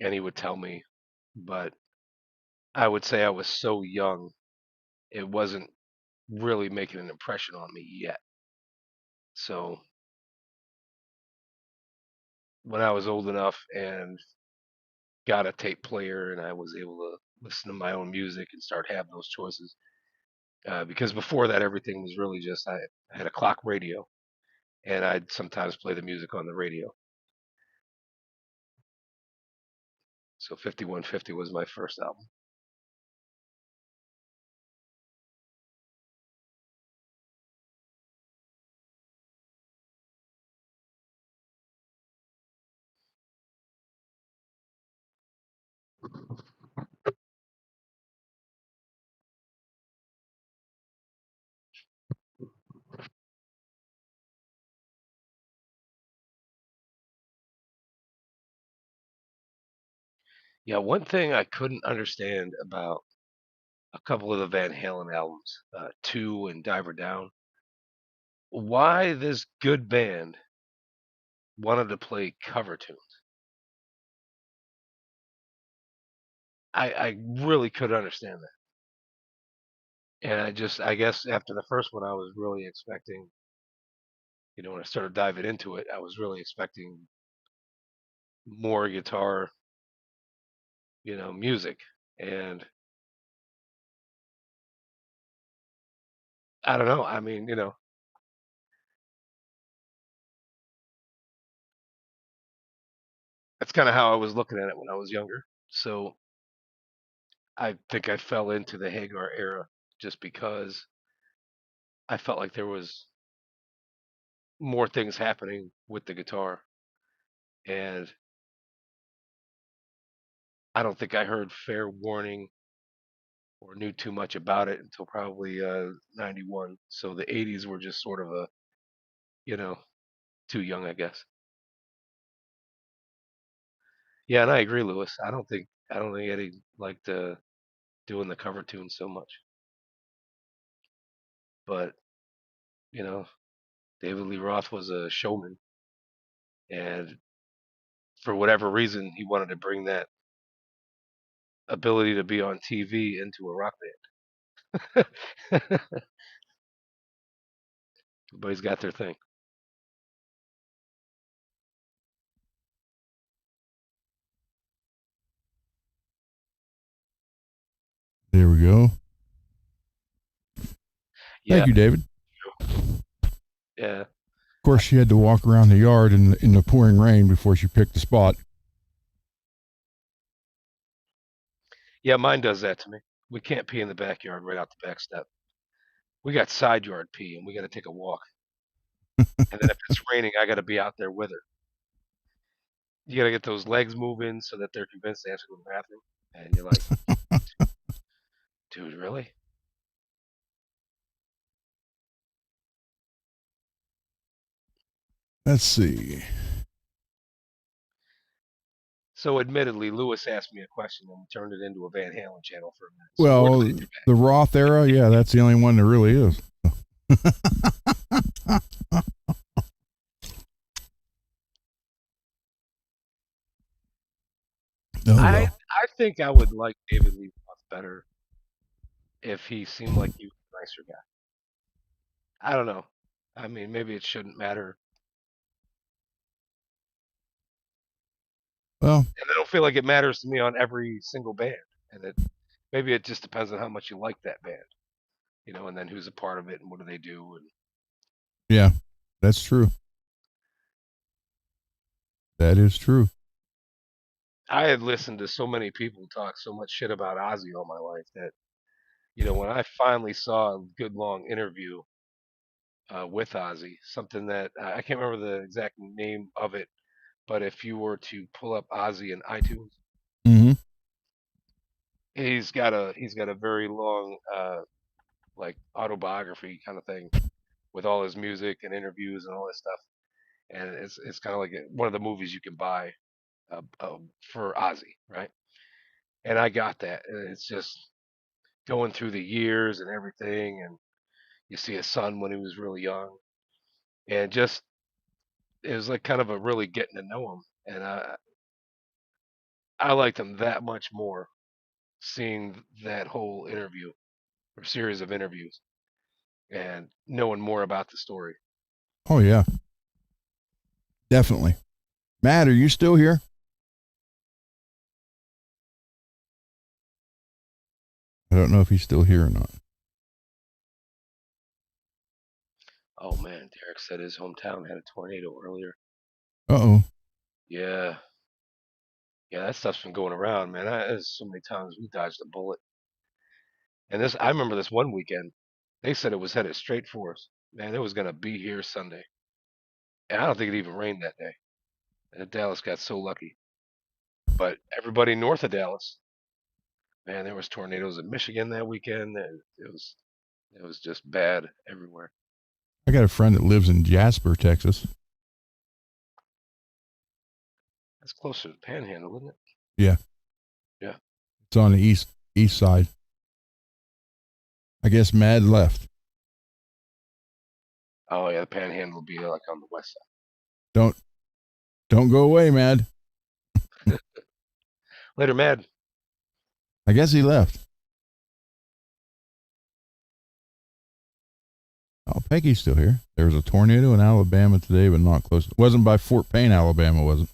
and he would tell me. But I would say I was so young, it wasn't really making an impression on me yet. So when I was old enough and got a tape player and I was able to listen to my own music and start having those choices, because before that everything was really just I had a clock radio and I'd sometimes play the music on the radio. So 5150 was my first album. Yeah, one thing I couldn't understand about a couple of the Van Halen albums, Two and Diver Down, why this good band wanted to play cover tunes. I really couldn't understand that. And I guess after the first one, I was really expecting, when I started diving into it, I was really expecting more guitar, music. And I don't know. I mean, that's kind of how I was looking at it when I was younger. So I think I fell into the Hagar era just because I felt like there was more things happening with the guitar, and I don't think I heard Fair Warning or knew too much about it until probably 91. So the 80s were just sort of a, you know, too young, I guess. Yeah, and I agree, Lewis. I don't think Eddie liked doing the cover tune so much. But, you know, David Lee Roth was a showman, and for whatever reason he wanted to bring that ability to be on TV into a rock band. Everybody's got their thing. There we go. Yeah, Thank you, David. yeah. Of course, she had to walk around the yard in the pouring rain before she picked the spot. Yeah, mine does that to me. We can't pee in the backyard right out the back step. We got side yard pee, and we got to take a walk. And then if it's raining, I got to be out there with her. You got to get those legs moving so that they're convinced they have to go to the bathroom. And you're like, dude, really? Let's see. So, admittedly, Lewis asked me a question and we turned it into a Van Halen channel for a minute. So Well, the Roth era, yeah, that's the only one that really is. Oh, I well. I think I would like David Lee Roth better if he seemed like he was a nicer guy. I don't know. I mean, maybe it shouldn't matter. Well, And I don't feel like it matters to me on every single band. And maybe it just depends on how much you like that band, and then who's a part of it and what do they do. And yeah, that's true. That is true. I had listened to so many people talk so much shit about Ozzy all my life that, when I finally saw a good long interview with Ozzy, something that I can't remember the exact name of it, but if you were to pull up Ozzy in iTunes, Mm-hmm. he's got a very long like autobiography kind of thing with all his music and interviews and all this stuff, and it's kind of like one of the movies you can buy for Ozzy, right? And I got that, and it's just going through the years and everything, and you see his son when he was really young, and just it was like kind of a really getting to know him, and I liked him that much more seeing that whole interview or series of interviews and knowing more about the story. Oh, yeah. Definitely. Matt, are you still here? I don't know if he's still here or not. Oh man, Derek said his hometown had a tornado earlier. Uh-oh. Yeah, yeah, that stuff's been going around, man. There's so many times we dodged a bullet. And I remember this one weekend, they said it was headed straight for us. Man, it was gonna be here Sunday, and I don't think it even rained that day. And Dallas got so lucky. But everybody north of Dallas, man, there was tornadoes in Michigan that weekend. And it was just bad everywhere. I got a friend that lives in Jasper, Texas. That's closer to the Panhandle, isn't it? Yeah. Yeah. It's on the east side. I guess Mad left. Oh yeah, the Panhandle will be like on the west Don't go away, Mad. side. Later, Mad. I guess he left. Oh, Peggy's still here. There was a tornado in Alabama today, but not close. It wasn't by Fort Payne, Alabama, was it?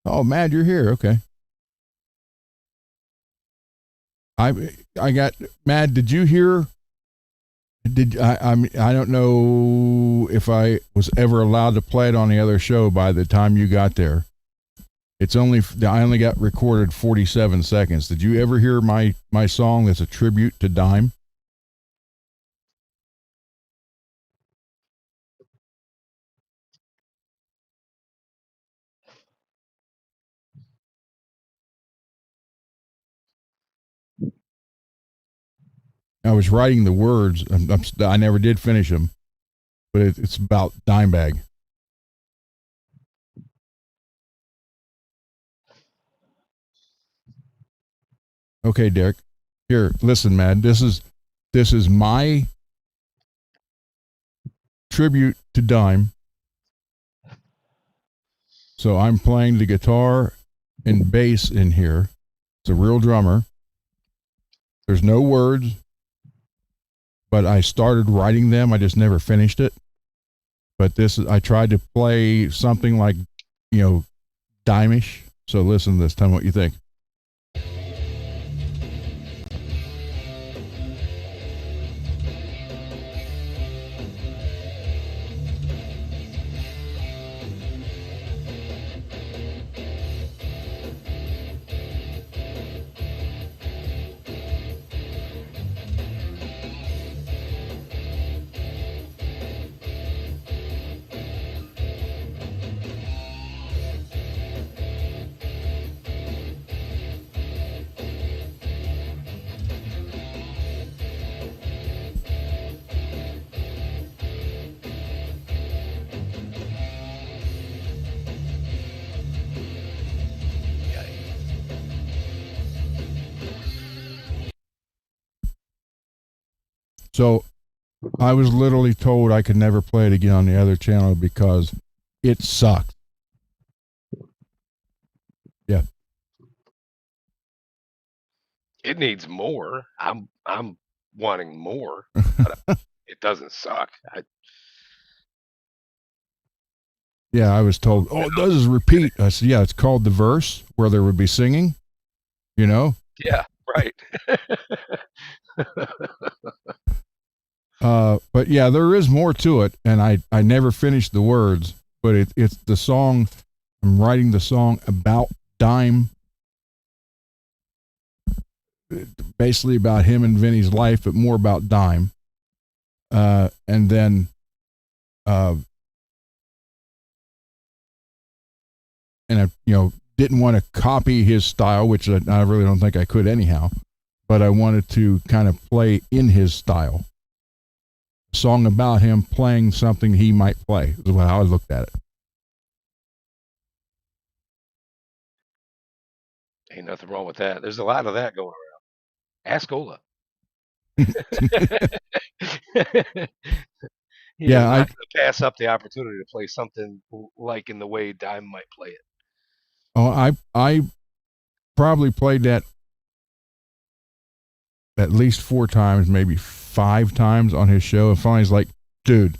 Oh, Mad, you're here. Okay. I got Mad. Did you hear? I don't know if I was ever allowed to play it on the other show by the time you got there. I only got recorded 47 seconds. Did you ever hear my song that's a tribute to Dime? I was writing the words. I never did finish them, but it's about Dimebag. Okay, Derek. Here, listen, man. This is my tribute to Dime. So I'm playing the guitar and bass in here. It's a real drummer. There's no words, but I started writing them. I just never finished it. But I tried to play something like, Dime-ish. So listen to this. Tell me what you think. So I was literally told I could never play it again on the other channel because it sucked. Yeah. It needs more. I'm wanting more, but it doesn't suck. Yeah, I was told, oh, it does is repeat. I said, yeah, it's called the verse where there would be singing, Yeah, right. But yeah, there is more to it, and I never finished the words, but it's the song. I'm writing the song about Dime, basically about him and Vinny's life, but more about Dime. And then, and I, didn't want to copy his style, which I really don't think I could anyhow, but I wanted to kind of play in his style. A song about him playing something he might play is how I looked at it. Ain't nothing wrong with that. There's a lot of that going around. Ask Ola. He is Yeah, not going to pass up the opportunity to play something like in the way Dime might play it. I probably played that at least 4 times, maybe 5 times on his show, and finally he's like, dude,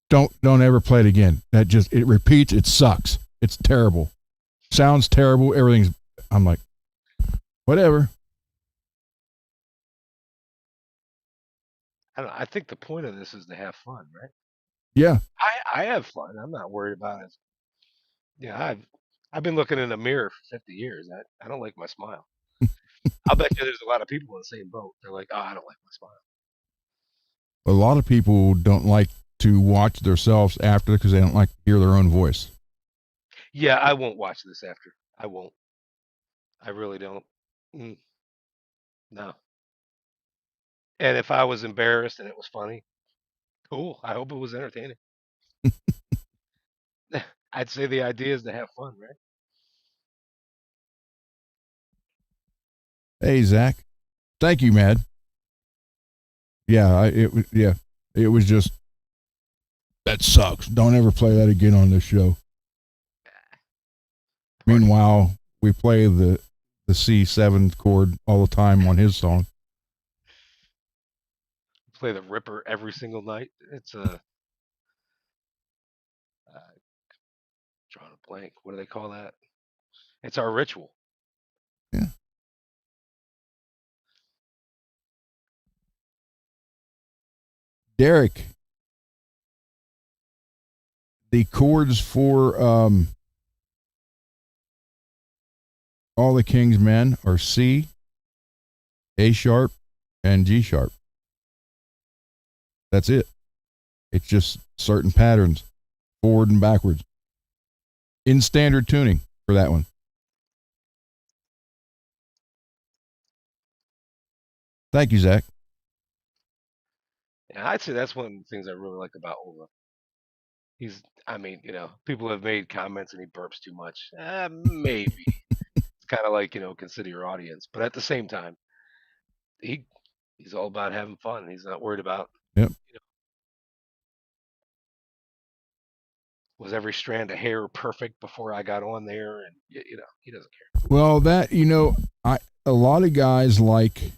don't ever play it again. It repeats, it sucks. It's terrible. Sounds terrible, everything's I'm like, whatever. I don't know, I think the point of this is to have fun, right? Yeah. I have fun. I'm not worried about it. Yeah, I've been looking in the mirror for 50 years. I don't like my smile. I'll bet you there's a lot of people in the same boat. They're like, oh, I don't like my smile. A lot of people don't like to watch themselves after because they don't like to hear their own voice. Yeah, I won't watch this after. I won't. I really don't. No. And if I was embarrassed and it was funny, cool. I hope it was entertaining. I'd say the idea is to have fun, right? Hey, Zach. Thank you, man. Yeah, it was just, that sucks. Don't ever play that again on this show. Meanwhile, we play the C7 chord all the time on his song. Play the Ripper every single night. It's a drawing a blank. What do they call that? It's our ritual. Yeah. Derek, the chords for All the King's Men are C, A sharp, and G sharp. That's it. It's just certain patterns, forward and backwards, in standard tuning for that one. Thank you, Zach. And I'd say that's one of the things I really like about Ola. I mean, people have made comments and he burps too much. Maybe. It's kind of like, consider your audience. But at the same time, he he's all about having fun. He's not worried about, Yep. you know, was every strand of hair perfect before I got on there? And, he doesn't care. Well, that a lot of guys like,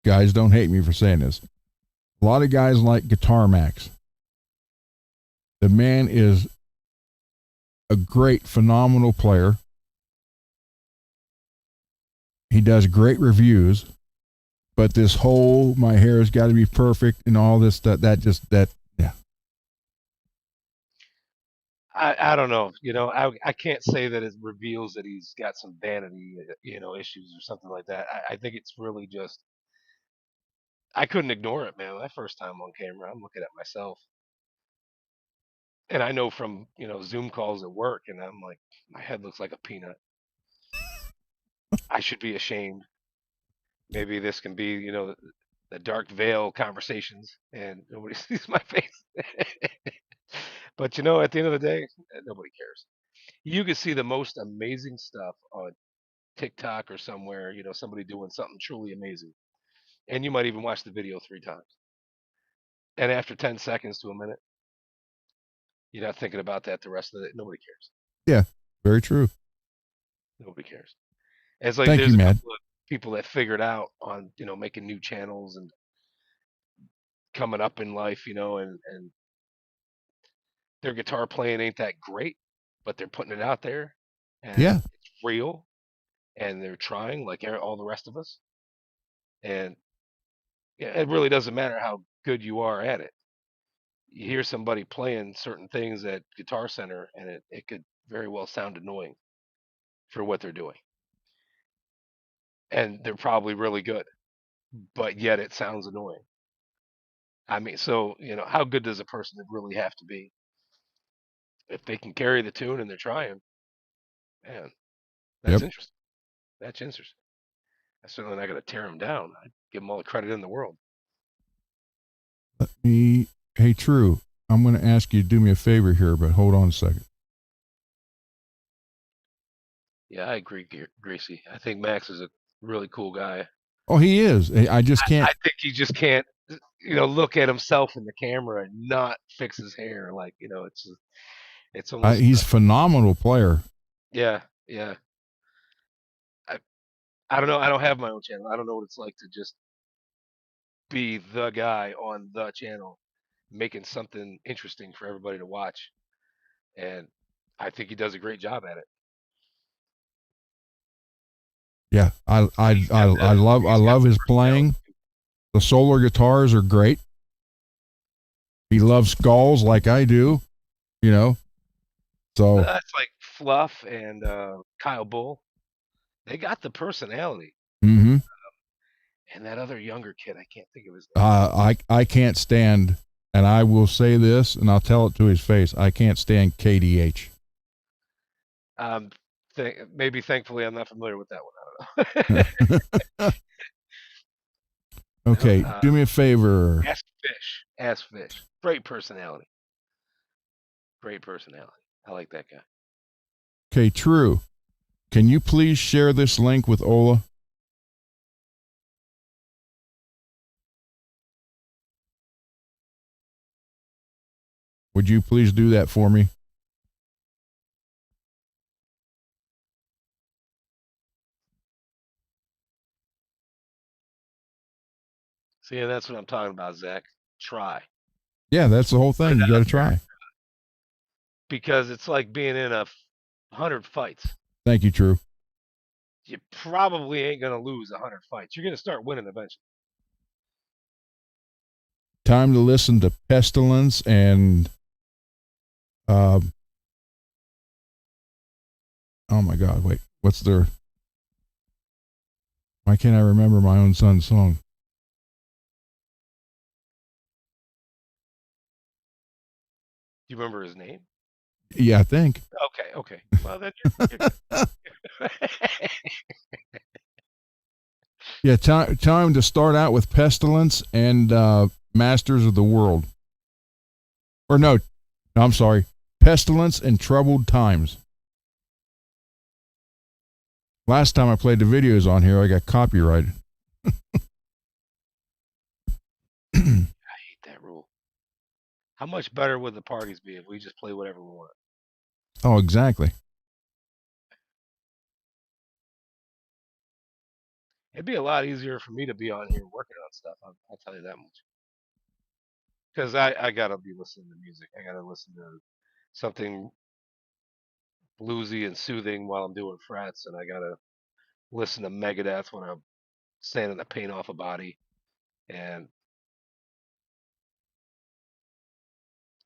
guys don't hate me for saying this. A lot of guys like Guitar Max. The man is a great, phenomenal player. He does great reviews, but this whole my hair has got to be perfect and all this stuff, yeah. I don't know. I can't say that it reveals that he's got some vanity, issues or something like that. I think it's really just I couldn't ignore it, man. My first time on camera, I'm looking at myself, and I know from Zoom calls at work, and I'm like, my head looks like a peanut. I should be ashamed. Maybe this can be, the dark veil conversations, and nobody sees my face. But at the end of the day, nobody cares. You can see the most amazing stuff on TikTok or somewhere, somebody doing something truly amazing. And you might even watch the video 3 times. And after 10 seconds to a minute, you're not thinking about that the rest of it. Nobody cares. Yeah, very true. Nobody cares. It's like Thank there's you, a Matt. couple of people that figured out on, making new channels and coming up in life, and their guitar playing ain't that great, but they're putting it out there and Yeah, it's real and they're trying like all the rest of us. And yeah, it really doesn't matter how good you are at it. You hear somebody playing certain things at Guitar Center, and it could very well sound annoying for what they're doing. And they're probably really good, but yet it sounds annoying. I mean, so, how good does a person really have to be? If they can carry the tune and they're trying, man, that's yep. interesting. That's interesting. I'm certainly not going to tear them down. I give them all the credit in the world. Hey, True, I'm going to ask you to do me a favor here, but hold on a second. Yeah, I agree, Gracie. I think Max is a really cool guy. Oh, he is. I just can't. I think he just can't, look at himself in the camera and not fix his hair. Like, it's almost, He's a phenomenal player. yeah, yeah. I, I don't know. I don't have my own channel. I don't know what it's like to just be the guy on the channel, making something interesting for everybody to watch. And I think he does a great job at it. Yeah, I love his playing. The solar guitars are great. He loves skulls like I do, So That's like Fluff and Kyle Bull. They got the personality. mm-hmm. And that other younger kid, I can't think of his name. I can't stand, and I will say this, and I'll tell it to his face. I can't stand KDH. Maybe thankfully I'm not familiar with that one. I don't know. Okay, do me a favor. Ask Fish. Great personality. Great personality. I like that guy. Okay, True. Can you please share this link with Ola? Would you please do that for me? See, and that's what I'm talking about, Zach. Try. Yeah, that's the whole thing. You got to try. Because it's like being in 100 fights. Thank you, True. You probably ain't going to lose 100 fights. You're going to start winning eventually. Time to listen to Pestilence and oh my God, wait. What's their Why can't I remember my own son's song? Do you remember his name? Yeah, I think. Okay. Well, then you're Yeah, tell him to start out with Pestilence and Masters of the World. Or no, I'm sorry. Pestilence and Troubled Times. Last time I played the videos on here, I got copyrighted. I hate that rule. How much better would the parties be if we just play whatever we want? Oh, exactly. It'd be a lot easier for me to be on here working on stuff. I'll tell you that much. Because I gotta be listening to music. I gotta listen to something bluesy and soothing while I'm doing frets, and I gotta listen to Megadeth when I'm sanding the paint off a body. And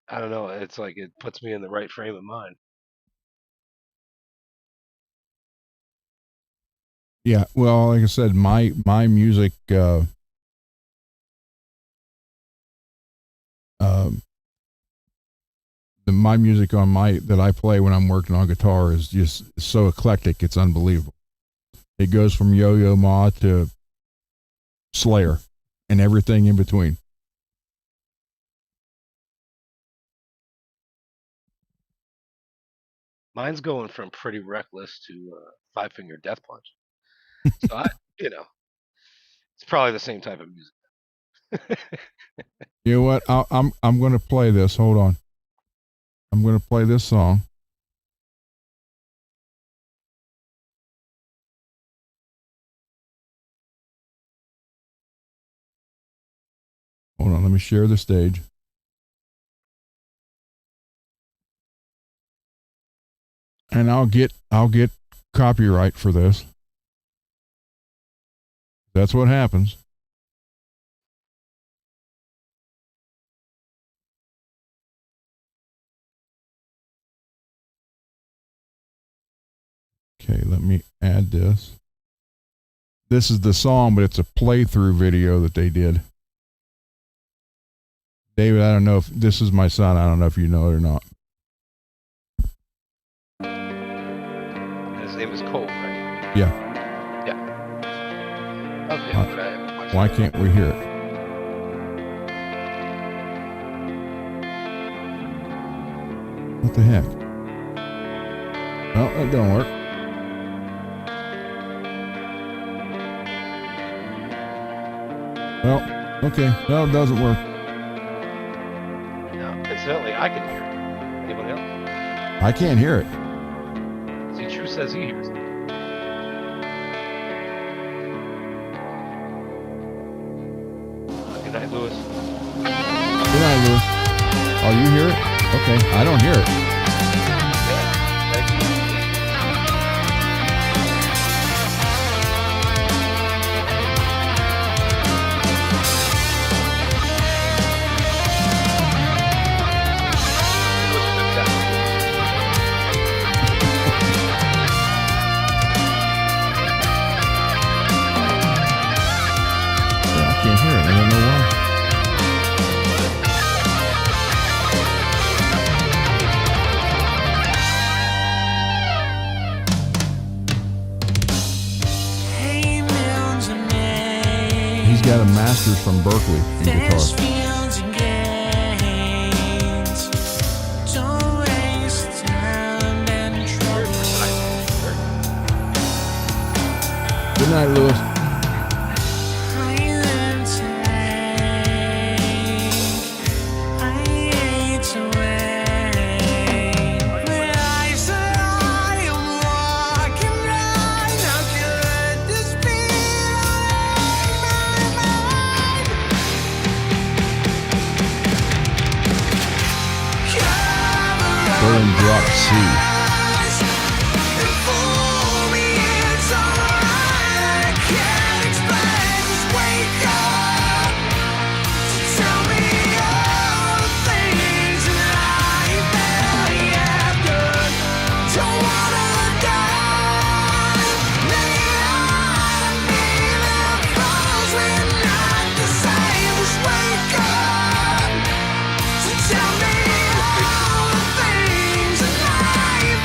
I don't know. It's like it puts me in the right frame of mind. Yeah, well, like I said, my music, my music on that I play when I'm working on guitar is just so eclectic. It's unbelievable. It goes from Yo-Yo Ma to Slayer and everything in between. Mine's going from Pretty Reckless to Five Finger Death Punch. So it's probably the same type of music. You know what? I'm going to play this. Hold on. I'm going to play this song. Hold on. Let me share the stage. And I'll get copyright for this. That's what happens. Okay, let me add this. This is the song, but it's a playthrough video that they did. David, I don't know if this is my son. I don't know if you know it or not. His name is Cole, right? Yeah. Yeah. Okay. Why can't we hear it? What the heck? Oh, that don't work. Well, okay. No, it doesn't work. No, incidentally, I can hear it. Anybody else? I can't hear it. See, True says he hears it. Good night, Lewis. Good night, Lewis. Oh, you hear it? Okay. I don't hear it. Yeah, thank you. I can't hear it. I don't know why. He's got a master's from Berkeley in guitar. Good night, Lewis. Drop C. Tell me all the things that I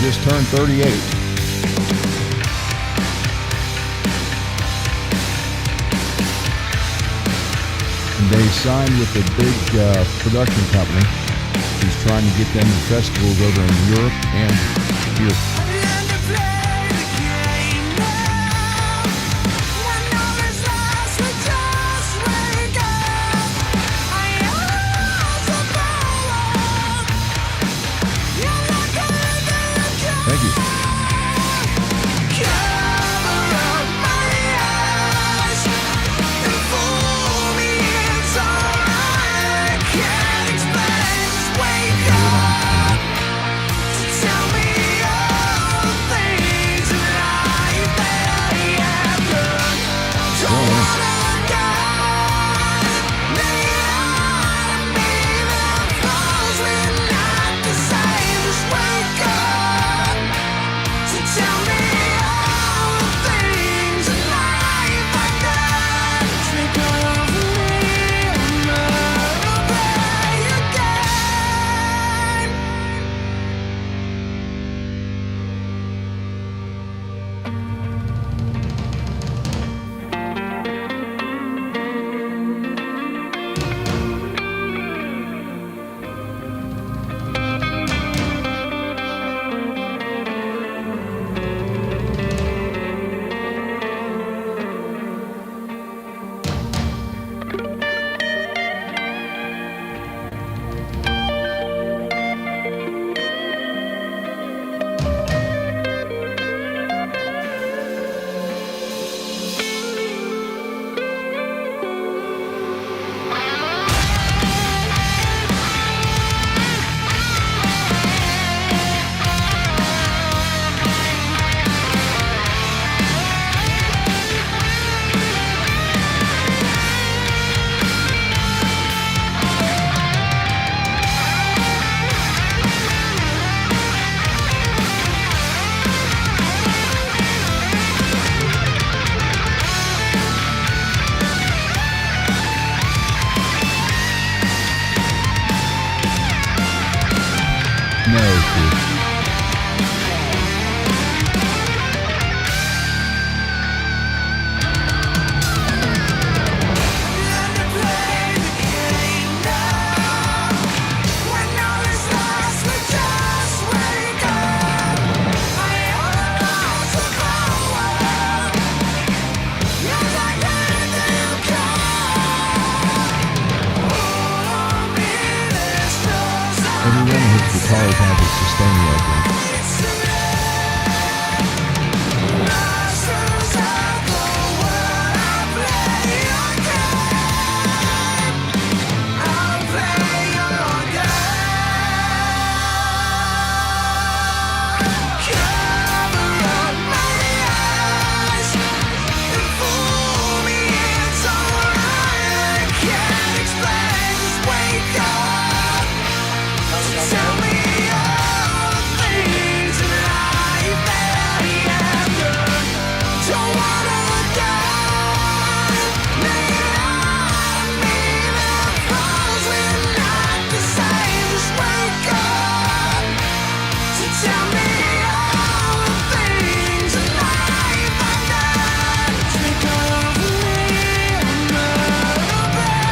just turned 38. And they signed with a big production company who's trying to get them in festivals over in Europe and here. Thank you. Guitars have a sustain level.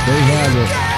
They have it.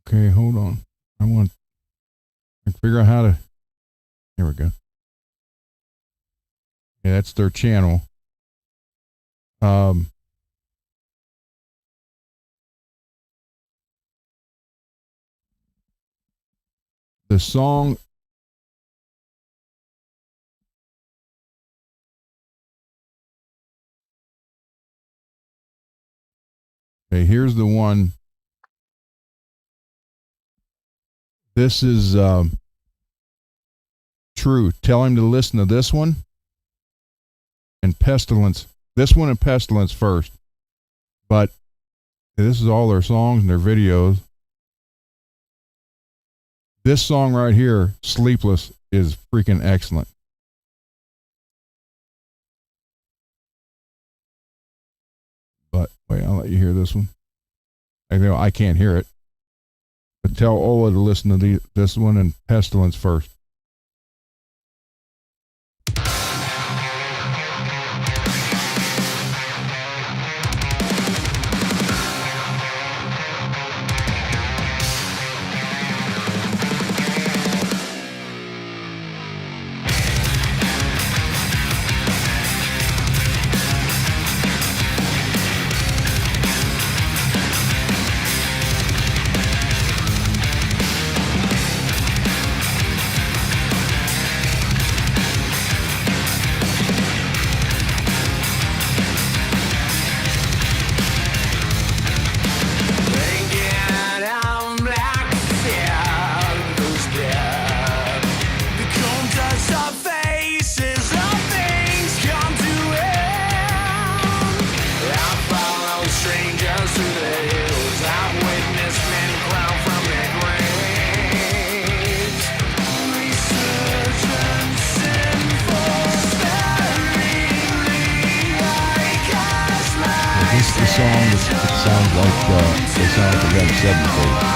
Okay, hold on. I can figure out how to. There we go. Yeah, that's their channel. Um, the song. Okay, here's the one. This is True. Tell him to listen to this one and Pestilence. This one and Pestilence first. But this is all their songs and their videos. This song right here, Sleepless, is freaking excellent. But wait, I'll let you hear this one. I know I can't hear it. But tell Ola to listen to this one and Pestilence first. Song that sounds like they sound like they got a 7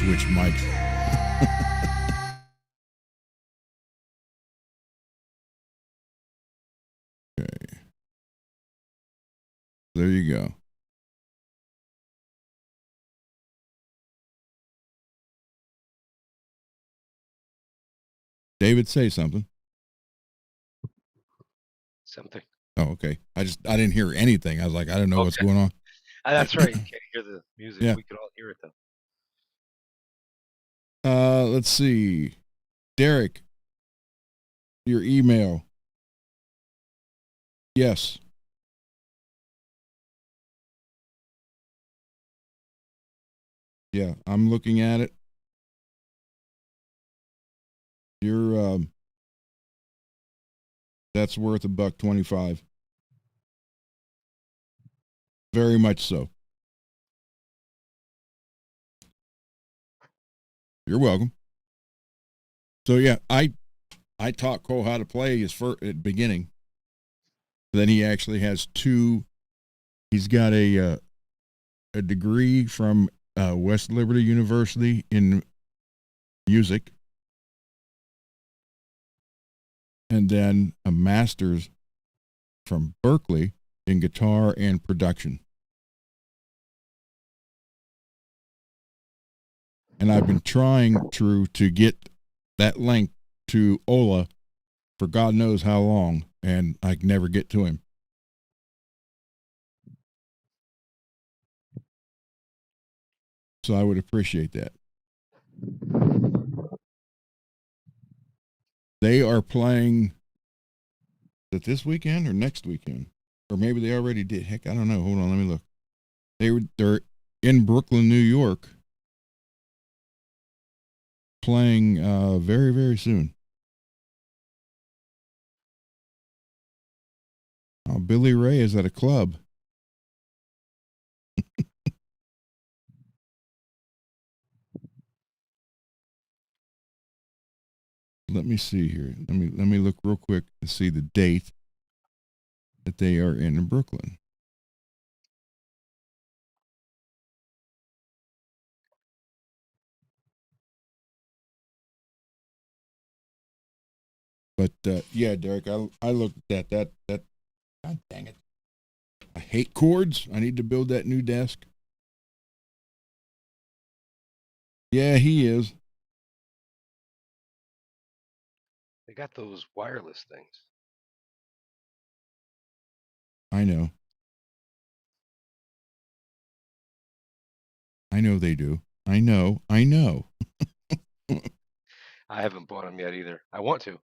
switch mics. Okay. There you go. David, say something. Something. Oh, okay. I didn't hear anything. I was like, I don't know what's Okay. going on. That's right. You can't hear the music. Yeah. We could all hear it though. Let's see. Derek, your email. Yes. Yeah, I'm looking at it. You're that's worth $1.25. Very much so. You're welcome. So yeah, I taught Cole how to play his first at the beginning. Then he actually has two. He's got a degree from West Liberty University in music, and then a master's from Berkeley in guitar and production. And I've been trying, True, to get that link to Ola for God knows how long, and I can never get to him. So I would appreciate that. They are playing, is it this weekend or next weekend? Or maybe they already did. Heck, I don't know. Hold on, let me look. They're in Brooklyn, New York, playing very, very soon. Billy Ray is at a club. Let me see here. Let me look real quick to see the date that they are in Brooklyn. But yeah, Derek, I looked at that. God dang it! I hate chords. I need to build that new desk. Yeah, he is. They got those wireless things. I know. I know they do. I know. I haven't bought them yet either. I want to.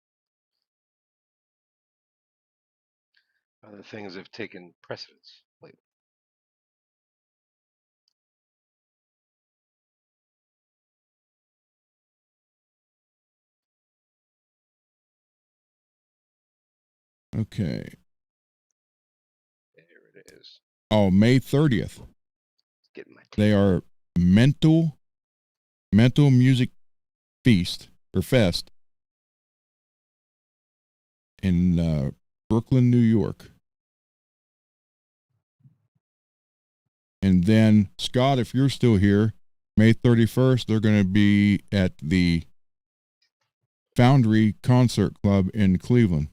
Other things have taken precedence lately. Okay. There it is. Oh, May 30th. Getting my They are mental music feast or fest in Brooklyn, New York. And then, Scott, if you're still here, May 31st, they're going to be at the Foundry Concert Club in Cleveland.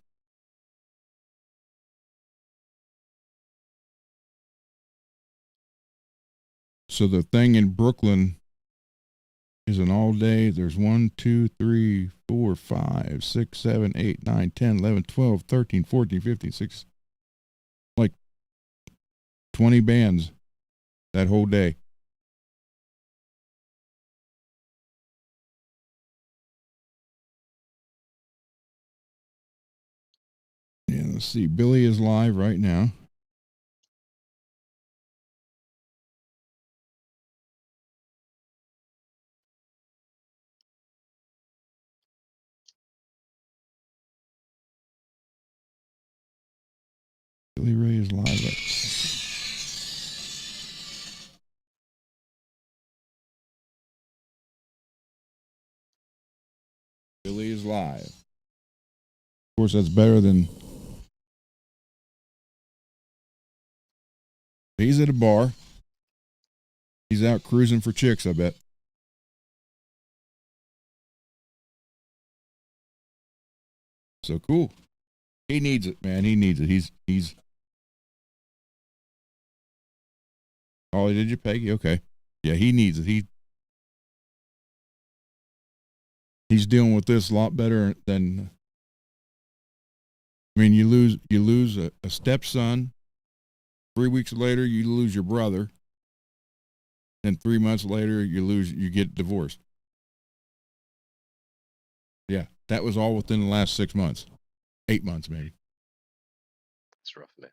So the thing in Brooklyn is an all day. There's 1, 2, 3, 4, 5, 6, 7, 8, 9, 10, 11, 12, 13, 14, 15, 16, like 20 bands that whole day. Yeah, let's see. Billy is live right now. Billy Ray is live. Billy is live. Of course, that's better than. He's at a bar. He's out cruising for chicks, I bet. So cool. He needs it, man. He needs it. He's. Oh, did you, Peggy? Okay. Yeah, he needs it. He's dealing with this a lot better than. I mean, you lose a stepson. 3 weeks later, you lose your brother. And 3 months later, you get divorced. Yeah, that was all within the last 6 months, 8 months maybe. That's rough, man.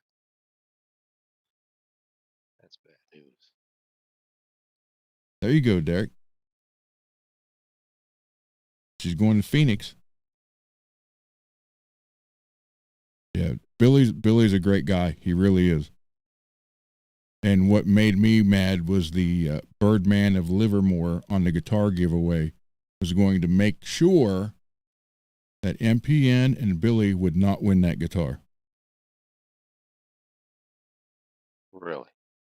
That's bad news. There you go, Derek. She's going to Phoenix. Yeah, Billy's a great guy. He really is. And what made me mad was the Birdman of Livermore on the guitar giveaway was going to make sure that MPN and Billy would not win that guitar. Really?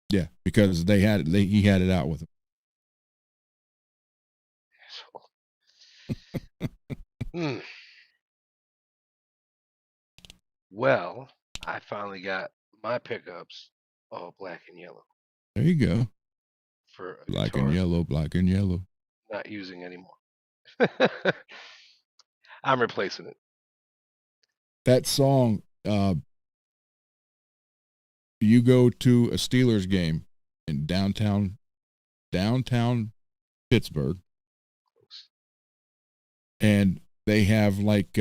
Yeah, because he had it out with him. Well, I finally got my pickups all black and yellow. There you go. For a Black guitar and yellow, black and yellow. not using anymore. I'm replacing it. That song, you go to a Steelers game in downtown Pittsburgh, and they have like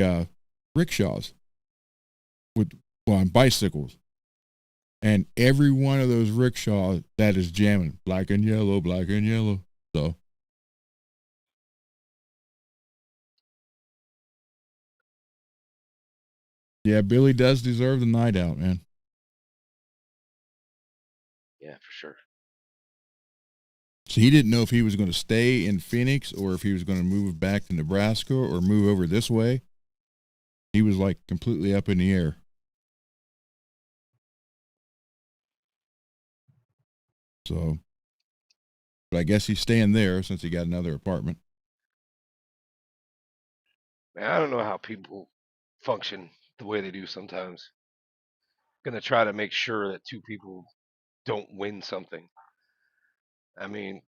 rickshaws on bicycles, and every one of those rickshaws that is jamming black and yellow, black and yellow. So yeah, Billy does deserve the night out, man. Yeah, for sure. So he didn't know if he was going to stay in Phoenix or if he was going to move back to Nebraska or move over this way. He was like completely up in the air. So, but I guess he's staying there since he got another apartment. Man, I don't know how people function the way they do sometimes. Gonna try to make sure that two people don't win something. I mean,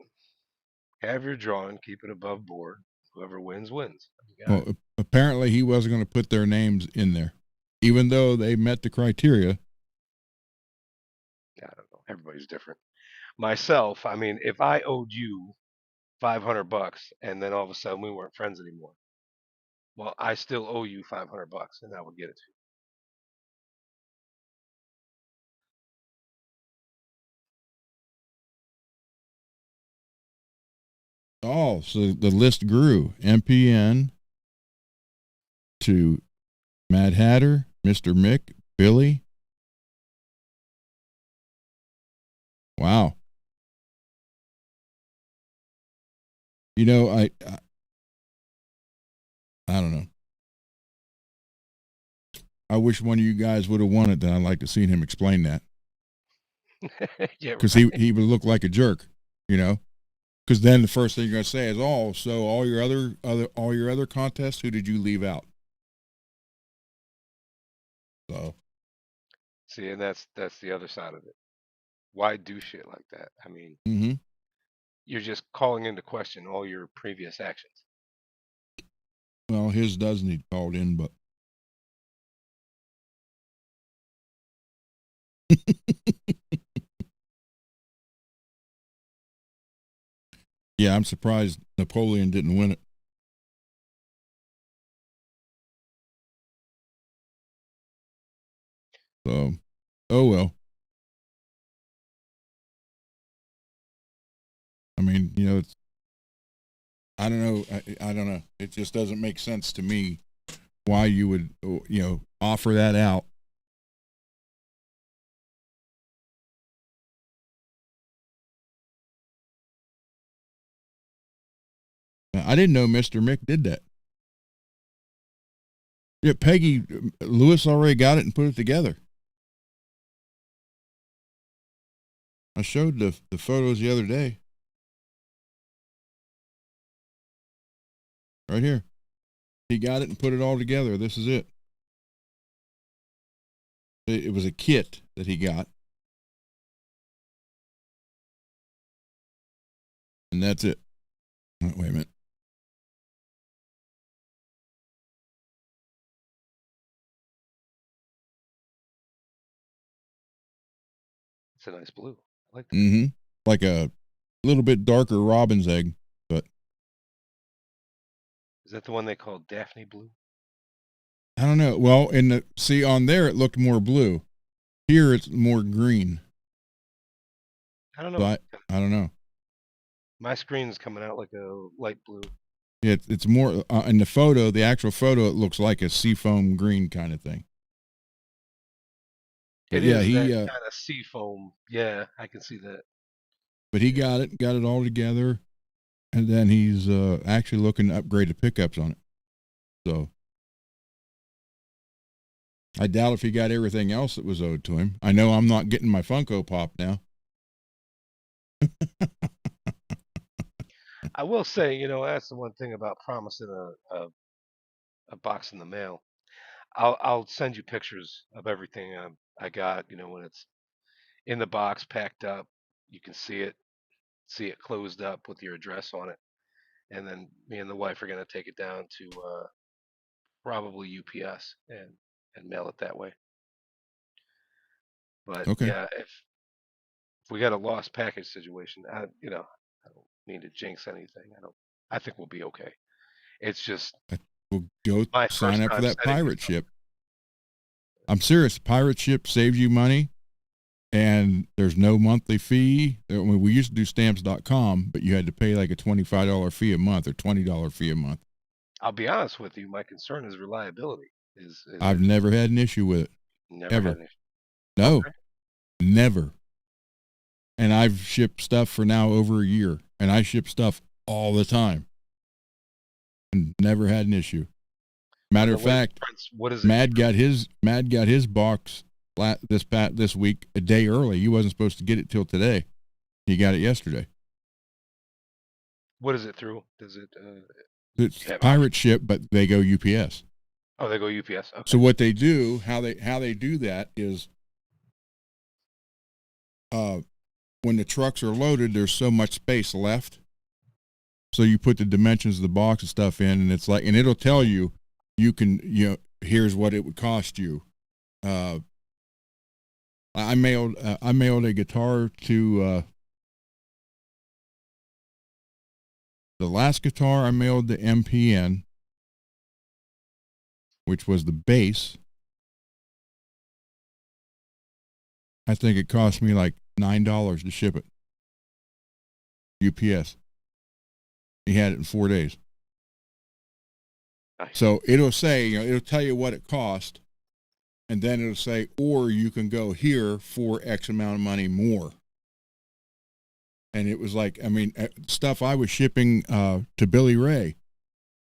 have your drawing, keep it above board. Whoever wins, wins. Well, apparently he wasn't going to put their names in there, even though they met the criteria. I don't know. Everybody's different. Myself, I mean, if I owed you $500 and then all of a sudden we weren't friends anymore, well, I still owe you $500 and I would get it to you. Oh, so the list grew. MPN to Mad Hatter, Mr. Mick, Billy. Wow. You know, I don't know. I wish one of you guys would have won it. Then I'd like to see him explain that. Yeah, Because right. he would look like a jerk, you know. Because then the first thing you're gonna say is, "Oh, so all your other contests, who did you leave out?" So See, and that's the other side of it. Why do shit like that? I mean, mm-hmm. you're just calling into question all your previous actions. Well, his does need called in, but yeah, I'm surprised Napoleon didn't win it. So, oh well. I mean, you know, I don't know. I don't know. It just doesn't make sense to me why you would, you know, offer that out. I didn't know Mr. Mick did that. Yeah, Peggy Lewis already got it and put it together. I showed the photos the other day. Right here. He got it and put it all together. This is it. It was a kit that he got. And that's it. Oh, wait a minute. It's a nice blue. I like that. Mm-hmm. Like a little bit darker robin's egg, but Is that the one they call Daphne blue? I don't know. Well, see on there it looked more blue. Here it's more green. I don't So know. I don't know. My screen's coming out like a light blue. It's more in the photo. The actual photo, it looks like a seafoam green kind of thing. But It yeah, is he that kind of sea foam. Yeah, I can see that. but he got it all together, and then he's actually looking to upgrade the pickups on it. So I doubt if he got everything else that was owed to him. I know I'm not getting my Funko Pop now. I will say, you know, that's the one thing about promising a box in the mail. I'll send you pictures of everything I got. You know, when it's in the box, packed up, you can see it closed up with your address on it, and then me and the wife are gonna take it down to probably UPS and mail it that way. But Okay. yeah, if we got a lost package situation, you know, I don't mean to jinx anything. I think we'll be okay. It's just We'll go my sign first up for time that setting pirate this up. ship. I'm serious. Pirate ship saves you money, and there's no monthly fee. I mean, we used to do stamps.com, but you had to pay like a $25 fee a month or $20 fee a month. I'll be honest with you. My concern is reliability. Is I've it never had an issue with it. never had Ever. any? No, Okay. never. And I've shipped stuff for now over a year, and I ship stuff all the time and never had an issue. Matter The of label fact, prints. What is it? Mad got his box this week a day early. He wasn't supposed to get it till today. He got it yesterday. What is it through? Does it? It's Have pirate ship, but they go UPS. Oh, they go UPS. Okay. So what they do, how they do that is, when the trucks are loaded, there's so much space left. So you put the dimensions of the box and stuff in, and it's like, and it'll tell you, here's what it would cost you. I mailed a guitar to the last guitar I mailed to MPN, which was the bass. I think it cost me like $9 to ship it. UPS. He had it in 4 days. Nice. So it'll say, it'll tell you what it cost, and then it'll say, or you can go here for X amount of money more. And it was like, I mean, stuff I was shipping to Billy Ray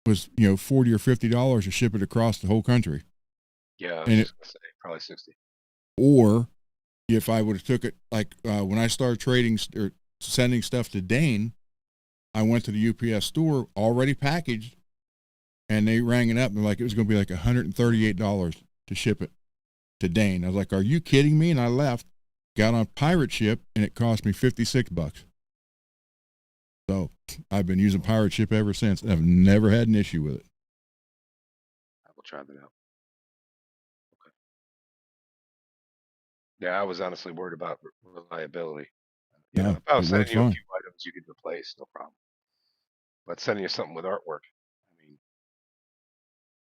was, $40 or $50 to ship it across the whole country. Yeah, I was And just gonna say probably 60. Or if I would have took it, like when I started trading or sending stuff to Dane, I went to the UPS store already packaged, and they rang it up and like it was going to be like $138 to ship it to Dane. I was like, "Are you kidding me?" And I left, got on pirate ship, and it cost me $56. So I've been using pirate ship ever since, and I've never had an issue with it. I will try that out. Okay. Yeah, I was honestly worried about reliability. You know, No, if I it was works sending you a fine. few items you could replace, no problem. But sending you something with artwork, I mean,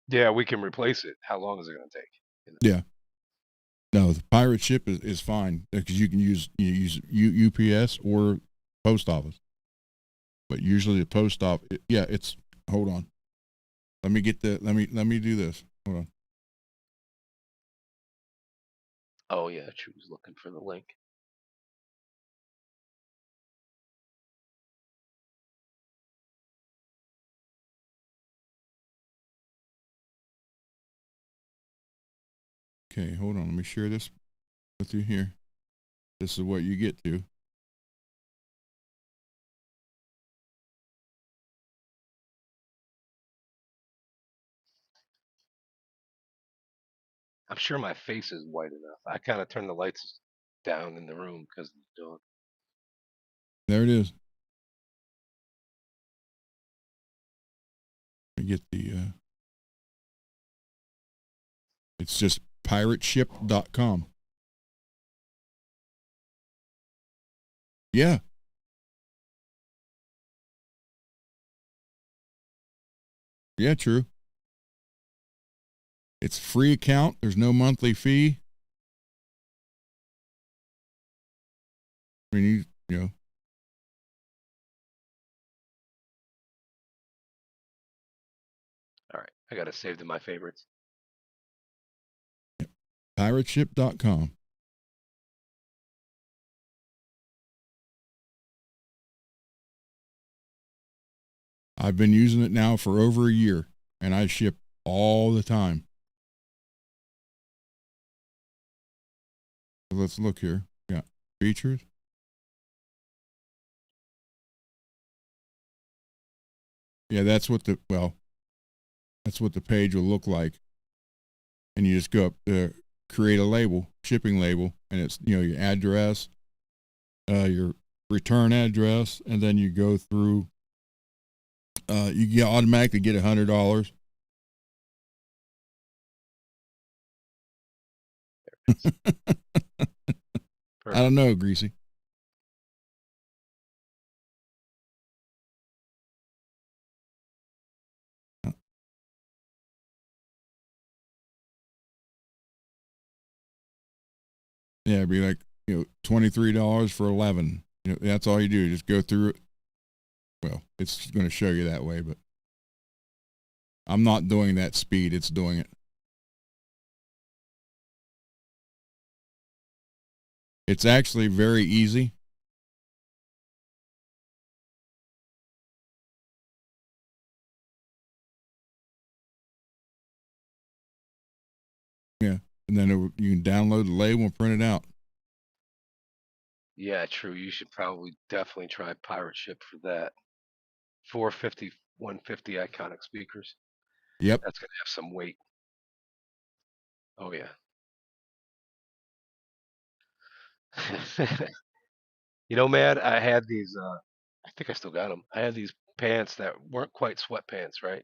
yeah, we can replace it. How long is it going to take? You know? Yeah. No, the pirate ship is fine because you can use UPS or post office, but usually the post office. Yeah, it's. Hold on. Let me do this. Hold on. Oh yeah, she was looking for the link. Okay, hold on. Let me share this with you here. This is what you get to. I'm sure my face is white enough. I kind of turned the lights down in the room because of the dog. There it is. Let me get the. It's just pirateship.com. Yeah. Yeah, true. It's free account. There's no monthly fee. I mean, you know. All right, I got to save to my favorites. Pirateship.com. I've been using it now for over a year, and I ship all the time. So let's look here. Yeah, features. Yeah, that's what the page will look like. And you just go up to create a label, shipping label, and it's, you know, your address, your return address, and then you go through. You automatically get $100. I don't know, Greasy. Yeah, it'd be like, you know, $23 for 11. You know, that's all you do. Just go through it. Well, it's going to show you that way, but I'm not doing that speed. It's doing it. It's actually very easy. Yeah, and then you can download the label and print it out. Yeah, true. You should probably definitely try Pirate Ship for that. 450, 150 iconic speakers. Yep. That's gonna have some weight. Oh yeah. You know, man, I had these. I think I still got them. I had these pants that weren't quite sweatpants, right?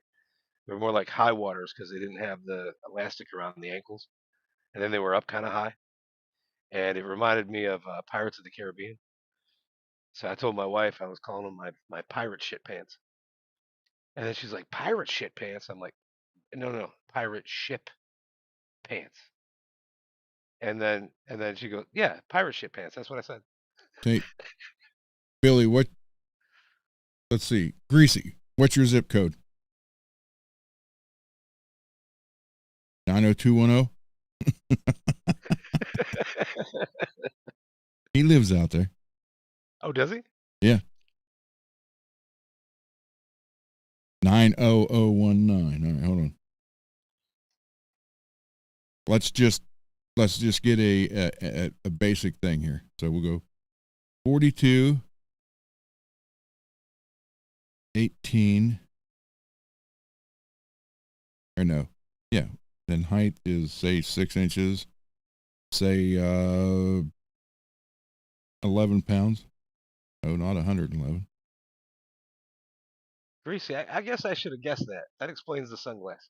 They were more like high waters because they didn't have the elastic around the ankles, and then they were up kind of high, and it reminded me of Pirates of the Caribbean. So I told my wife I was calling them my pirate shit pants, and then she's like, "Pirate shit pants." I'm like, "No, no, pirate ship pants." And then she goes, "Yeah, pirate ship pants." That's what I said. Hey, Billy, let's see. Greasy, what's your zip code? 90210. He lives out there. Oh, does he? Yeah. 90019. All right, hold on. Let's just get a basic thing here. So we'll go 42 18 or no. Yeah. Then height is say 6 inches. Say 11 pounds. Oh, not 111. Greasy. I guess I should have guessed that. That explains the sunglasses.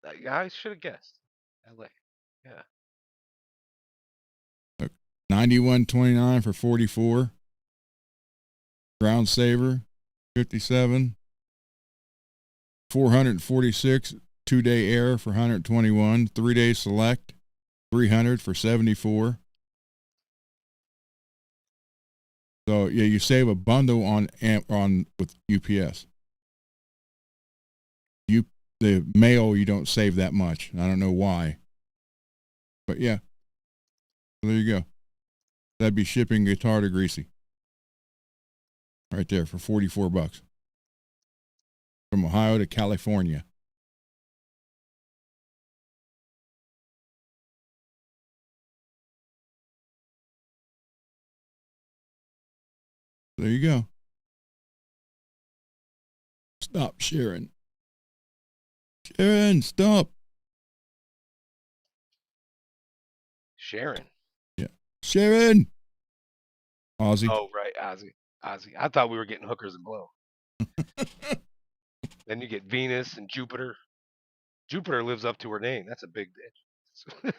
I should have guessed. LA. Yeah. 91.29 for 44. Ground Saver 57. 446 2-day air for 121. 3-day select 300 for 74. So yeah, you save a bundle on with UPS. The mail you don't save that much. I don't know why, but yeah. So there you go. That'd be shipping guitar to Greasy. Right there for $44 from Ohio to California. There you go. Stop sharing. Sharon, stop. Sharon. Sharon. Ozzy. Oh, right, Ozzy. I thought we were getting hookers and blow. Then you get Venus and Jupiter. Jupiter lives up to her name. That's a big bitch.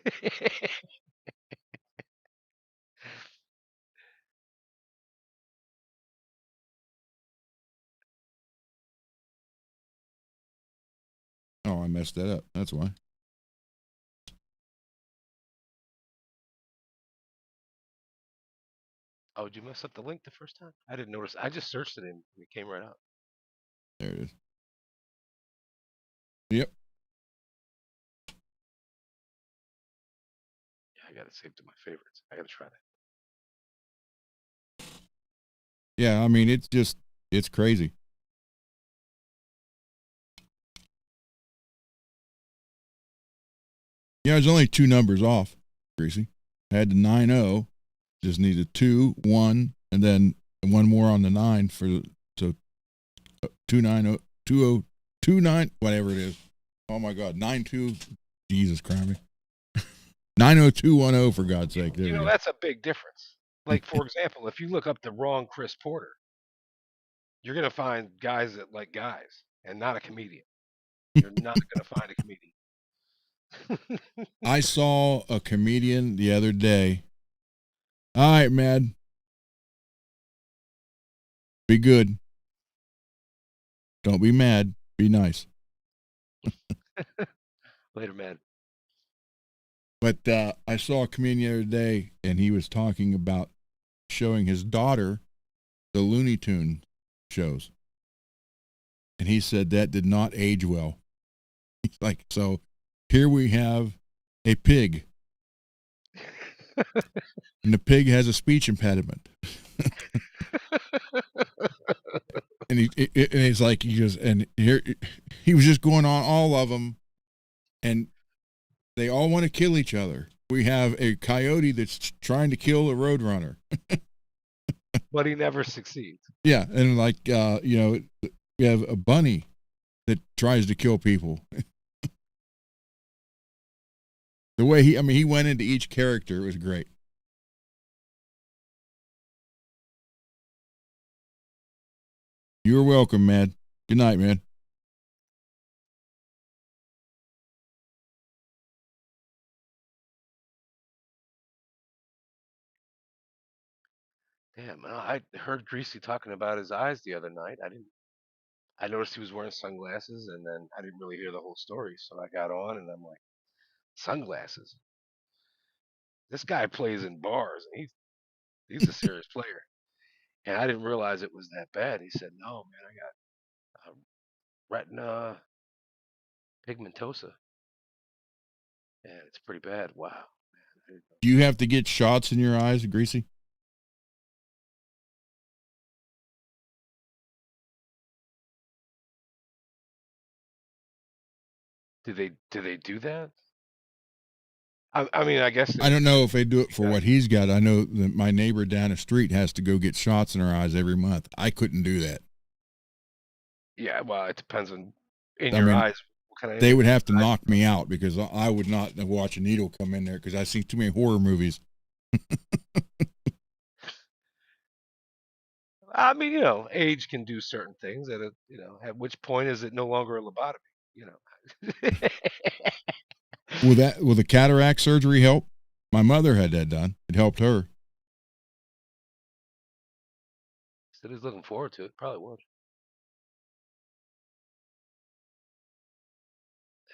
Oh, I messed that up. That's why. Oh, did you mess up the link the first time? I didn't notice. I just searched it and it came right up. There it is. Yep. Yeah, I got it saved to my favorites. I got to try that. Yeah, I mean, it's crazy. Yeah, there's only 2 numbers off, Greasy. I had the 90, just needed 2, 1, and then one more on the 9 for so 290 2029 whatever it is. Oh my God, 92. Jesus Christ. 90210 for God's sake. There You we know, go. that's a big difference. Like, for example, if you look up the wrong Chris Porter, you're going to find guys that like guys and not a comedian. You're not going to find a comedian. I saw a comedian the other day. All right, man. Be good. Don't be mad. Be nice. Later, man. But I saw a comedian the other day, and he was talking about showing his daughter the Looney Tune shows. And he said that did not age well. He's like, so here we have a pig, and the pig has a speech impediment. And he's like, he goes, and here he was just going on all of them, and they all want to kill each other. We have a coyote that's trying to kill a roadrunner. But he never succeeds. Yeah, and like we have a bunny that tries to kill people. The way he went into each character was great. You're welcome, man. Good night, man. Damn, I heard Greasy talking about his eyes the other night. I noticed he was wearing sunglasses, and then I didn't really hear the whole story. So I got on, and I'm like, sunglasses. This guy plays in bars, and he's a serious player. And I didn't realize it was that bad. He said, "No, man, I got retina pigmentosa, and it's pretty bad." Wow. Man, Do you have to get shots in your eyes, Greasy? do they do that? I mean, I guess I don't know if they do it you for got what he's got. I know that my neighbor down the street has to go get shots in her eyes every month. I couldn't do that. yeah. Well, it depends on in I your mean, eyes. What kind of they would image have to eyes? knock me out because I would not watch a needle come in there because I see too many horror movies. I mean, age can do certain things. At which point is it no longer a lobotomy? You know. Will the cataract surgery help? My mother had that done. It helped her. Said he's looking forward to it. Probably would.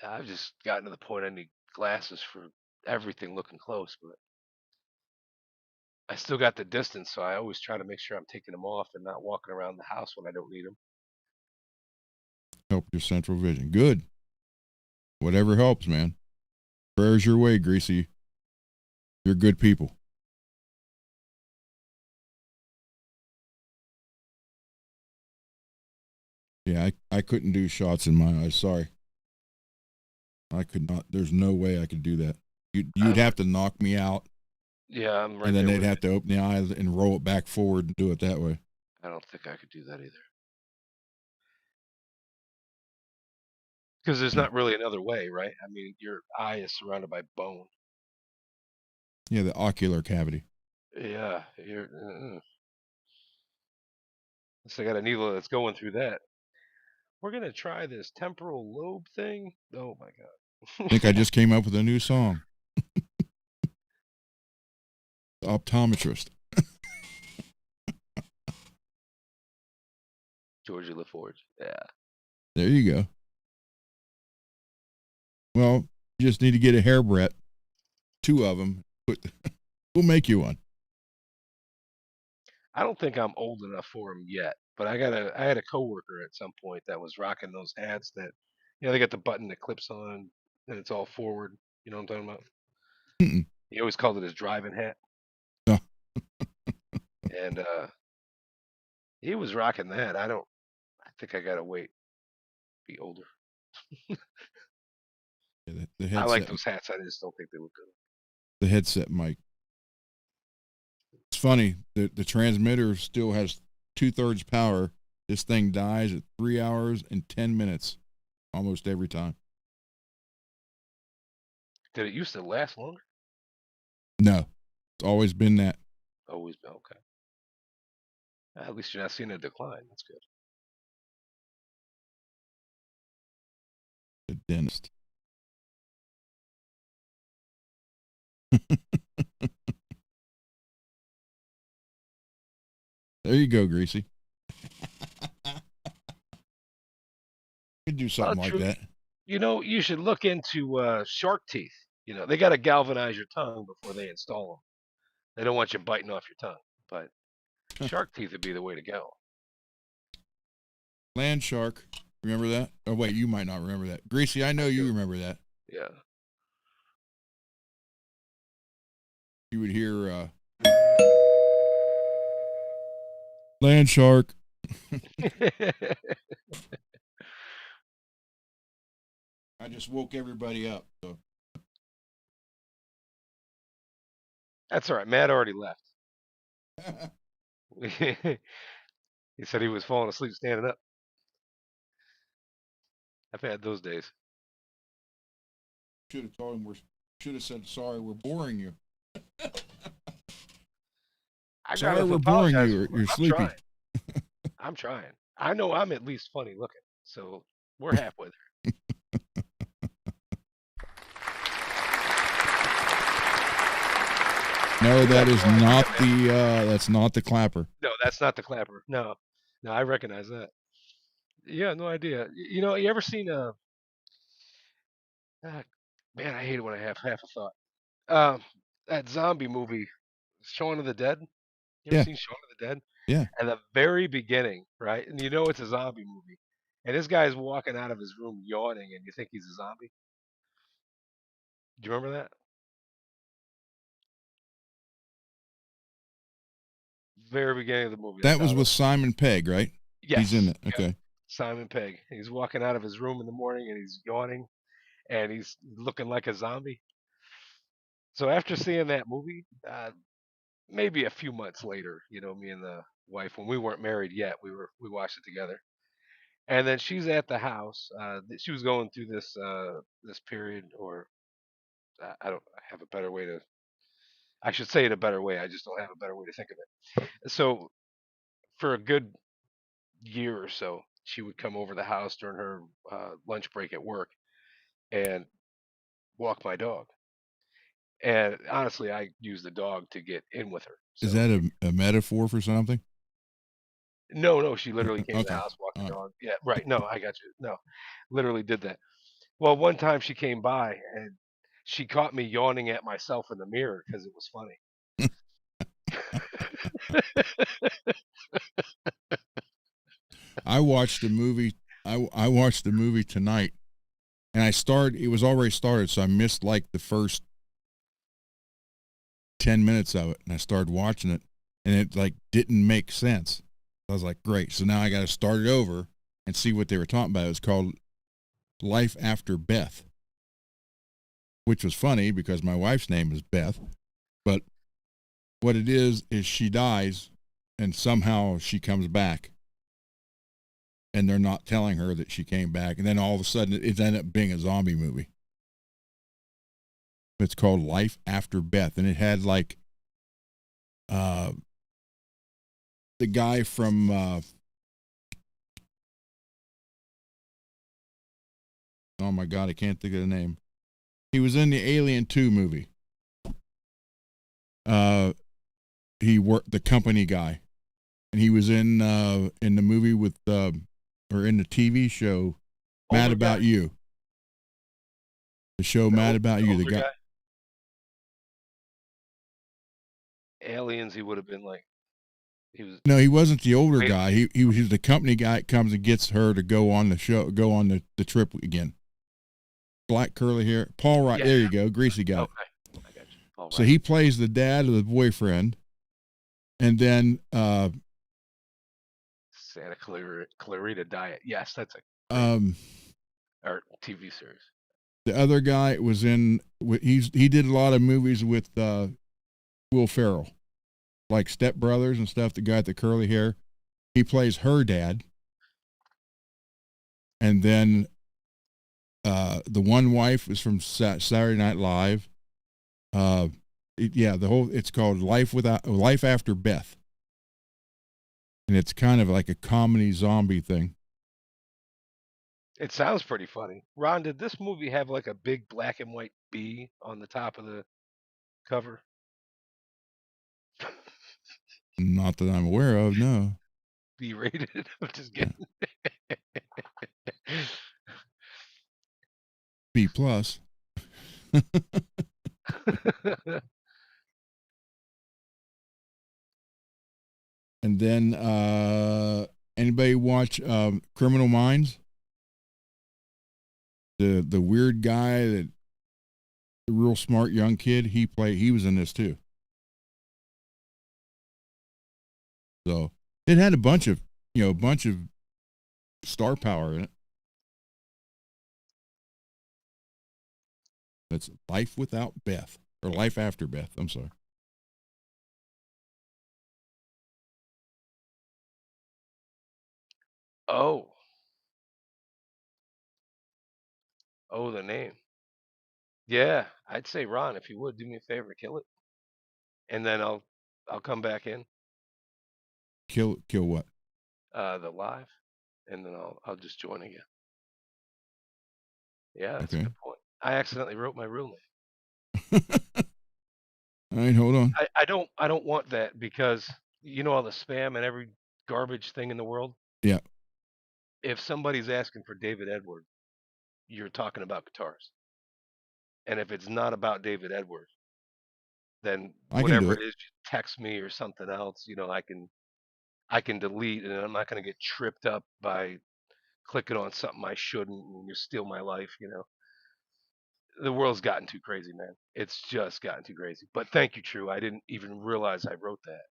I've just gotten to the point I need glasses for everything looking close, but I still got the distance, so I always try to make sure I'm taking them off and not walking around the house when I don't need them. Help your central vision. Good. Whatever helps, man. Prayers your way, Greasy. You're good people. Yeah, I couldn't do shots in my eyes. Sorry. I could not. There's no way I could do that. You'd have to knock me out, Yeah, I'm right and then there they'd with have you. to open the eyes and roll it back forward and do it that way. I don't think I could do that either. Because there's Yeah. not really another way, right? I mean, your eye is surrounded by bone. Yeah, the ocular cavity. Yeah, so I got a needle that's going through that. We're gonna try this temporal lobe thing. Oh my I think I just came up with a new song. The optometrist. Georgia LaForge. Yeah. There you go. Well, you just need to get a hairbreadth, 2 of them. We'll make you one. I don't think I'm old enough for them yet, but I had a coworker at some point that was rocking those hats that, they got the button that clips on and it's all forward. You know what I'm talking about? Mm-mm. He always called it his driving hat, No. and he was rocking that. I think I gotta wait, be older. Yeah, the I like headset. those hats. I just don't think they look good. The headset mic. It's funny. The transmitter still has 2/3 power. This thing dies at 3 hours and 10 minutes, almost every time. Did it used to last longer? No, it's always been that. Always been okay. At least you're not seeing a decline. That's good. The dentist. There you go, Greasy. You could do something like that. You should look into shark teeth. They got to galvanize your tongue before they install them. They don't want you biting off your tongue, but shark teeth would be the way to go. Land shark. Remember that? Oh, wait, you might not remember that. Greasy, I know you remember that. Yeah. You would hear land shark. I just woke everybody up. So. That's all right. Matt already left. He said he was falling asleep standing up. I've had those days. Should have told him should have said sorry, we're boring you. Sorry, we're boring you. You're sleepy. I'm trying. I know I'm at least funny looking, so we're halfway there. No, that is not that's not the clapper. No, that's not the clapper. No, I recognize that. Yeah, no idea. You ever seen man, I hate it when I have half a thought. That zombie movie, Shaun of the Dead. You ever seen Shaun of the Dead? Yeah. At the very beginning, right? And it's a zombie movie. And this guy's walking out of his room yawning, and you think he's a zombie? Do you remember that? Very beginning of the movie. That was with Simon Pegg, right? Yes. He's in it. Okay. Yep. Simon Pegg. He's walking out of his room in the morning, and he's yawning, and he's looking like a zombie. So after seeing that movie, maybe a few months later, me and the wife, when we weren't married yet, we watched it together. And then she's at the house. She was going through this period, or I don't have a better way to. I should say it a better way. I just don't have a better way to think of it. So for a good year or so, she would come over the house during her lunch break at work and walk my dog. And honestly, I use the dog to get in with her. So. Is that a metaphor for something? No, she literally came to the house, walked the dog. Yeah, right. No, I got you. No, literally did that. Well, one time she came by and she caught me yawning at myself in the mirror because it was funny. I watched the movie. I watched the movie tonight, and it was already started, so I missed like the first 10 minutes of it, and I started watching it, and it like didn't make sense. I was like, great. So now I got to start it over and see what they were talking about. It was called Life After Beth, which was funny because my wife's name is Beth. But what it is she dies and somehow she comes back. And they're not telling her that she came back. And then all of a sudden it ended up being a zombie movie. It's called Life After Beth, and it had like the guy from oh my god, I can't think of the name. He was in the Alien 2 movie. He worked the company guy, and he was in the movie with or in the TV show Mad Older About guy? You. The show The Mad ol- About the You. The older guy. Aliens, he would have been like, he was No, he wasn't the older way guy. He was the company guy that comes and gets her to go on the show, go on the trip again. Black curly hair. Paul Wright. Yeah, There you go. Greasy guy. okay. I got you. All So right. he plays the dad of the boyfriend, and then Santa Clarita Diet. Yes, that's a great um, or TV series. the other guy was in. He did a lot of movies with Will Ferrell, like Step Brothers and stuff. The guy with the curly hair. He plays her dad, and then the one wife is from Saturday Night Live. Yeah, it's called Life After Beth, and it's kind of like a comedy zombie thing. It sounds pretty funny. Ron, did this movie have like a big black and white B on the top of the cover? Not that I'm aware of. No. B rated? I'm just kidding. B plus. And then anybody watch Criminal Minds? The weird guy, that the real smart young kid, he was in this too. So it had a bunch of star power in it. That's Life Without Beth, or Life After Beth. I'm sorry. Oh. Oh, the name. Yeah, I'd say Ron, if you would do me a favor, kill it, and then I'll come back in Kill what? the live, and then I'll just join again. Yeah, that's a Okay. good point. I accidentally wrote my real name. All right, hold on. I don't want that because you know all the spam and every garbage thing in the world. Yeah, If somebody's asking for David Edward, you're talking about guitars. And if it's not about David Edward, then I can do whatever it. it is, just text me or something else. You know, I can delete, and I'm not going to get tripped up by clicking on something I shouldn't, and you steal my life. You know, the world's gotten too crazy, man. It's just gotten too crazy. But thank you, True. I didn't even realize I wrote that.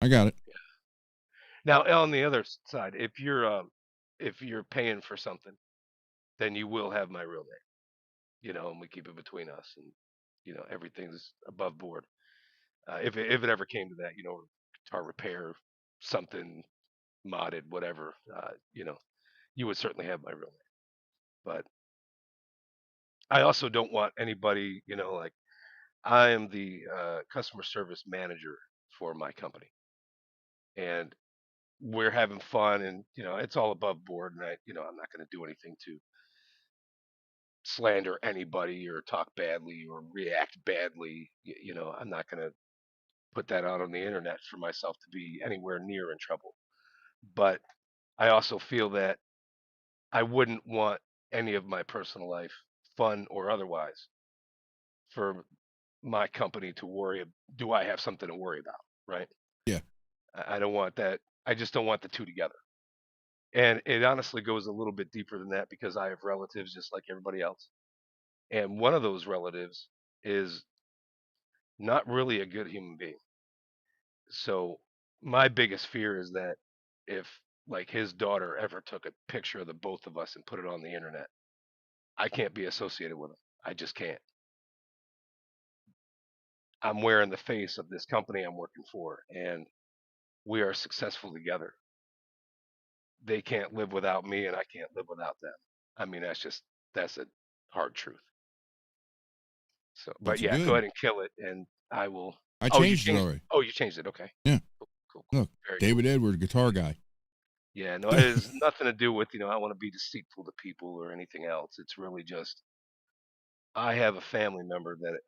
I got it. Now, on the other side, if you're paying for something, then you will have my real name. You know, and we keep it between us, and you know everything's above board. If it ever came to that, you know, guitar repair, something modded, whatever, you know, you would certainly have my real name. But I also don't want anybody, you know, like I am the customer service manager for my company, and we're having fun, and you know, it's all above board, and you know, I'm not going to do anything to slander anybody or talk badly or react badly. You know, I'm not going to put that out on the internet for myself to be anywhere near in trouble. But I also feel that I wouldn't want any of my personal life, fun or otherwise, for my company to worry. Do I have something to worry about? Right? Yeah. I don't want that. I just don't want the two together. And it honestly goes a little bit deeper than that because I have relatives just like everybody else. And one of those relatives is not really a good human being. So my biggest fear is that if like his daughter ever took a picture of the both of us and put it on the internet, I can't be associated with him. I just can't. I'm wearing the face of this company I'm working for, and we are successful together. They can't live without me, and I can't live without them. I mean, that's a hard truth. So, but That's yeah, good. go ahead and kill it, and I will. I Oh, you changed it changed. already. Oh, you changed it. Okay. Yeah. Cool. Look, Very David Edwards, guitar guy. Yeah, no, it has nothing to do with, I want to be deceitful to people or anything else. It's really just I have a family member that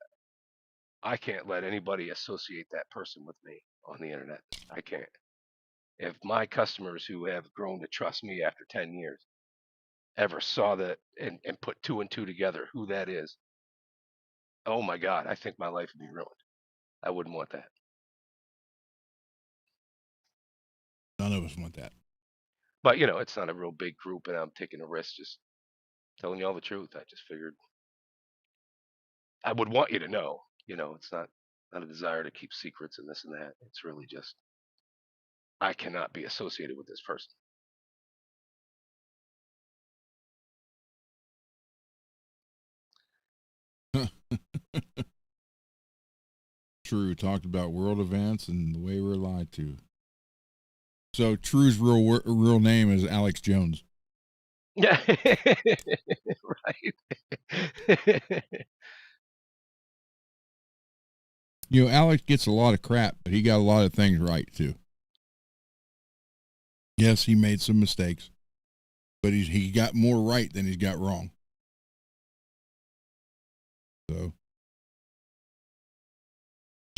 I can't let anybody associate that person with me on the internet. I can't. If my customers who have grown to trust me after 10 years ever saw that and put two and two together who that is, oh my God, I think my life would be ruined. I wouldn't want that. None of us want that. But, it's not a real big group, and I'm taking a risk just telling you all the truth. I just figured I would want you to know. It's not a desire to keep secrets and this and that. It's really just I cannot be associated with this person. True talked about world events and the way we're lied to. So True's real name is Alex Jones. Yeah, right. Alex gets a lot of crap, but he got a lot of things right too. Yes, he made some mistakes, but he got more right than he's got wrong. So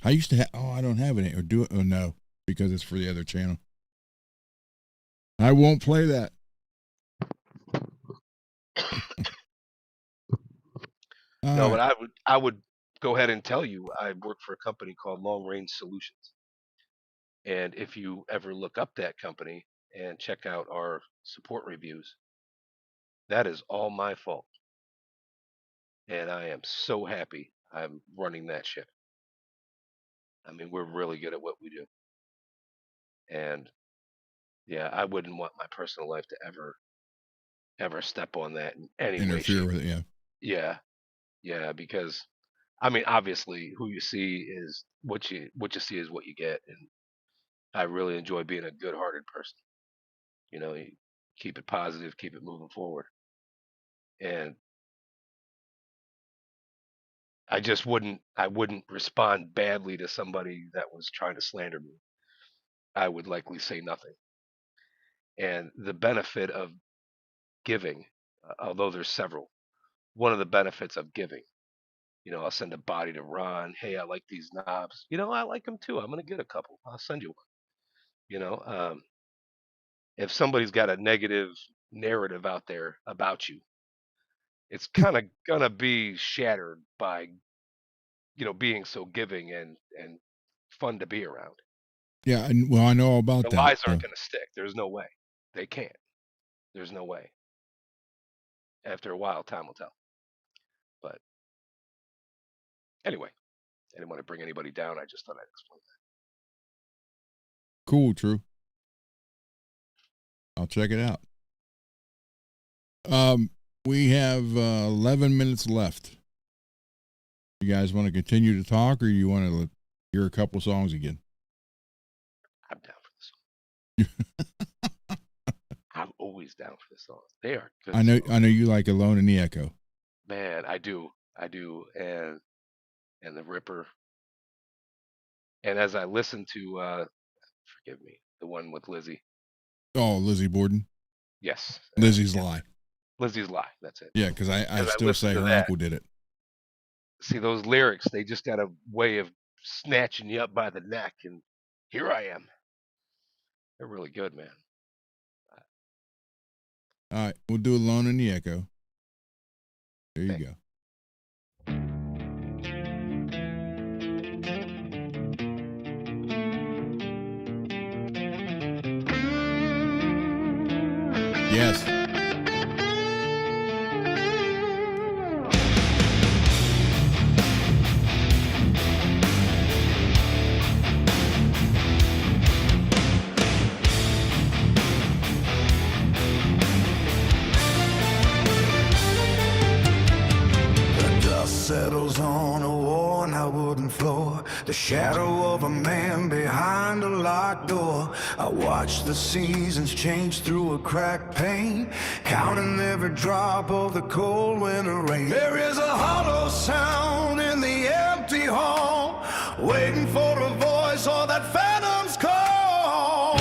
I used to have. Oh, I don't have it or do it. Oh no, because it's for the other channel. I won't play that. No, but I would go ahead and tell you I work for a company called Long Range Solutions. And if you ever look up that company and check out our support reviews, that is all my fault. And I am so happy I'm running that ship. I mean, we're really good at what we do. And yeah, I wouldn't want my personal life to ever step on that in any way, interfere shape. with it. Yeah. Yeah, because I mean, obviously, who you see is what you see is what you get, and I really enjoy being a good-hearted person. You keep it positive, keep it moving forward, and I wouldn't respond badly to somebody that was trying to slander me. I would likely say nothing. And the benefit of giving, although there's several, one of the benefits of giving, I'll send a body to Ron. Hey, I like these knobs. I like them too. I'm gonna get a couple. I'll send you one. If somebody's got a negative narrative out there about you, it's kind of gonna be shattered by being so giving and fun to be around. Yeah, and I know all about The that. lies aren't gonna stick. There's no way. They can't. There's no way. After a while, time will tell. But anyway, I didn't want to bring anybody down. I just thought I'd explain that. Cool, True. I'll check it out. We have 11 minutes left. You guys want to continue to talk, or you want to hear a couple songs again? I'm down for this song. I'm always down for this song. They are good. I know. songs. I know you like Alone in the Echo. Man, I do, and the Ripper. And as I listen to, forgive me, the one with Lizzie. Oh, Lizzie Borden. Yes, Lizzie's Lie. Lizzie's Lie. That's it. Yeah, because I still say her uncle did it. See, those lyrics, they just got a way of snatching you up by the neck, and here I am. They're really good, man. All right, we'll do Alone in the Echo. There you go. Yes. Settles on a war worn out wooden floor, the shadow of a man behind a locked door. I watch the seasons change through a cracked pane, counting every drop of the cold winter rain. There is a hollow sound in the empty hall, waiting for a voice or that phantom's call.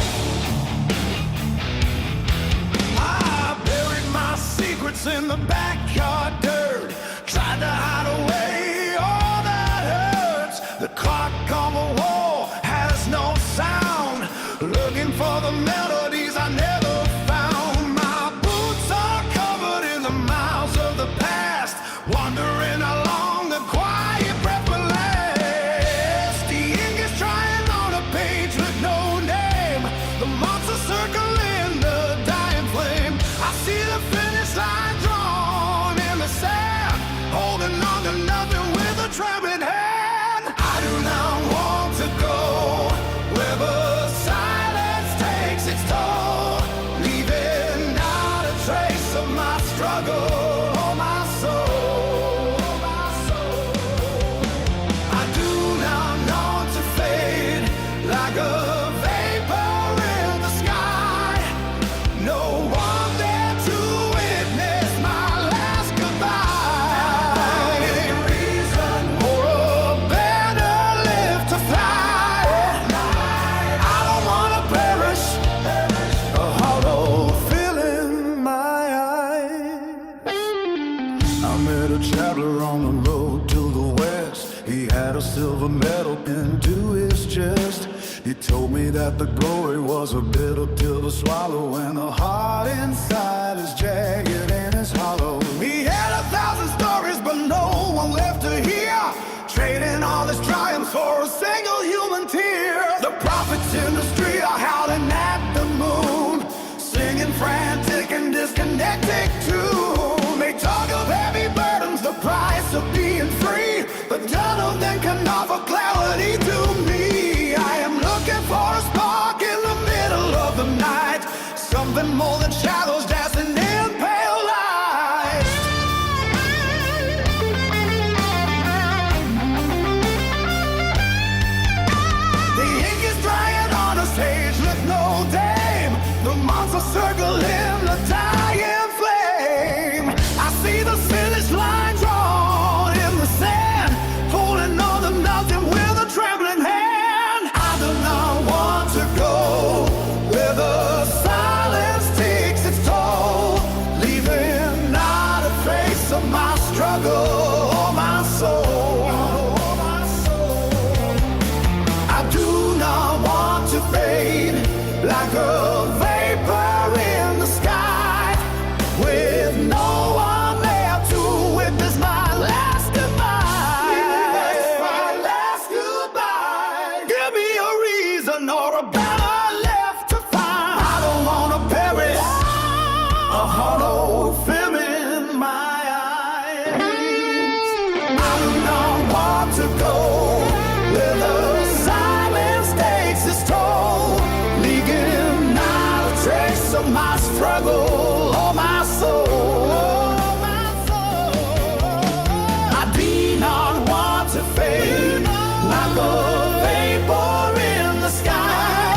I buried my secrets in the backyard dirt, tried to hide away all that hurts. The clock on the wall has no sound, looking for the melodies I never found. My boots are covered in the miles of the past, wandering along the quiet breath will last. The ink is trying on a page with no name, the months are circling the dying flame. I see the finish line drawn in the sand, holding on to nothing with a trembling hand. I do not want to go where the silence takes its toll, leaving not a trace of my struggle or my soul. I do not want to fade like a vapor in the sky. No one there to witness my last goodbye. Any reason or a better live to fly. I don't want to perish, a hollow filling my eyes. I met a traveler on the road to the west. He had a silver medal pinned to his chest. He told me that the glory was a bitter pill to swallow, and the heart inside is jagged and it's hollow. He had 1,000 stories, but no one left to hear, trading all his triumphs for a single human tear. The prophets in the street are howling at the moon, singing frantic and disconnected too. They talk of heavy burdens, the price of being free, but none of them can offer clarity to me. I am looking for a spark in the middle of the night, something more than shadows dancing in pale light. The ink is drying on a page with no name, the months are circling the dying flame. I see the finish line drawn in the sand, holding on to nothing with a trembling hand. I do not want to go where the silence takes its toll, leaving not a trace of my struggle or my soul. I do not want to fade like a vapor in the sky, with no one there to witness my last goodbye. My last goodbye. Give me a reason or a better left to find. I don't want to perish, a hollow film in my eyes. I do not want to go where the silence takes its toll, leaving not a trace of my struggle or my soul. I do not want to fade like a vapor in the sky,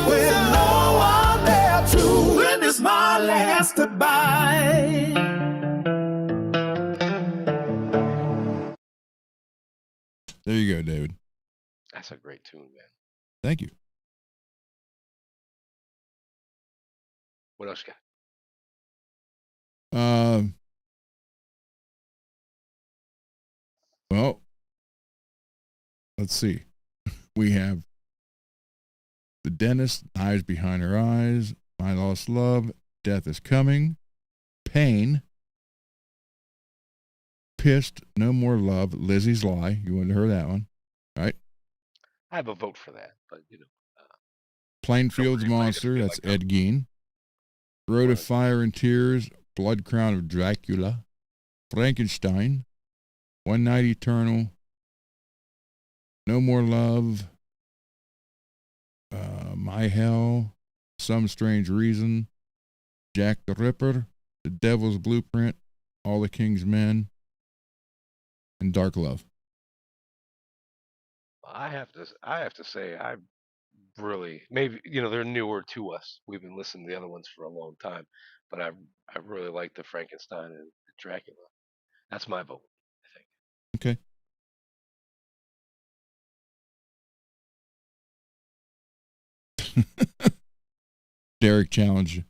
with no one there to witness my last goodbye. There you go, David. That's a great tune, man. Thank you. What else you got? Well, let's see. We have The Dentist, Eyes Behind Her Eyes, My Lost Love, Death is Coming, Pain, Pissed, No More Love, Lizzie's Lie. You wouldn't have heard that one, right? I have a vote for that, but you know, Plainfield's Nobody might Monster, feel that's like Ed Gein. Road of Right. Fire and Tears, Blood Crown of Dracula, Frankenstein, One Night Eternal, No More Love, My Hell, Some Strange Reason, Jack the Ripper, The Devil's Blueprint, All the King's Men, and Dark Love. I have to say, I really maybe they're newer to us. We've been listening to the other ones for a long time, but I really like the Frankenstein and the Dracula. That's my vote, I think. Okay. Derek challenged you.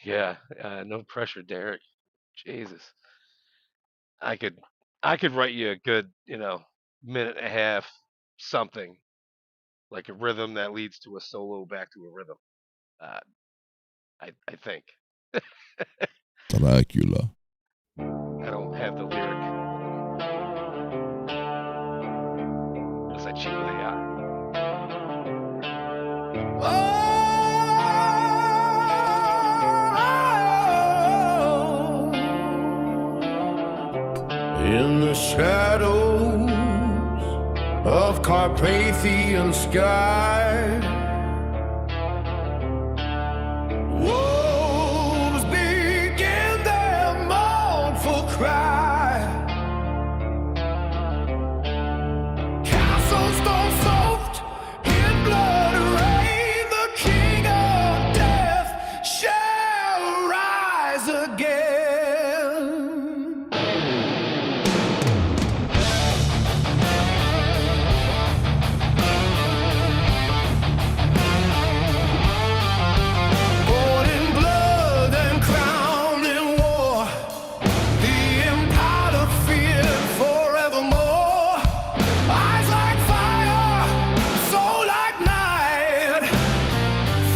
Yeah, no pressure, Derek. Jesus, I could write you a good minute and a half something like a rhythm that leads to a solo back to a rhythm. Uh, I think Dracula. I don't have the lyric unless I cheat with AI. In the shadows of Carpathian sky, wolves begin their mournful cry. Castles stone soaked in blood rain, the king of death shall rise again. Born in blood and crowned in war, the empire feared forevermore. Eyes like fire, soul like night,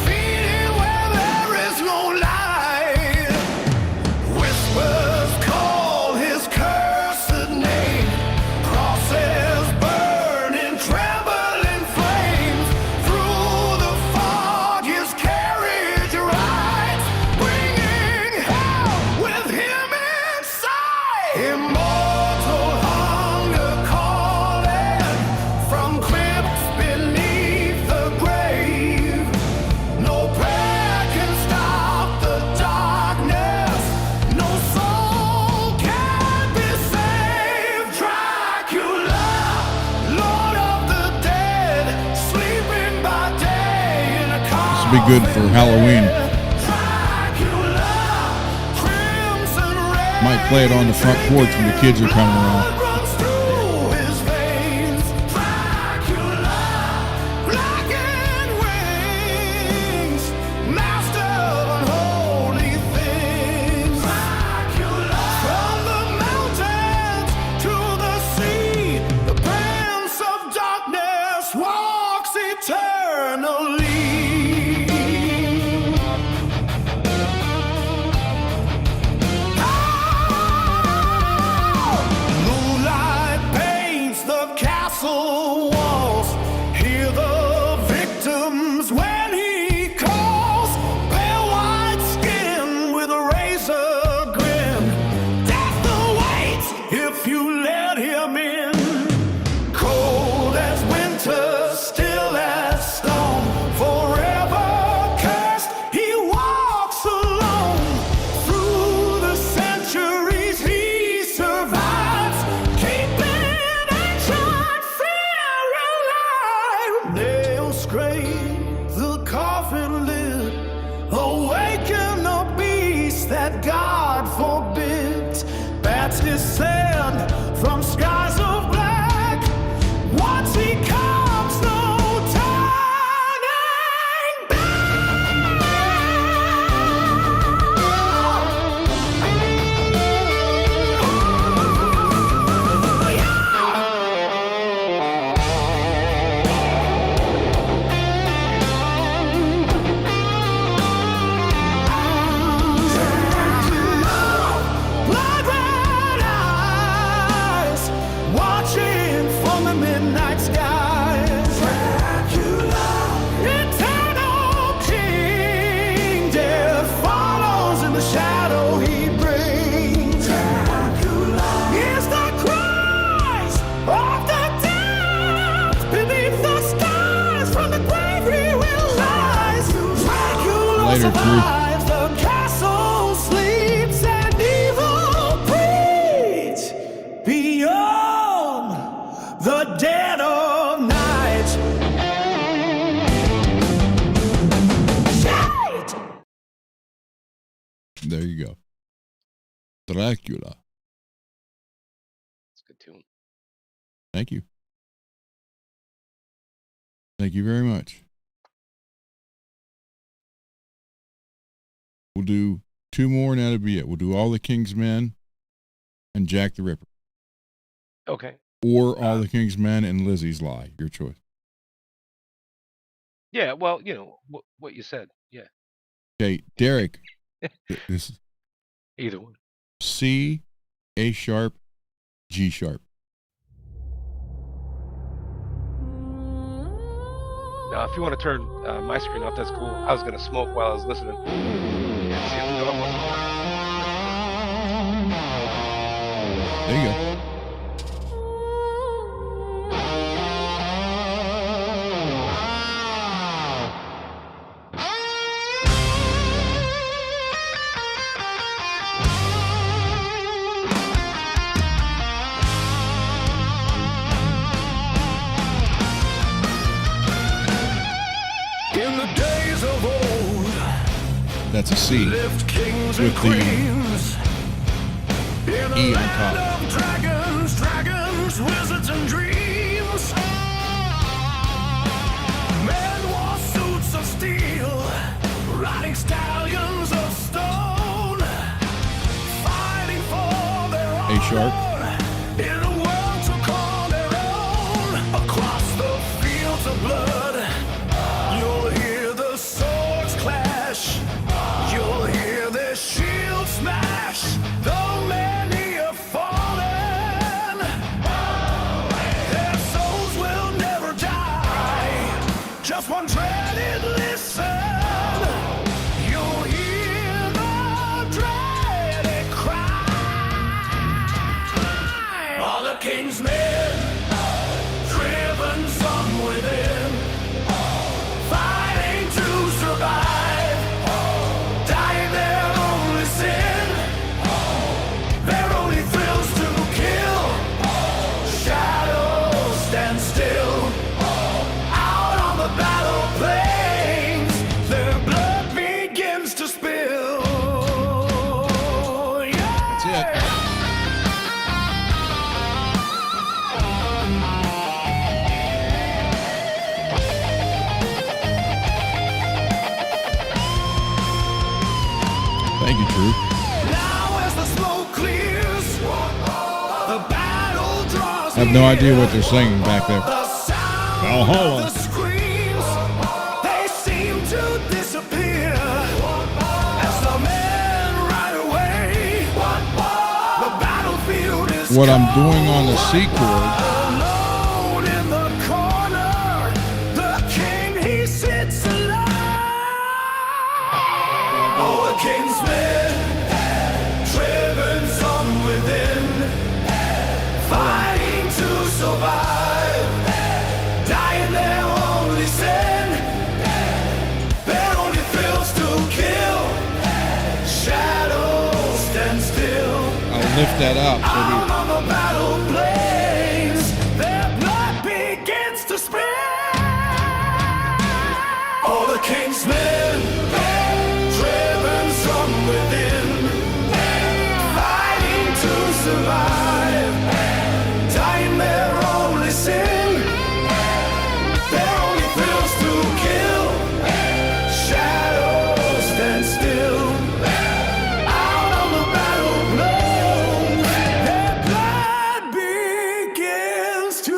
feeding where there is no light. Whispers call his cursed name, crosses burn in trembling flames. Through the fog his carriage rides, bringing hell with him inside. Immortal hunger calling from crypts beneath the grave. No prayer can stop the darkness, no soul can be saved. Dracula, Lord of the dead, sleeping by day in a car. This will be good for Halloween. Dracula, crimson red. Might play it on the front porch when the kids are coming around. Blood runs through his veins. Dracula, blackened wings, master of unholy things. Dracula, from the mountains to the sea, the prince of darkness walks eternally. Moon Dracula. It's a good tune. Thank you. Thank you very much. We'll do 2 more and that'll be it. We'll do All the King's Men and Jack the Ripper. Okay. Or All the King's Men and Lizzie's Lie. Your choice. Yeah, well, you know what you said. Yeah. Okay, Derek. This is Either one. C, A sharp, G sharp. Now, if you want to turn my screen off, that's cool. I was going to smoke while I was listening. Yeah, see if the dog wasn't barking. There you go. In the days of old, That's a C lived kings with and queens. the In a E on land top. of dragons, wizards, and dreams. Men wore suits of steel, riding stallions of stone, fighting for their A sharp. honor in a world to call their own. Across the fields of blood, you'll hear the swords clash. You'll hear their shields smash. Though many have fallen, their souls will never die. Just one dreaded listen. You'll hear the dreaded cry. All the king's men, driven from within, fighting to survive, dying their only sin, their only thrills to kill. Shadows stand still, out on the battle plains, their blood begins to spill. That's it. Thank you, Drew. Now as the smoke clears, the battle draws I have no idea what they're near. singing back there. The sound Valhalla. of the screams, they seem to disappear as the men ride away. The battlefield is What I'm doing on the C chord, alone in the corner. The king, he sits alone. Oh, the king's men, driven from within, fighting to survive, dying their only sin, their only thrills to kill. Shadows stand still, I'll lift that up. So out on the battle plains, their blood begins to spill. Oh, the king's men, driven from within, fighting to survive, dying their only sin, their only thrills to kill. Shadows stand still, out on the battle plains, their blood begins to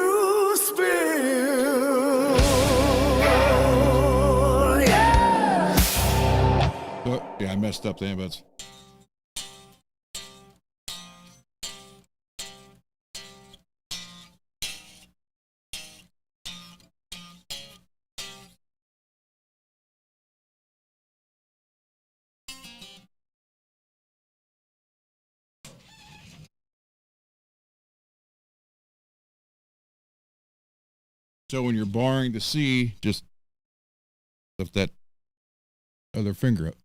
spill. Yeah. Oh, yeah, I messed up the ambulance. So when you're barring the C, just lift that other finger up.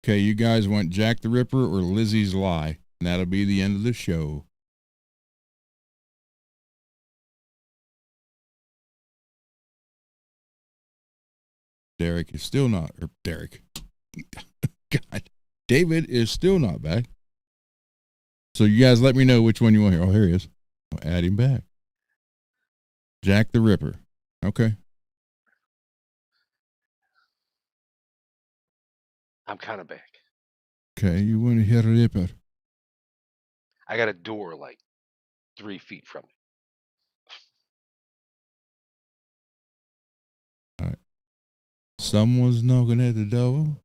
Okay, you guys want Jack the Ripper or Lizzie's Lie? And that'll be the end of the show. Derek is still not, or Derek. God, David is still not back. So you guys let me know which one you want here. Oh, here he is. I'll add him back. Jack the Ripper. Okay. I'm kind of back. Okay, you want to hear a Ripper. I got a door like 3 feet from me. All right. Someone's knocking at the door.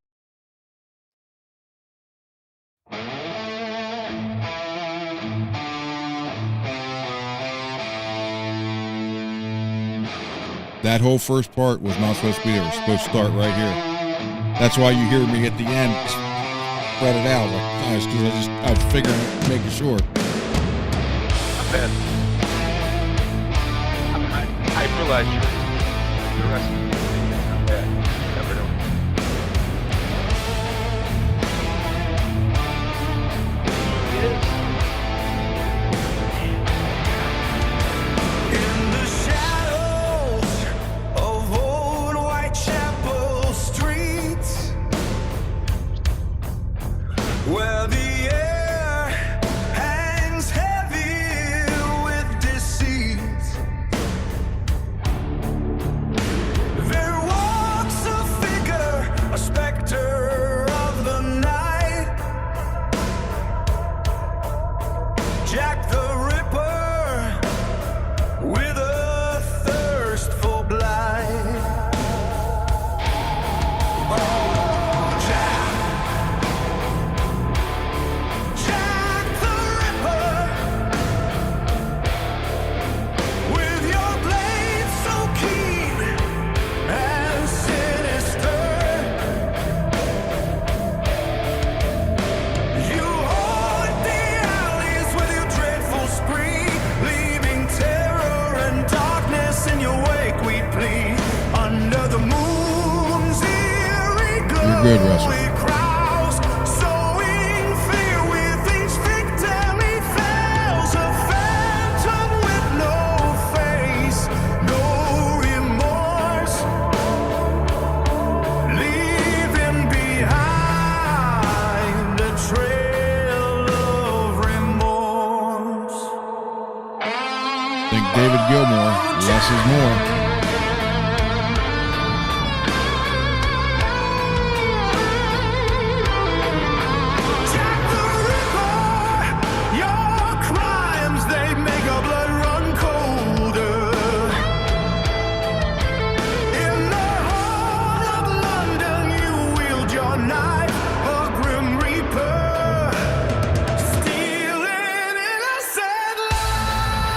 That whole first part was not supposed to be there. It was supposed to start right here. That's why you hear me at the end spread it out like gosh, because I was figuring it, making sure. Not bad. I realize you're resting. Not bad. Never know. In the shadows of old Whitechapel streets, where the air hangs heavy with deceit, there walks a figure, a specter of the night, Jack the Ripper, with a thirst for blight. Oh, Jack, Jack the Ripper, with your blade so keen and sinister, you haunt the alleys with your dreadful spree, leaving terror and darkness in your wake. We plead under the moon's eerie glow. You're good, Russell. We crowds, sowing fear with each victim he fells, a phantom with no face, no remorse, leaving behind a trail of remorse. Think David Gilmour, less is more. Jack the Ripper, your crimes, they make our blood run colder. In the heart of London, you wield your knife, a grim reaper, stealing innocent lives.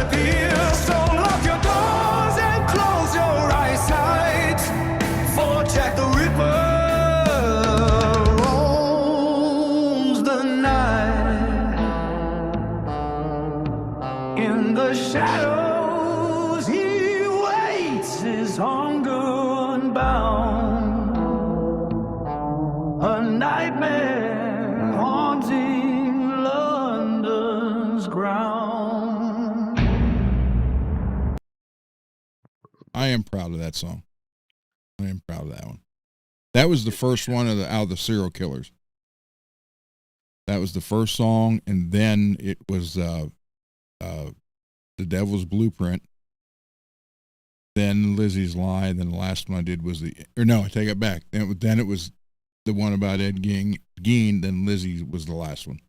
disappear. So lock your doors and close your eyesight. For Jack the Ripper roams the night. In the shadows he waits, his hunger unbound. A nightmare haunting London's ground. I am proud of that song. I am proud of that one. That was the first one out of the Serial Killers. That was the first song, and then it was The Devil's Blueprint. Then Lizzie's Lie. Then the last one I did was I take it back. Then it was the one about Ed Gein. Then Lizzie was the last one.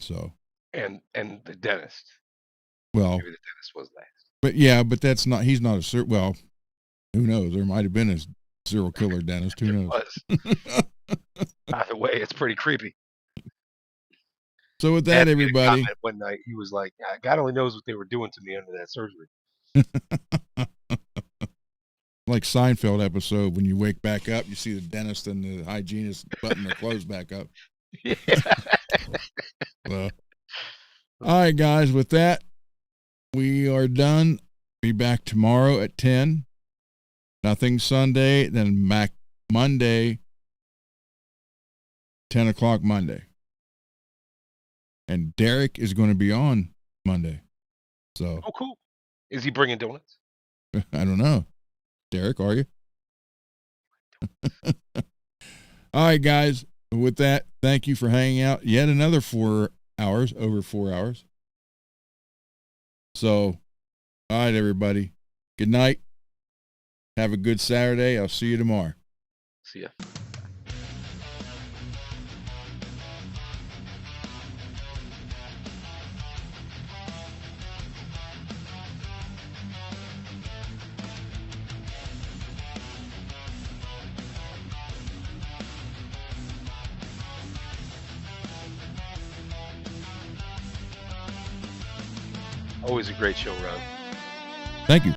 So. And the dentist. Well. Maybe the dentist was last. But that's not. He's not a well. Who knows? There might have been a serial killer dentist. Who knows? Either way, it's pretty creepy. So with that, everybody. One night he was like, "God only knows what they were doing to me under that surgery." Like Seinfeld episode, when you wake back up, you see the dentist and the hygienist button their clothes back up. Yeah. Well, all right, guys. With that, we are done. Be back tomorrow at 10. Nothing Sunday, then back Monday, 10 o'clock Monday. And Derek is going to be on Monday. So. Oh, cool. Is he bringing donuts? I don't know. Derek, are you? All right, guys. With that, thank you for hanging out. Yet another 4 hours, over 4 hours. So, all right, everybody. Good night. Have a good Saturday. I'll see you tomorrow. See ya. Always a great show, Ron. Thank you.